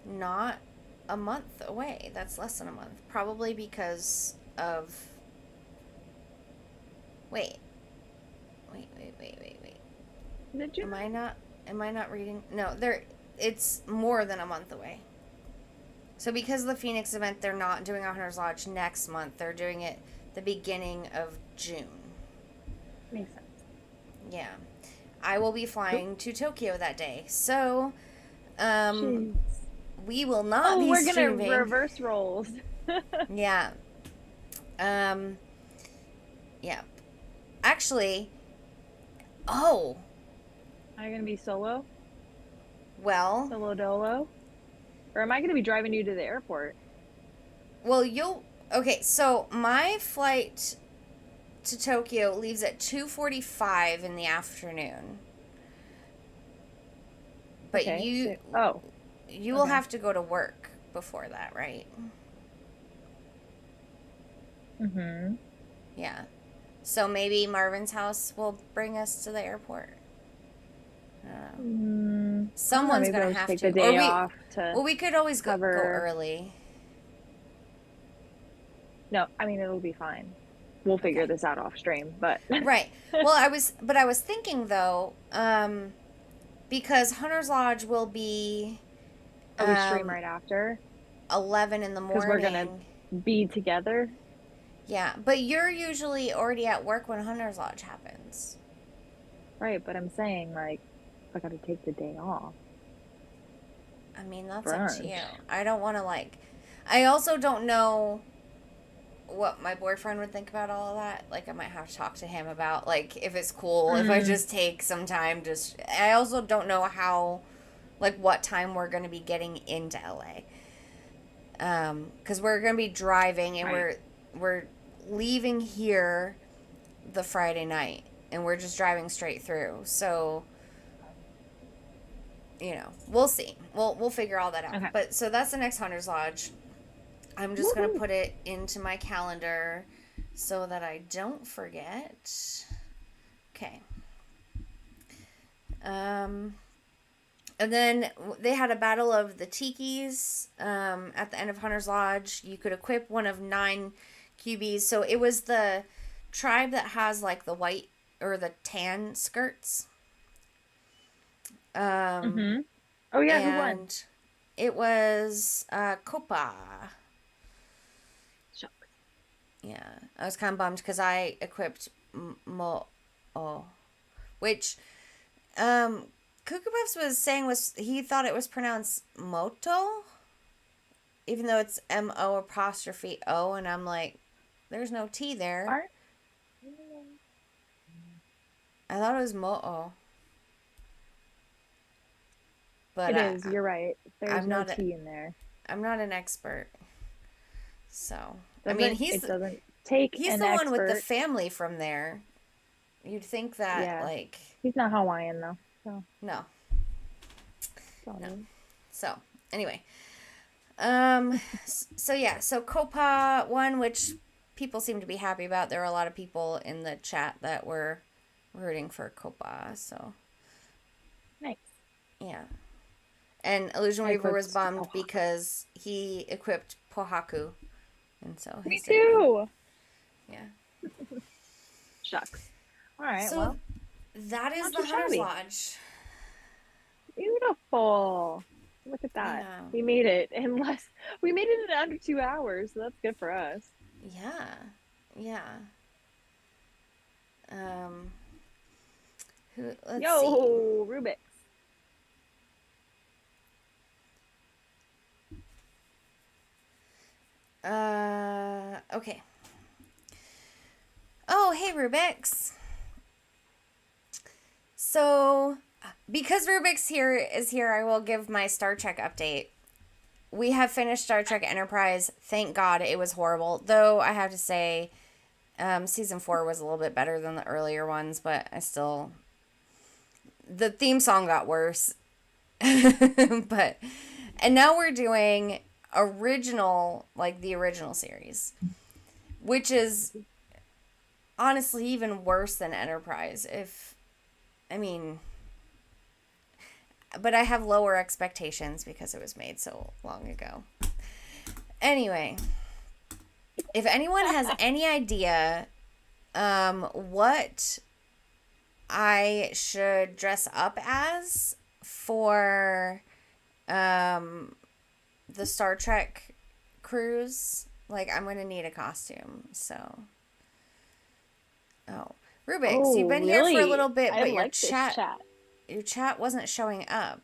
[SPEAKER 1] not a month away. That's less than a month. Probably because of... Wait.
[SPEAKER 2] Did you?
[SPEAKER 1] Am I not reading? No, it's more than a month away. So because of the Phoenix event, they're not doing a Hunter's Lodge next month. They're doing it the beginning of June.
[SPEAKER 2] Makes sense.
[SPEAKER 1] Yeah. I will be flying to Tokyo that day. So, we will not be streaming.
[SPEAKER 2] We're gonna reverse roles.
[SPEAKER 1] Yeah. Yeah. Actually,
[SPEAKER 2] Are you gonna be solo?
[SPEAKER 1] Well.
[SPEAKER 2] Solo dolo? Or am I gonna be driving you to the airport?
[SPEAKER 1] Well, okay, so my flight to Tokyo leaves at 2:45 in the afternoon. But you will have to go to work before that, right?
[SPEAKER 2] Mm-hmm.
[SPEAKER 1] Yeah. So maybe Marvin's house will bring us to the airport. Someone's gonna have
[SPEAKER 2] take
[SPEAKER 1] to.
[SPEAKER 2] the day off to.
[SPEAKER 1] Well, we could always go early.
[SPEAKER 2] No, I mean it'll be fine. We'll figure this out off stream, but
[SPEAKER 1] right. Well, I was thinking though, because Hunter's Lodge will be.
[SPEAKER 2] We stream right after.
[SPEAKER 1] 11 in the morning.
[SPEAKER 2] Because we're gonna be together.
[SPEAKER 1] Yeah, but you're usually already at work when Hunter's Lodge happens.
[SPEAKER 2] Right, but I'm saying like, I gotta take the day off.
[SPEAKER 1] I mean, that's up to you. I don't want to I also don't know what my boyfriend would think about all of that. Like, I might have to talk to him about, if it's cool, if I just take some time. I also don't know how, what time we're going to be getting into LA. Because we're going to be driving, and we're leaving here the Friday night, and we're just driving straight through. So, we'll see. We'll figure all that out.
[SPEAKER 2] Okay.
[SPEAKER 1] But so that's the next Hunter's Lodge. I'm just going to put it into my calendar so that I don't forget. Okay. And then they had a battle of the Tikis at the end of Hunter's Lodge. You could equip one of 9 QBs. So it was the tribe that has the white or the tan skirts.
[SPEAKER 2] Oh yeah, who won?
[SPEAKER 1] It was Copa. Yeah, I was kind of bummed because I equipped Mo, oh, which um, Cubieverse was saying was he thought it was pronounced Moto, even though it's MO apostrophe O, and I'm like, there's no T there.
[SPEAKER 2] Aren't
[SPEAKER 1] I thought it was Mo, but
[SPEAKER 2] it is, you're right. There's
[SPEAKER 1] I'm
[SPEAKER 2] no
[SPEAKER 1] not a,
[SPEAKER 2] T in there.
[SPEAKER 1] I'm not an expert. So I mean,
[SPEAKER 2] Doesn't it doesn't take
[SPEAKER 1] he's
[SPEAKER 2] an
[SPEAKER 1] the one with the
[SPEAKER 2] expert.
[SPEAKER 1] family from there. You'd think that
[SPEAKER 2] Yeah.
[SPEAKER 1] like
[SPEAKER 2] He's not Hawaiian though. So
[SPEAKER 1] no, no.
[SPEAKER 2] sorry.
[SPEAKER 1] So anyway, so yeah, so Copa one, which people seem to be happy about. There were a lot of people in the chat that were rooting for Copa. So
[SPEAKER 2] Nice.
[SPEAKER 1] yeah, and Illusion
[SPEAKER 2] I
[SPEAKER 1] Weaver was
[SPEAKER 2] equipped
[SPEAKER 1] bummed
[SPEAKER 2] Pohaku.
[SPEAKER 1] because he equipped Pohaku, and so
[SPEAKER 2] Me
[SPEAKER 1] his
[SPEAKER 2] too.
[SPEAKER 1] yeah.
[SPEAKER 2] Shucks. All right.
[SPEAKER 1] So
[SPEAKER 2] Well,
[SPEAKER 1] that is
[SPEAKER 2] not
[SPEAKER 1] the
[SPEAKER 2] too
[SPEAKER 1] Hunter's
[SPEAKER 2] shabby.
[SPEAKER 1] Lodge.
[SPEAKER 2] Beautiful. Look at that.
[SPEAKER 1] Yeah.
[SPEAKER 2] We made it in less. We made it in under 2 hours, so that's good for us.
[SPEAKER 1] Yeah. Yeah. Um let's see.
[SPEAKER 2] Yo, Rubik's.
[SPEAKER 1] Okay. Oh, hey Rubik's. So, because Rubik's is here, I will give my Star Trek update. We have finished Star Trek Enterprise. Thank God it was horrible. Though I have to say, season 4 was a little bit better than the earlier ones, but I still. The theme song got worse. But. And now we're doing original, like the original series, which is honestly even worse than Enterprise. But I have lower expectations because it was made so long ago. Anyway, if anyone has any idea what I should dress up as for the Star Trek cruise, like I'm gonna need a costume. So, Rubik's, you've been here for a little bit, but
[SPEAKER 2] like this chat.
[SPEAKER 1] Your chat wasn't showing up.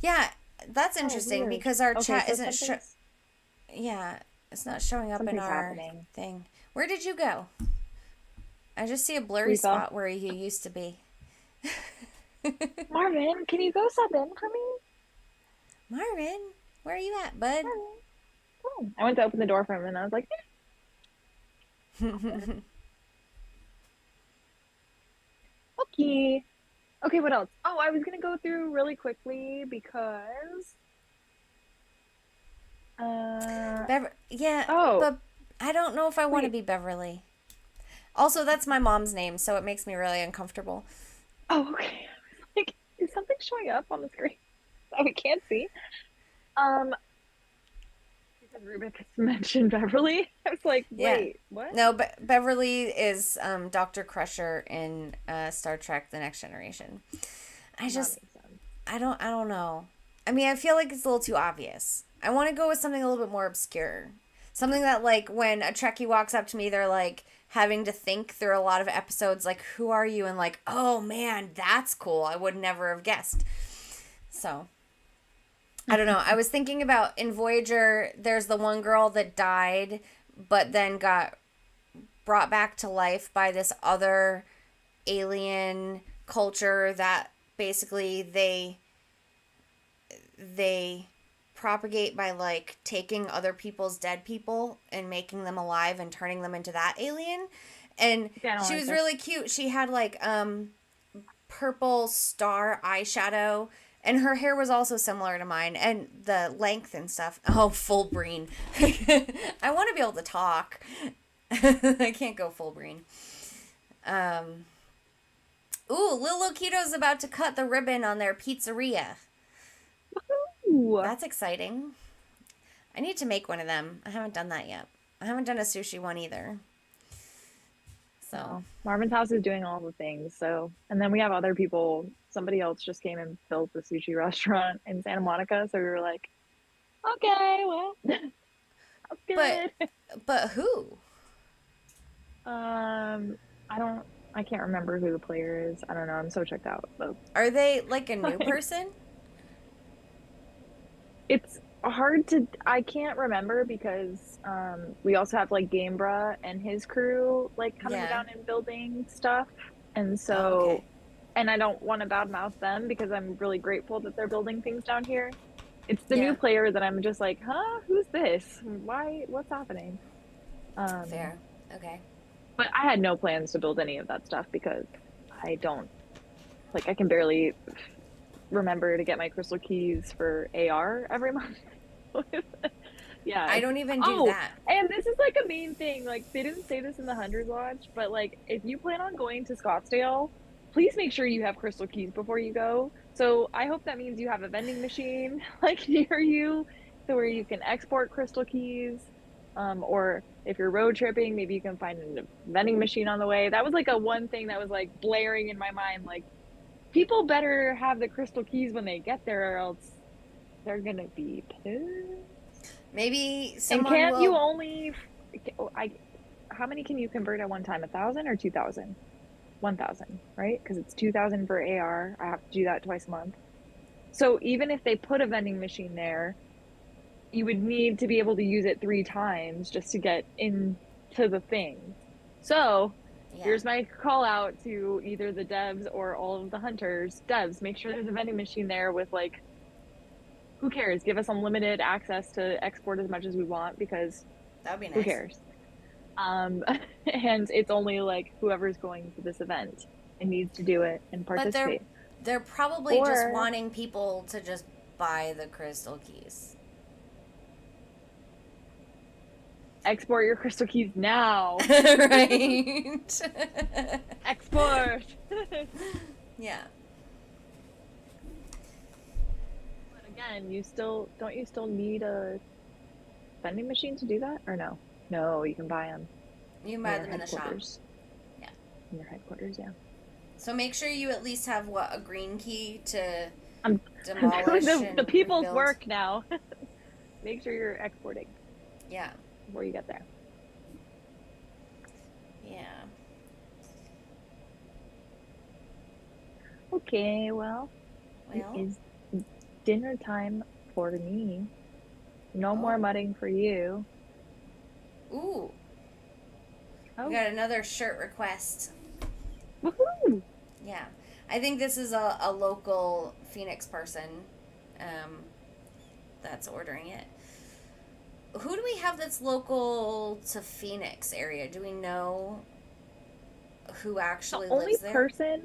[SPEAKER 1] Yeah, that's interesting
[SPEAKER 2] weird.
[SPEAKER 1] because our
[SPEAKER 2] Okay,
[SPEAKER 1] chat
[SPEAKER 2] so
[SPEAKER 1] isn't yeah, it's not showing up in our
[SPEAKER 2] happening.
[SPEAKER 1] thing. Where did you go? I just see a blurry
[SPEAKER 2] Lisa.
[SPEAKER 1] spot where you used to be.
[SPEAKER 2] Marvin, can you go sub in for me?
[SPEAKER 1] Marvin, where are you at, bud?
[SPEAKER 2] Oh, I went to open the door for him and I was like, okay. Okay, what else? Oh, I was gonna go through really quickly because
[SPEAKER 1] but I don't know if I want to be Beverly. Also, that's my mom's name, so it makes me really uncomfortable.
[SPEAKER 2] Oh, okay. I was like, is something showing up on the screen that we can't see? Because Rubik mentioned Beverly. I was like, wait, what?
[SPEAKER 1] No, but Beverly is Dr. Crusher in Star Trek: The Next Generation. I don't know. I mean, I feel like it's a little too obvious. I want to go with something a little bit more obscure. Something that, like, when a Trekkie walks up to me, they're, like, having to think through a lot of episodes, like, who are you? And, like, oh, man, that's cool. I would never have guessed. So, I don't know. I was thinking about, in Voyager, there's the one girl that died, but then got brought back to life by this other alien culture that basically they propagate by, like, taking other people's dead people and making them alive and turning them into that alien. And she was really cute. She had, like, purple star eyeshadow, and her hair was also similar to mine, and the length and stuff. Oh, full breen. I want to be able to talk. I can't go full breen. Ooh, Lil Lokito's about to cut the ribbon on their pizzeria.
[SPEAKER 2] Ooh.
[SPEAKER 1] That's exciting. I need to make one of them. I haven't done that yet. I haven't done a sushi one either. So
[SPEAKER 2] Marvin's house is doing all the things. So, and then we have other people. Somebody else just came and built the sushi restaurant in Santa Monica. So we were like, okay, well, that's good.
[SPEAKER 1] But who?
[SPEAKER 2] Um, I don't. I can't remember who the player is. I don't know. I'm so checked out. But
[SPEAKER 1] Are they like a new
[SPEAKER 2] like,
[SPEAKER 1] person?
[SPEAKER 2] it's hard to. I can't remember because we also have like Gamebra and his crew like coming
[SPEAKER 1] Yeah.
[SPEAKER 2] down and building stuff, and
[SPEAKER 1] Oh,
[SPEAKER 2] so
[SPEAKER 1] okay.
[SPEAKER 2] and I don't want to badmouth them because I'm really grateful that they're building things down here. It's the new
[SPEAKER 1] Yeah.
[SPEAKER 2] player that I'm just like, huh? Who's this? Why? What's happening? Um,
[SPEAKER 1] Fair. Okay.
[SPEAKER 2] but I had no plans to build any of that stuff because I don't like. I can barely remember to get my crystal keys for AR every month. Yeah,
[SPEAKER 1] I
[SPEAKER 2] it's
[SPEAKER 1] don't even do
[SPEAKER 2] oh,
[SPEAKER 1] that.
[SPEAKER 2] and this is like a main thing. Like they didn't say this in the Hunters Watch, but like if you plan on going to Scottsdale, please make sure you have crystal keys before you go. So I hope that means you have a vending machine like near you, so where you can export crystal keys. Or if you're road tripping, maybe you can find a vending machine on the way. That was like a one thing that was like blaring in my mind. Like people better have the crystal keys when they get there, or else they're gonna be pissed.
[SPEAKER 1] Maybe
[SPEAKER 2] And
[SPEAKER 1] someone
[SPEAKER 2] can't you
[SPEAKER 1] will.
[SPEAKER 2] only, I, how many can you convert at one time? 1,000 or 2,000? 1,000, right? Because it's 2,000 for AR. I have to do that twice a month. So even if they put a vending machine there, you would need to be able to use it 3 times just to get into the thing. So
[SPEAKER 1] Yeah.
[SPEAKER 2] here's my call out to either the devs or all of the hunters. Devs, make sure there's a vending machine there with like, who cares? Give us unlimited access to export as much as we want because
[SPEAKER 1] That would be
[SPEAKER 2] who
[SPEAKER 1] nice.
[SPEAKER 2] cares? Um, and it's only like whoever's going to this event and needs to do it and
[SPEAKER 1] But
[SPEAKER 2] participate.
[SPEAKER 1] they're probably just
[SPEAKER 2] Or
[SPEAKER 1] wanting people to just buy the crystal keys.
[SPEAKER 2] export your crystal keys now.
[SPEAKER 1] Right.
[SPEAKER 2] Export. But
[SPEAKER 1] Yeah.
[SPEAKER 2] again, you still don't you still need a vending machine to do that or no? No, you can buy them
[SPEAKER 1] You can
[SPEAKER 2] in
[SPEAKER 1] buy
[SPEAKER 2] your
[SPEAKER 1] them in the shop.
[SPEAKER 2] headquarters.
[SPEAKER 1] Yeah.
[SPEAKER 2] In your headquarters, yeah.
[SPEAKER 1] So make sure you at least have what, a green key to
[SPEAKER 2] I'm doing
[SPEAKER 1] demolish
[SPEAKER 2] the
[SPEAKER 1] and
[SPEAKER 2] people's
[SPEAKER 1] rebuild.
[SPEAKER 2] work now. Make sure you're exporting
[SPEAKER 1] Yeah.
[SPEAKER 2] before you get there.
[SPEAKER 1] Yeah.
[SPEAKER 2] Okay, well, it
[SPEAKER 1] Well,
[SPEAKER 2] is dinner time for me. No more
[SPEAKER 1] oh.
[SPEAKER 2] mudding for you.
[SPEAKER 1] Ooh. We
[SPEAKER 2] Oh,
[SPEAKER 1] got another shirt request.
[SPEAKER 2] woohoo!
[SPEAKER 1] Yeah. I think this is a local Phoenix person um, that's ordering it. Who do we have that's local to Phoenix area? Do we know who
[SPEAKER 2] The
[SPEAKER 1] actually
[SPEAKER 2] only
[SPEAKER 1] lives there?
[SPEAKER 2] person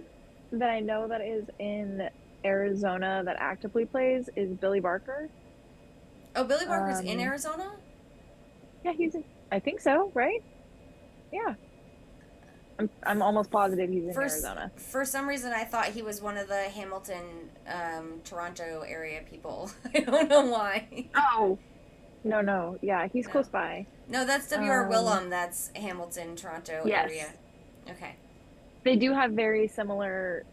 [SPEAKER 2] that I know that is in Arizona that actively plays is Billy Barker.
[SPEAKER 1] Oh, Billy Barker's in
[SPEAKER 2] Um,
[SPEAKER 1] Arizona?
[SPEAKER 2] yeah, I think so, right? Yeah. I'm almost positive he's in
[SPEAKER 1] For,
[SPEAKER 2] Arizona.
[SPEAKER 1] for some reason, I thought he was one of the Hamilton, Toronto area people. I don't know why.
[SPEAKER 2] Oh, no, no. Yeah, he's
[SPEAKER 1] No.
[SPEAKER 2] close by.
[SPEAKER 1] No, that's W.R.
[SPEAKER 2] Um,
[SPEAKER 1] Willem. That's Hamilton, Toronto area.
[SPEAKER 2] yes.
[SPEAKER 1] Okay.
[SPEAKER 2] They do have very similar,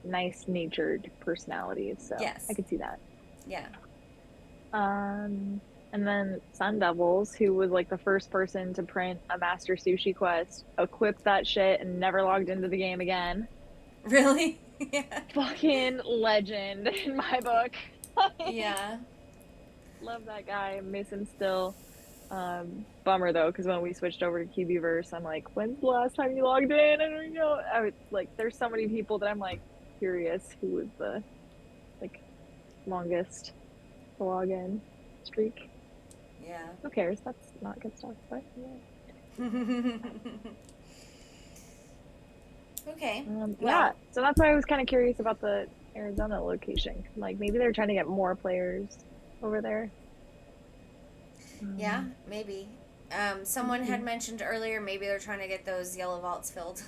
[SPEAKER 2] nice natured personalities, so I
[SPEAKER 1] Yes.
[SPEAKER 2] could see that.
[SPEAKER 1] Yeah.
[SPEAKER 2] Um, and then Sun Devils, who was like the first person to print a Master Sushi Quest, equipped that shit and never logged into the game again.
[SPEAKER 1] Really? Yeah.
[SPEAKER 2] Fucking legend in my book.
[SPEAKER 1] Yeah.
[SPEAKER 2] Love that guy, miss him still. Bummer though, because when we switched over to Cubieverse, I'm like, when's the last time you logged in? I don't know. I was like, there's so many people that I'm like curious who was the like longest login streak.
[SPEAKER 1] Yeah.
[SPEAKER 2] Who cares? That's not good stuff, but yeah.
[SPEAKER 1] Okay.
[SPEAKER 2] Yeah.
[SPEAKER 1] Well,
[SPEAKER 2] So that's why I was kind of curious about the Arizona location. Like maybe they're trying to get more players over there.
[SPEAKER 1] yeah,
[SPEAKER 2] Um,
[SPEAKER 1] maybe. Someone had
[SPEAKER 2] maybe.
[SPEAKER 1] mentioned earlier maybe they're trying to get those yellow vaults filled,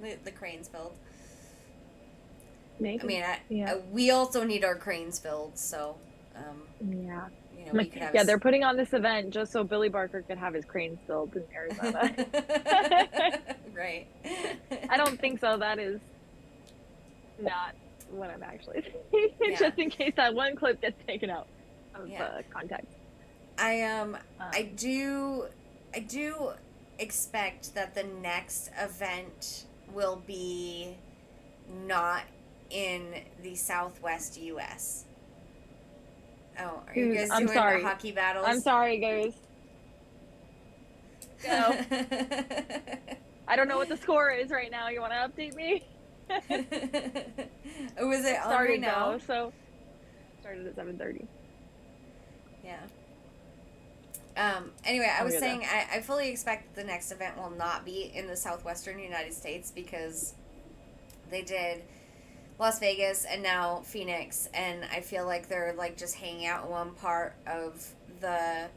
[SPEAKER 1] the cranes filled. I
[SPEAKER 2] Maybe.
[SPEAKER 1] mean,
[SPEAKER 2] Yeah.
[SPEAKER 1] we also need our cranes filled, so
[SPEAKER 2] Yeah.
[SPEAKER 1] we could have.
[SPEAKER 2] Yeah, they're putting on this event just so Billy Barker could have his cranes filled in Arizona.
[SPEAKER 1] Right.
[SPEAKER 2] I don't think so. That is not what I'm actually thinking.
[SPEAKER 1] Yeah.
[SPEAKER 2] Just in case that one clip gets taken out of
[SPEAKER 1] Yeah.
[SPEAKER 2] context.
[SPEAKER 1] I
[SPEAKER 2] Um,
[SPEAKER 1] I do expect that the next event will be not in the Southwest U.S. Oh, are you
[SPEAKER 2] Dude,
[SPEAKER 1] guys
[SPEAKER 2] I'm
[SPEAKER 1] doing
[SPEAKER 2] sorry.
[SPEAKER 1] hockey
[SPEAKER 2] I'm
[SPEAKER 1] battles?
[SPEAKER 2] sorry, guys. Go. I don't know what the score is right now. You want to update me?
[SPEAKER 1] Oh, is it
[SPEAKER 2] It
[SPEAKER 1] on right
[SPEAKER 2] started
[SPEAKER 1] now?
[SPEAKER 2] though, so started at 7:30.
[SPEAKER 1] Yeah. Anyway, I
[SPEAKER 2] Oh,
[SPEAKER 1] was
[SPEAKER 2] you're there.
[SPEAKER 1] saying I fully expect the next event will not be in the southwestern United States because they did Las Vegas and now Phoenix, and I feel like they're like just hanging out in one part of the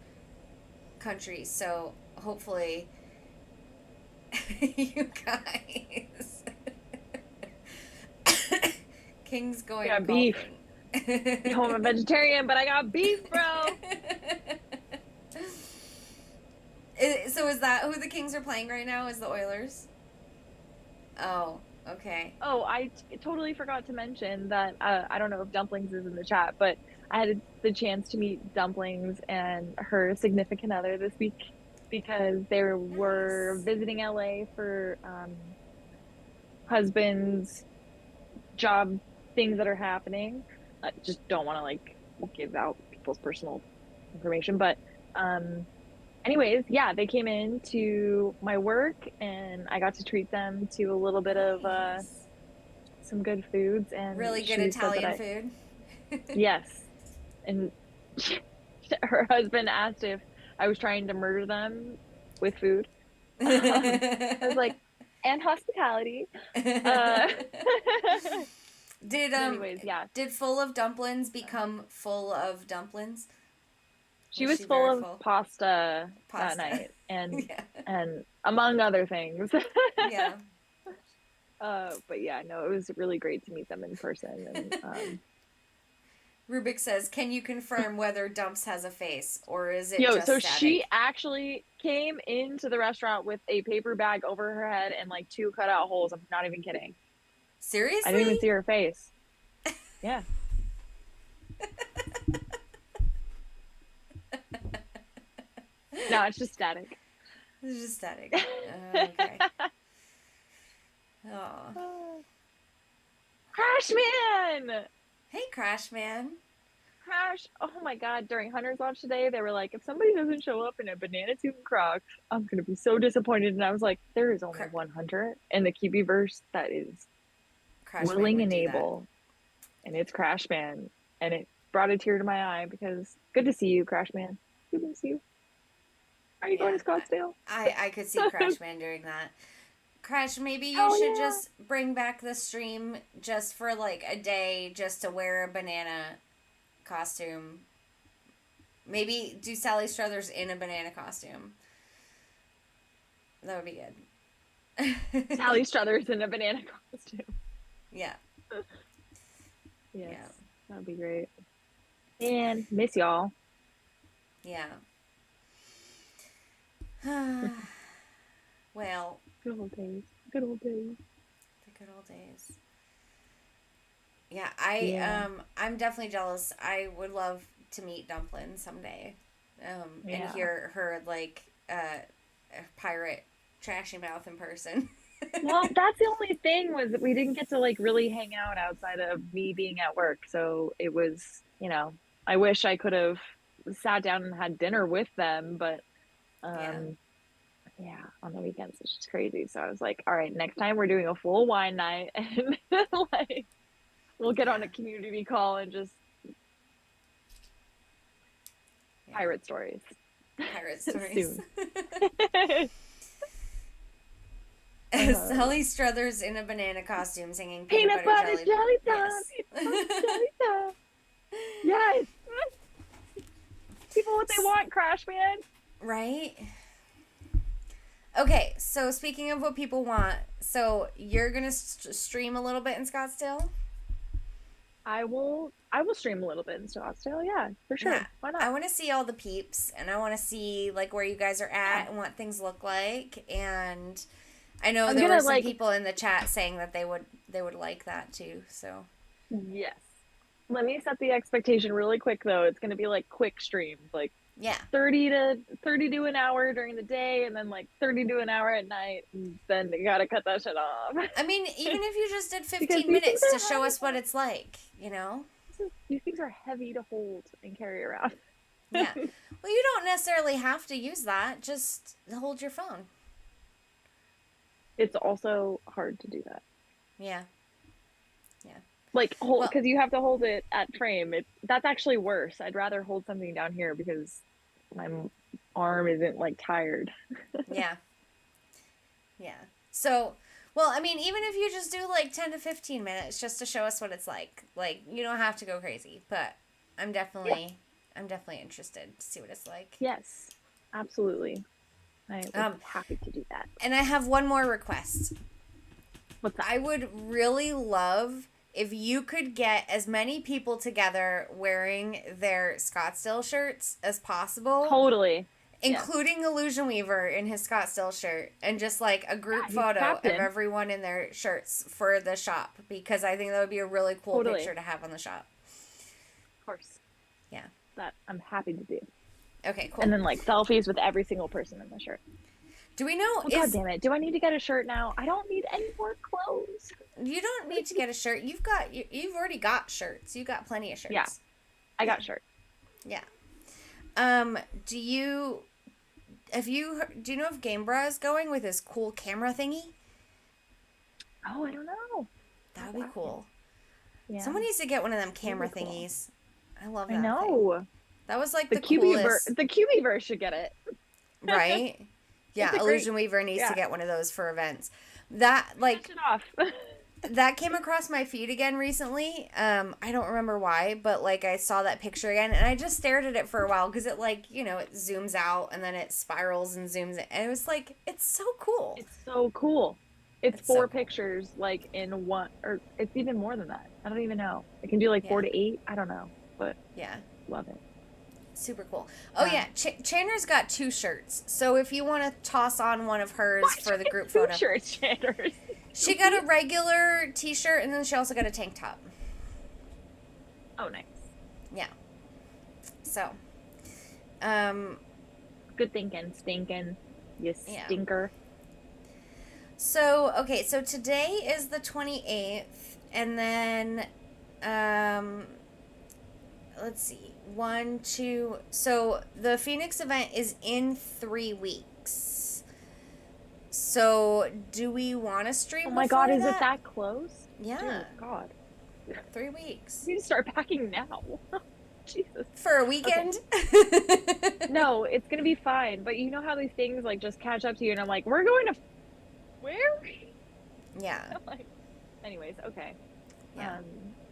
[SPEAKER 1] country. So hopefully, you guys, King's
[SPEAKER 2] I
[SPEAKER 1] going
[SPEAKER 2] got beef.
[SPEAKER 1] golfing.
[SPEAKER 2] You know I'm a vegetarian, but I got beef, bro.
[SPEAKER 1] So is that who the Kings are playing right now? Is the Oilers? Oh, okay.
[SPEAKER 2] Oh, totally forgot to mention that I don't know if Dumplings is in the chat, but I had the chance to meet Dumplings and her significant other this week because they were
[SPEAKER 1] Nice.
[SPEAKER 2] visiting LA for husband's job things that are happening. I just don't want to like give out people's personal information, but um anyways, yeah, they came in to my work and I got to treat them to a little bit of
[SPEAKER 1] Nice.
[SPEAKER 2] some good foods, and
[SPEAKER 1] Really good
[SPEAKER 2] she said that
[SPEAKER 1] Italian
[SPEAKER 2] I
[SPEAKER 1] food.
[SPEAKER 2] yes, and her husband asked if I was trying to murder them with food. I was like, and hospitality. Uh,
[SPEAKER 1] did
[SPEAKER 2] but anyways, yeah,
[SPEAKER 1] did full of dumplings become full of dumplings?
[SPEAKER 2] she
[SPEAKER 1] Was
[SPEAKER 2] was
[SPEAKER 1] she
[SPEAKER 2] full
[SPEAKER 1] very
[SPEAKER 2] of
[SPEAKER 1] full?
[SPEAKER 2] pasta that
[SPEAKER 1] Pasta.
[SPEAKER 2] night, and
[SPEAKER 1] Yeah.
[SPEAKER 2] among other things.
[SPEAKER 1] Yeah.
[SPEAKER 2] But yeah, no, it was really great to meet them in person, and
[SPEAKER 1] Rubik says, "Can you confirm whether Dumps has a face or is it
[SPEAKER 2] yo,
[SPEAKER 1] just
[SPEAKER 2] so she
[SPEAKER 1] static?"
[SPEAKER 2] actually came into the restaurant with a paper bag over her head and like two cutout holes. I'm not even kidding. I didn't even
[SPEAKER 1] Seriously?
[SPEAKER 2] see her face. Yeah. No, it's just static.
[SPEAKER 1] It's just static. Okay. Oh.
[SPEAKER 2] Crash Man!
[SPEAKER 1] Hey, Crash Man.
[SPEAKER 2] Crash. Oh my God. During Hunter's Watch today, they were like, if somebody doesn't show up in a banana suit and Crocs, I'm going to be so disappointed. And I was like, there is only
[SPEAKER 1] Cra-
[SPEAKER 2] one Hunter in the Cubieverse that is
[SPEAKER 1] Crash Man
[SPEAKER 2] willing
[SPEAKER 1] would
[SPEAKER 2] and
[SPEAKER 1] do that.
[SPEAKER 2] able, and it's Crash Man. And it brought a tear to my eye because good to see you, Crash Man. Good to see you. Are you
[SPEAKER 1] Yeah,
[SPEAKER 2] going to Scottsdale?
[SPEAKER 1] I could see Crash Man doing that. Crash, maybe you
[SPEAKER 2] Hell
[SPEAKER 1] should
[SPEAKER 2] yeah.
[SPEAKER 1] just bring back the stream just for like a day just to wear a banana costume. Maybe do Sally Struthers in a banana costume. That would be good.
[SPEAKER 2] Sally Struthers in a banana costume.
[SPEAKER 1] Yeah.
[SPEAKER 2] Yes,
[SPEAKER 1] Yeah.
[SPEAKER 2] that'd be great. And miss y'all.
[SPEAKER 1] Yeah. Well,
[SPEAKER 2] Good old days. Good old days.
[SPEAKER 1] the good old days. Yeah, I
[SPEAKER 2] Yeah.
[SPEAKER 1] I'm definitely jealous. I would love to meet Dumplin someday. And
[SPEAKER 2] Yeah.
[SPEAKER 1] hear her like pirate trashy mouth in person.
[SPEAKER 2] Well, that's the only thing was that we didn't get to like really hang out outside of me being at work. So it was, I wish I could have sat down and had dinner with them, but
[SPEAKER 1] Yeah.
[SPEAKER 2] yeah, on the weekends it's just crazy. So I was like, all right, next time we're doing a full wine night and like we'll get on
[SPEAKER 1] Yeah.
[SPEAKER 2] a community call and just
[SPEAKER 1] Yeah.
[SPEAKER 2] pirate stories.
[SPEAKER 1] Pirate stories.
[SPEAKER 2] Soon.
[SPEAKER 1] Sally Struthers in a banana costume singing
[SPEAKER 2] Peanut butter jelly time.
[SPEAKER 1] Yes.
[SPEAKER 2] Peanut butter jelly time. Yes. People what they want, Crash Man.
[SPEAKER 1] Right? Okay, so speaking of what people want, so you're gonna stream a little bit in Scottsdale?
[SPEAKER 2] I will stream a little bit in Scottsdale, yeah, for
[SPEAKER 1] Yeah,
[SPEAKER 2] sure. Why
[SPEAKER 1] I
[SPEAKER 2] not?
[SPEAKER 1] want to see all the peeps, and I want to see like where you guys are
[SPEAKER 2] Yeah.
[SPEAKER 1] at and what things look like. And I know
[SPEAKER 2] I'm
[SPEAKER 1] there were
[SPEAKER 2] gonna
[SPEAKER 1] some people in the chat saying that they would like that too. So
[SPEAKER 2] yes. Let me set the expectation really quick though. It's gonna be like quick streams, like
[SPEAKER 1] Yeah.
[SPEAKER 2] 30 to an hour during the day, and then like 30 to an hour at night. And then you gotta cut that shit off.
[SPEAKER 1] I mean, even if you just did
[SPEAKER 2] Because
[SPEAKER 1] 15
[SPEAKER 2] these things
[SPEAKER 1] minutes to
[SPEAKER 2] are
[SPEAKER 1] show
[SPEAKER 2] heavy.
[SPEAKER 1] us what it's like, you know?
[SPEAKER 2] These things are heavy to hold and carry around.
[SPEAKER 1] Yeah. Well, you don't necessarily have to use that. Just hold your phone.
[SPEAKER 2] It's also hard to do that.
[SPEAKER 1] Yeah. Yeah.
[SPEAKER 2] Like hold,
[SPEAKER 1] Well,
[SPEAKER 2] because you have to hold it at frame. That's actually worse. I'd rather hold something down here because my arm isn't like tired.
[SPEAKER 1] yeah. Yeah. So, well, I mean, even if you just do like 10 to 15 minutes just to show us what it's like, you don't have to go crazy, but I'm
[SPEAKER 2] Yeah.
[SPEAKER 1] definitely I'm definitely interested to see what it's like.
[SPEAKER 2] Yes, absolutely. I would be happy to do that.
[SPEAKER 1] And I have one more request.
[SPEAKER 2] What's that?
[SPEAKER 1] I would really love if you could get as many people together wearing their Scottsdale shirts as possible,
[SPEAKER 2] Totally.
[SPEAKER 1] including Illusion Weaver in his Scottsdale shirt, and just like a group
[SPEAKER 2] He's
[SPEAKER 1] photo of
[SPEAKER 2] captain.
[SPEAKER 1] everyone in their shirts for the shop, because I think that would be a really cool
[SPEAKER 2] Totally.
[SPEAKER 1] picture to have on the shop.
[SPEAKER 2] Of course.
[SPEAKER 1] Yeah.
[SPEAKER 2] That I'm happy to do.
[SPEAKER 1] Okay, cool.
[SPEAKER 2] And then like selfies with every single person in the shirt.
[SPEAKER 1] Do we know?
[SPEAKER 2] Oh, God damn it. Do I need to get a shirt now? I don't need any more clothes.
[SPEAKER 1] You don't need to get a shirt. You've already got shirts. You got plenty of shirts.
[SPEAKER 2] Yeah. I got shirt.
[SPEAKER 1] Yeah. Do you know if Gamebra is going with his cool camera thingy?
[SPEAKER 2] Oh, I don't know.
[SPEAKER 1] That would be cool.
[SPEAKER 2] Yeah.
[SPEAKER 1] Someone needs to get one of them camera
[SPEAKER 2] cool.
[SPEAKER 1] thingies. I love that.
[SPEAKER 2] I know.
[SPEAKER 1] Thing. That was like
[SPEAKER 2] the
[SPEAKER 1] coolest.
[SPEAKER 2] The Cubieverse should get it.
[SPEAKER 1] Right? Yeah, Illusion Weaver needs to get one of those for events. That like that came across my feed again recently. I don't remember why, but like I saw that picture again and I just stared at it for a while because it like, it zooms out and then it spirals and zooms in. And it was like, it's so cool.
[SPEAKER 2] It's so cool. It's 4
[SPEAKER 1] so cool.
[SPEAKER 2] pictures like in one, or it's even more than that. I don't even know. It can do like 4 to 8. I don't know, but
[SPEAKER 1] yeah,
[SPEAKER 2] love it.
[SPEAKER 1] Super cool. Oh yeah, Chandler's got 2 shirts. So if you want to toss on one of hers for the group photo.
[SPEAKER 2] 2 shirts, Chandler's.
[SPEAKER 1] She got a regular t-shirt and then she also got a tank top.
[SPEAKER 2] Oh, nice.
[SPEAKER 1] Yeah. So,
[SPEAKER 2] good thinking, stinking, you stinker.
[SPEAKER 1] So, okay, so today is the 28th, and then, let's see, 1, 2, so the Phoenix event is in 3 weeks. So, do we want to stream?
[SPEAKER 2] Oh my God, is it that close?
[SPEAKER 1] Yeah.
[SPEAKER 2] Dear God.
[SPEAKER 1] 3 weeks.
[SPEAKER 2] We need to start packing now. Jesus.
[SPEAKER 1] For a weekend?
[SPEAKER 2] Okay. No, it's gonna be fine. But you know how these things like just catch up to you, and I'm like, we're going to where?
[SPEAKER 1] Yeah.
[SPEAKER 2] Like, anyways, okay.
[SPEAKER 1] Yeah.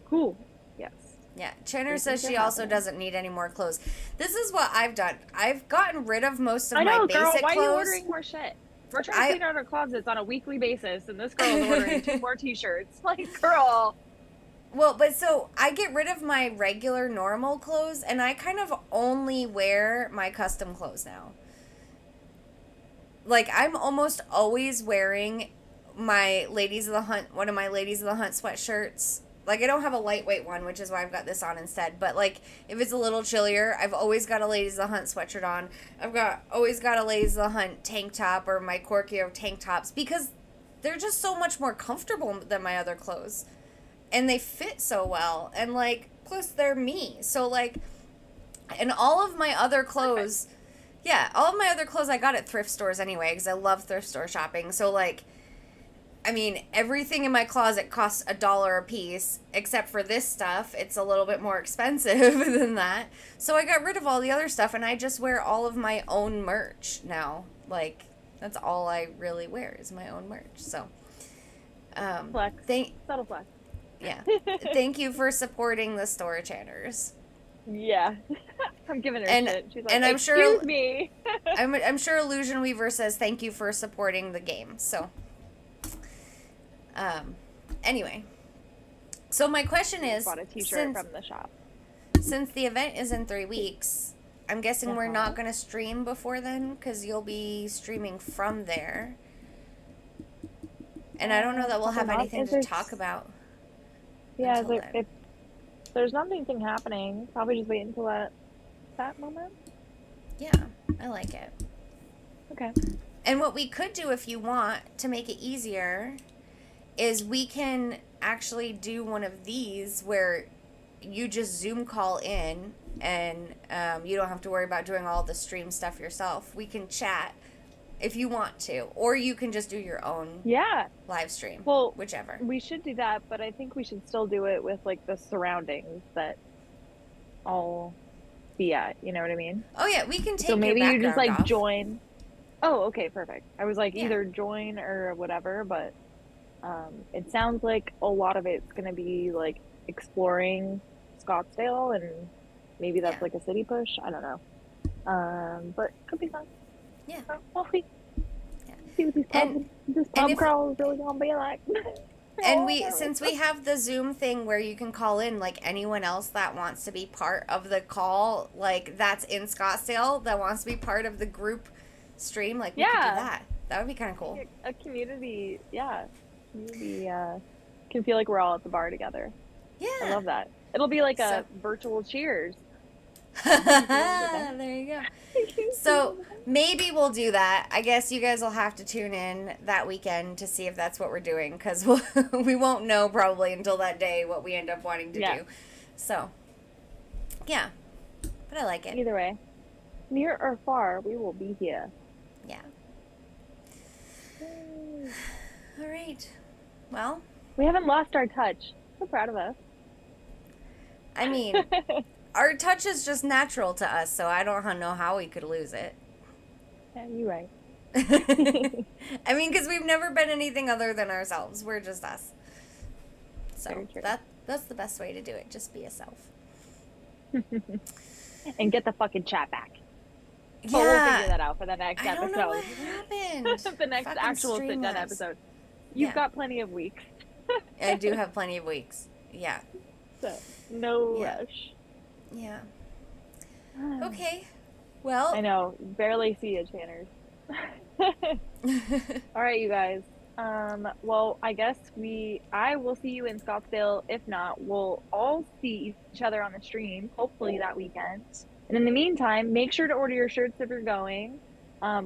[SPEAKER 2] Cool. Yes.
[SPEAKER 1] Yeah. Chandler says she also doesn't need any more clothes. This is what I've done. I've gotten rid of most of my basic
[SPEAKER 2] girl, why
[SPEAKER 1] clothes.
[SPEAKER 2] are you ordering more shit? We're trying to clean out our closets on a weekly basis, and this girl is ordering 2 more t-shirts. Like, girl.
[SPEAKER 1] Well, but so I get rid of my regular normal clothes and I kind of only wear my custom clothes now. Like I'm almost always wearing my Ladies of the Hunt, one of my Ladies of the Hunt sweatshirts. Like I don't have a lightweight one, which is why I've got this on instead. But like if it's a little chillier, I've always got a Ladies of the Hunt sweatshirt on. Always got a Ladies of the Hunt tank top or my Korkio tank tops because they're just so much more comfortable than my other clothes. And they fit so well. And, like, plus they're me. So, like, and all of my other clothes, all of my other clothes I got at thrift stores anyway, because I love thrift store shopping. So, like, I mean, everything in my closet costs $1 a piece, except for this stuff. It's a little bit more expensive than that. So I got rid of all the other stuff, and I just wear all of my own merch now. Like, that's all I really wear is my own merch. So,
[SPEAKER 2] flex. Subtle flex.
[SPEAKER 1] Yeah. Thank you for supporting the store chatters.
[SPEAKER 2] Yeah. I'm giving her shit. She's like,
[SPEAKER 1] and I'm
[SPEAKER 2] excuse me.
[SPEAKER 1] I'm sure Illusion Weaver says thank you for supporting the game. So, anyway. So my question is,
[SPEAKER 2] bought a t-shirt from the shop.
[SPEAKER 1] Since the event is in 3 weeks, I'm guessing we're not going to stream before then because you'll be streaming from there. And I don't know that we'll have anything to talk about.
[SPEAKER 2] Yeah, if there's nothing happening, probably just wait until that moment.
[SPEAKER 1] Yeah, I like it.
[SPEAKER 2] Okay.
[SPEAKER 1] And what we could do if you want to make it easier is we can actually do one of these where you just Zoom call in and you don't have to worry about doing all the stream stuff yourself. We can chat if you want to, or you can just do your own
[SPEAKER 2] Yeah.
[SPEAKER 1] live stream,
[SPEAKER 2] Well,
[SPEAKER 1] whichever.
[SPEAKER 2] we should do that, but I think we should still do it with like the surroundings that all be at. You know what I mean?
[SPEAKER 1] Oh, yeah, we can
[SPEAKER 2] So
[SPEAKER 1] take your
[SPEAKER 2] maybe you just
[SPEAKER 1] background
[SPEAKER 2] like
[SPEAKER 1] off.
[SPEAKER 2] join. Oh, okay, perfect. I was like
[SPEAKER 1] Yeah.
[SPEAKER 2] either join or whatever, but it sounds like a lot of it's gonna be like exploring Scottsdale, and maybe
[SPEAKER 1] Yeah.
[SPEAKER 2] that's like a city push. I don't know. But could be fun.
[SPEAKER 1] Yeah.
[SPEAKER 2] We'll see.
[SPEAKER 1] Yeah.
[SPEAKER 2] See what this
[SPEAKER 1] And
[SPEAKER 2] pub
[SPEAKER 1] if
[SPEAKER 2] crawl is really gonna be like.
[SPEAKER 1] and since we have the Zoom thing where you can call in, like anyone else that wants to be part of the call, like that's in Scottsdale that wants to be part of the group stream, like we could do
[SPEAKER 2] Yeah,
[SPEAKER 1] that. That would be kind of cool.
[SPEAKER 2] a community, yeah, community can feel like we're all at the bar together.
[SPEAKER 1] Yeah.
[SPEAKER 2] I love that. It'll be like
[SPEAKER 1] So
[SPEAKER 2] a virtual cheers.
[SPEAKER 1] there you go. So maybe we'll do that. I guess you guys will have to tune in that weekend to see if that's what we're doing, because we won't know probably until that day what we end up wanting to do. So, yeah. But I like it.
[SPEAKER 2] Either way, near or far, we will be here.
[SPEAKER 1] Yeah. All right. Well,
[SPEAKER 2] we haven't lost our touch. So proud of us.
[SPEAKER 1] I mean, our touch is just natural to us, so I don't know how we could lose it.
[SPEAKER 2] Yeah, you're right.
[SPEAKER 1] I mean, because we've never been anything other than ourselves. We're just us. So that's the best way to do it. Just be yourself.
[SPEAKER 2] And get the fucking chat back.
[SPEAKER 1] Yeah.
[SPEAKER 2] But we'll figure that out for the next episode.
[SPEAKER 1] I don't know what happened.
[SPEAKER 2] The next actual sit-down episode. You've got plenty of weeks.
[SPEAKER 1] I do have plenty of weeks. Yeah.
[SPEAKER 2] So, no rush.
[SPEAKER 1] Yeah. Okay. Well.
[SPEAKER 2] I know. Barely see you, Channers. All right, you guys. Well, I guess I will see you in Scottsdale. If not, we'll all see each other on the stream, hopefully that weekend. And in the meantime, make sure to order your shirts if you're going.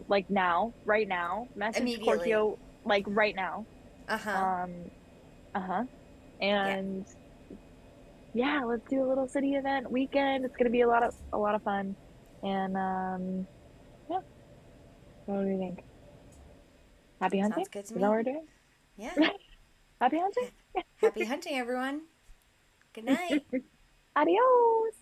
[SPEAKER 2] Like now, right now. Message Korkio, like right now. And yeah, let's do a little city event weekend. It's gonna be a lot of fun. And yeah. What do you think? Happy hunting?
[SPEAKER 1] Sounds good to
[SPEAKER 2] me.
[SPEAKER 1] Is
[SPEAKER 2] that what we're doing?
[SPEAKER 1] Yeah.
[SPEAKER 2] Happy hunting?
[SPEAKER 1] Happy hunting, everyone. Good night.
[SPEAKER 2] Adios.